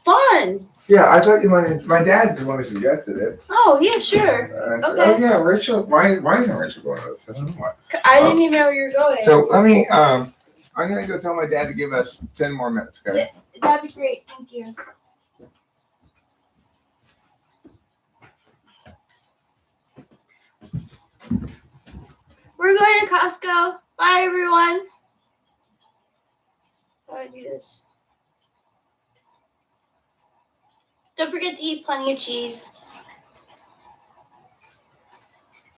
Fun. Yeah, I thought you wanted. My dad's the one who suggested it. Oh, yeah, sure. I said, Okay. oh yeah, Rachel. Why isn't Rachel going with us? I don't know why. I didn't even know where you were going. So let me. I'm gonna go tell my dad to give us 10 more minutes. Okay. Yeah, that'd be great. Thank you. We're going to Costco. Bye, everyone. How do I do this? Don't forget to eat plenty of cheese.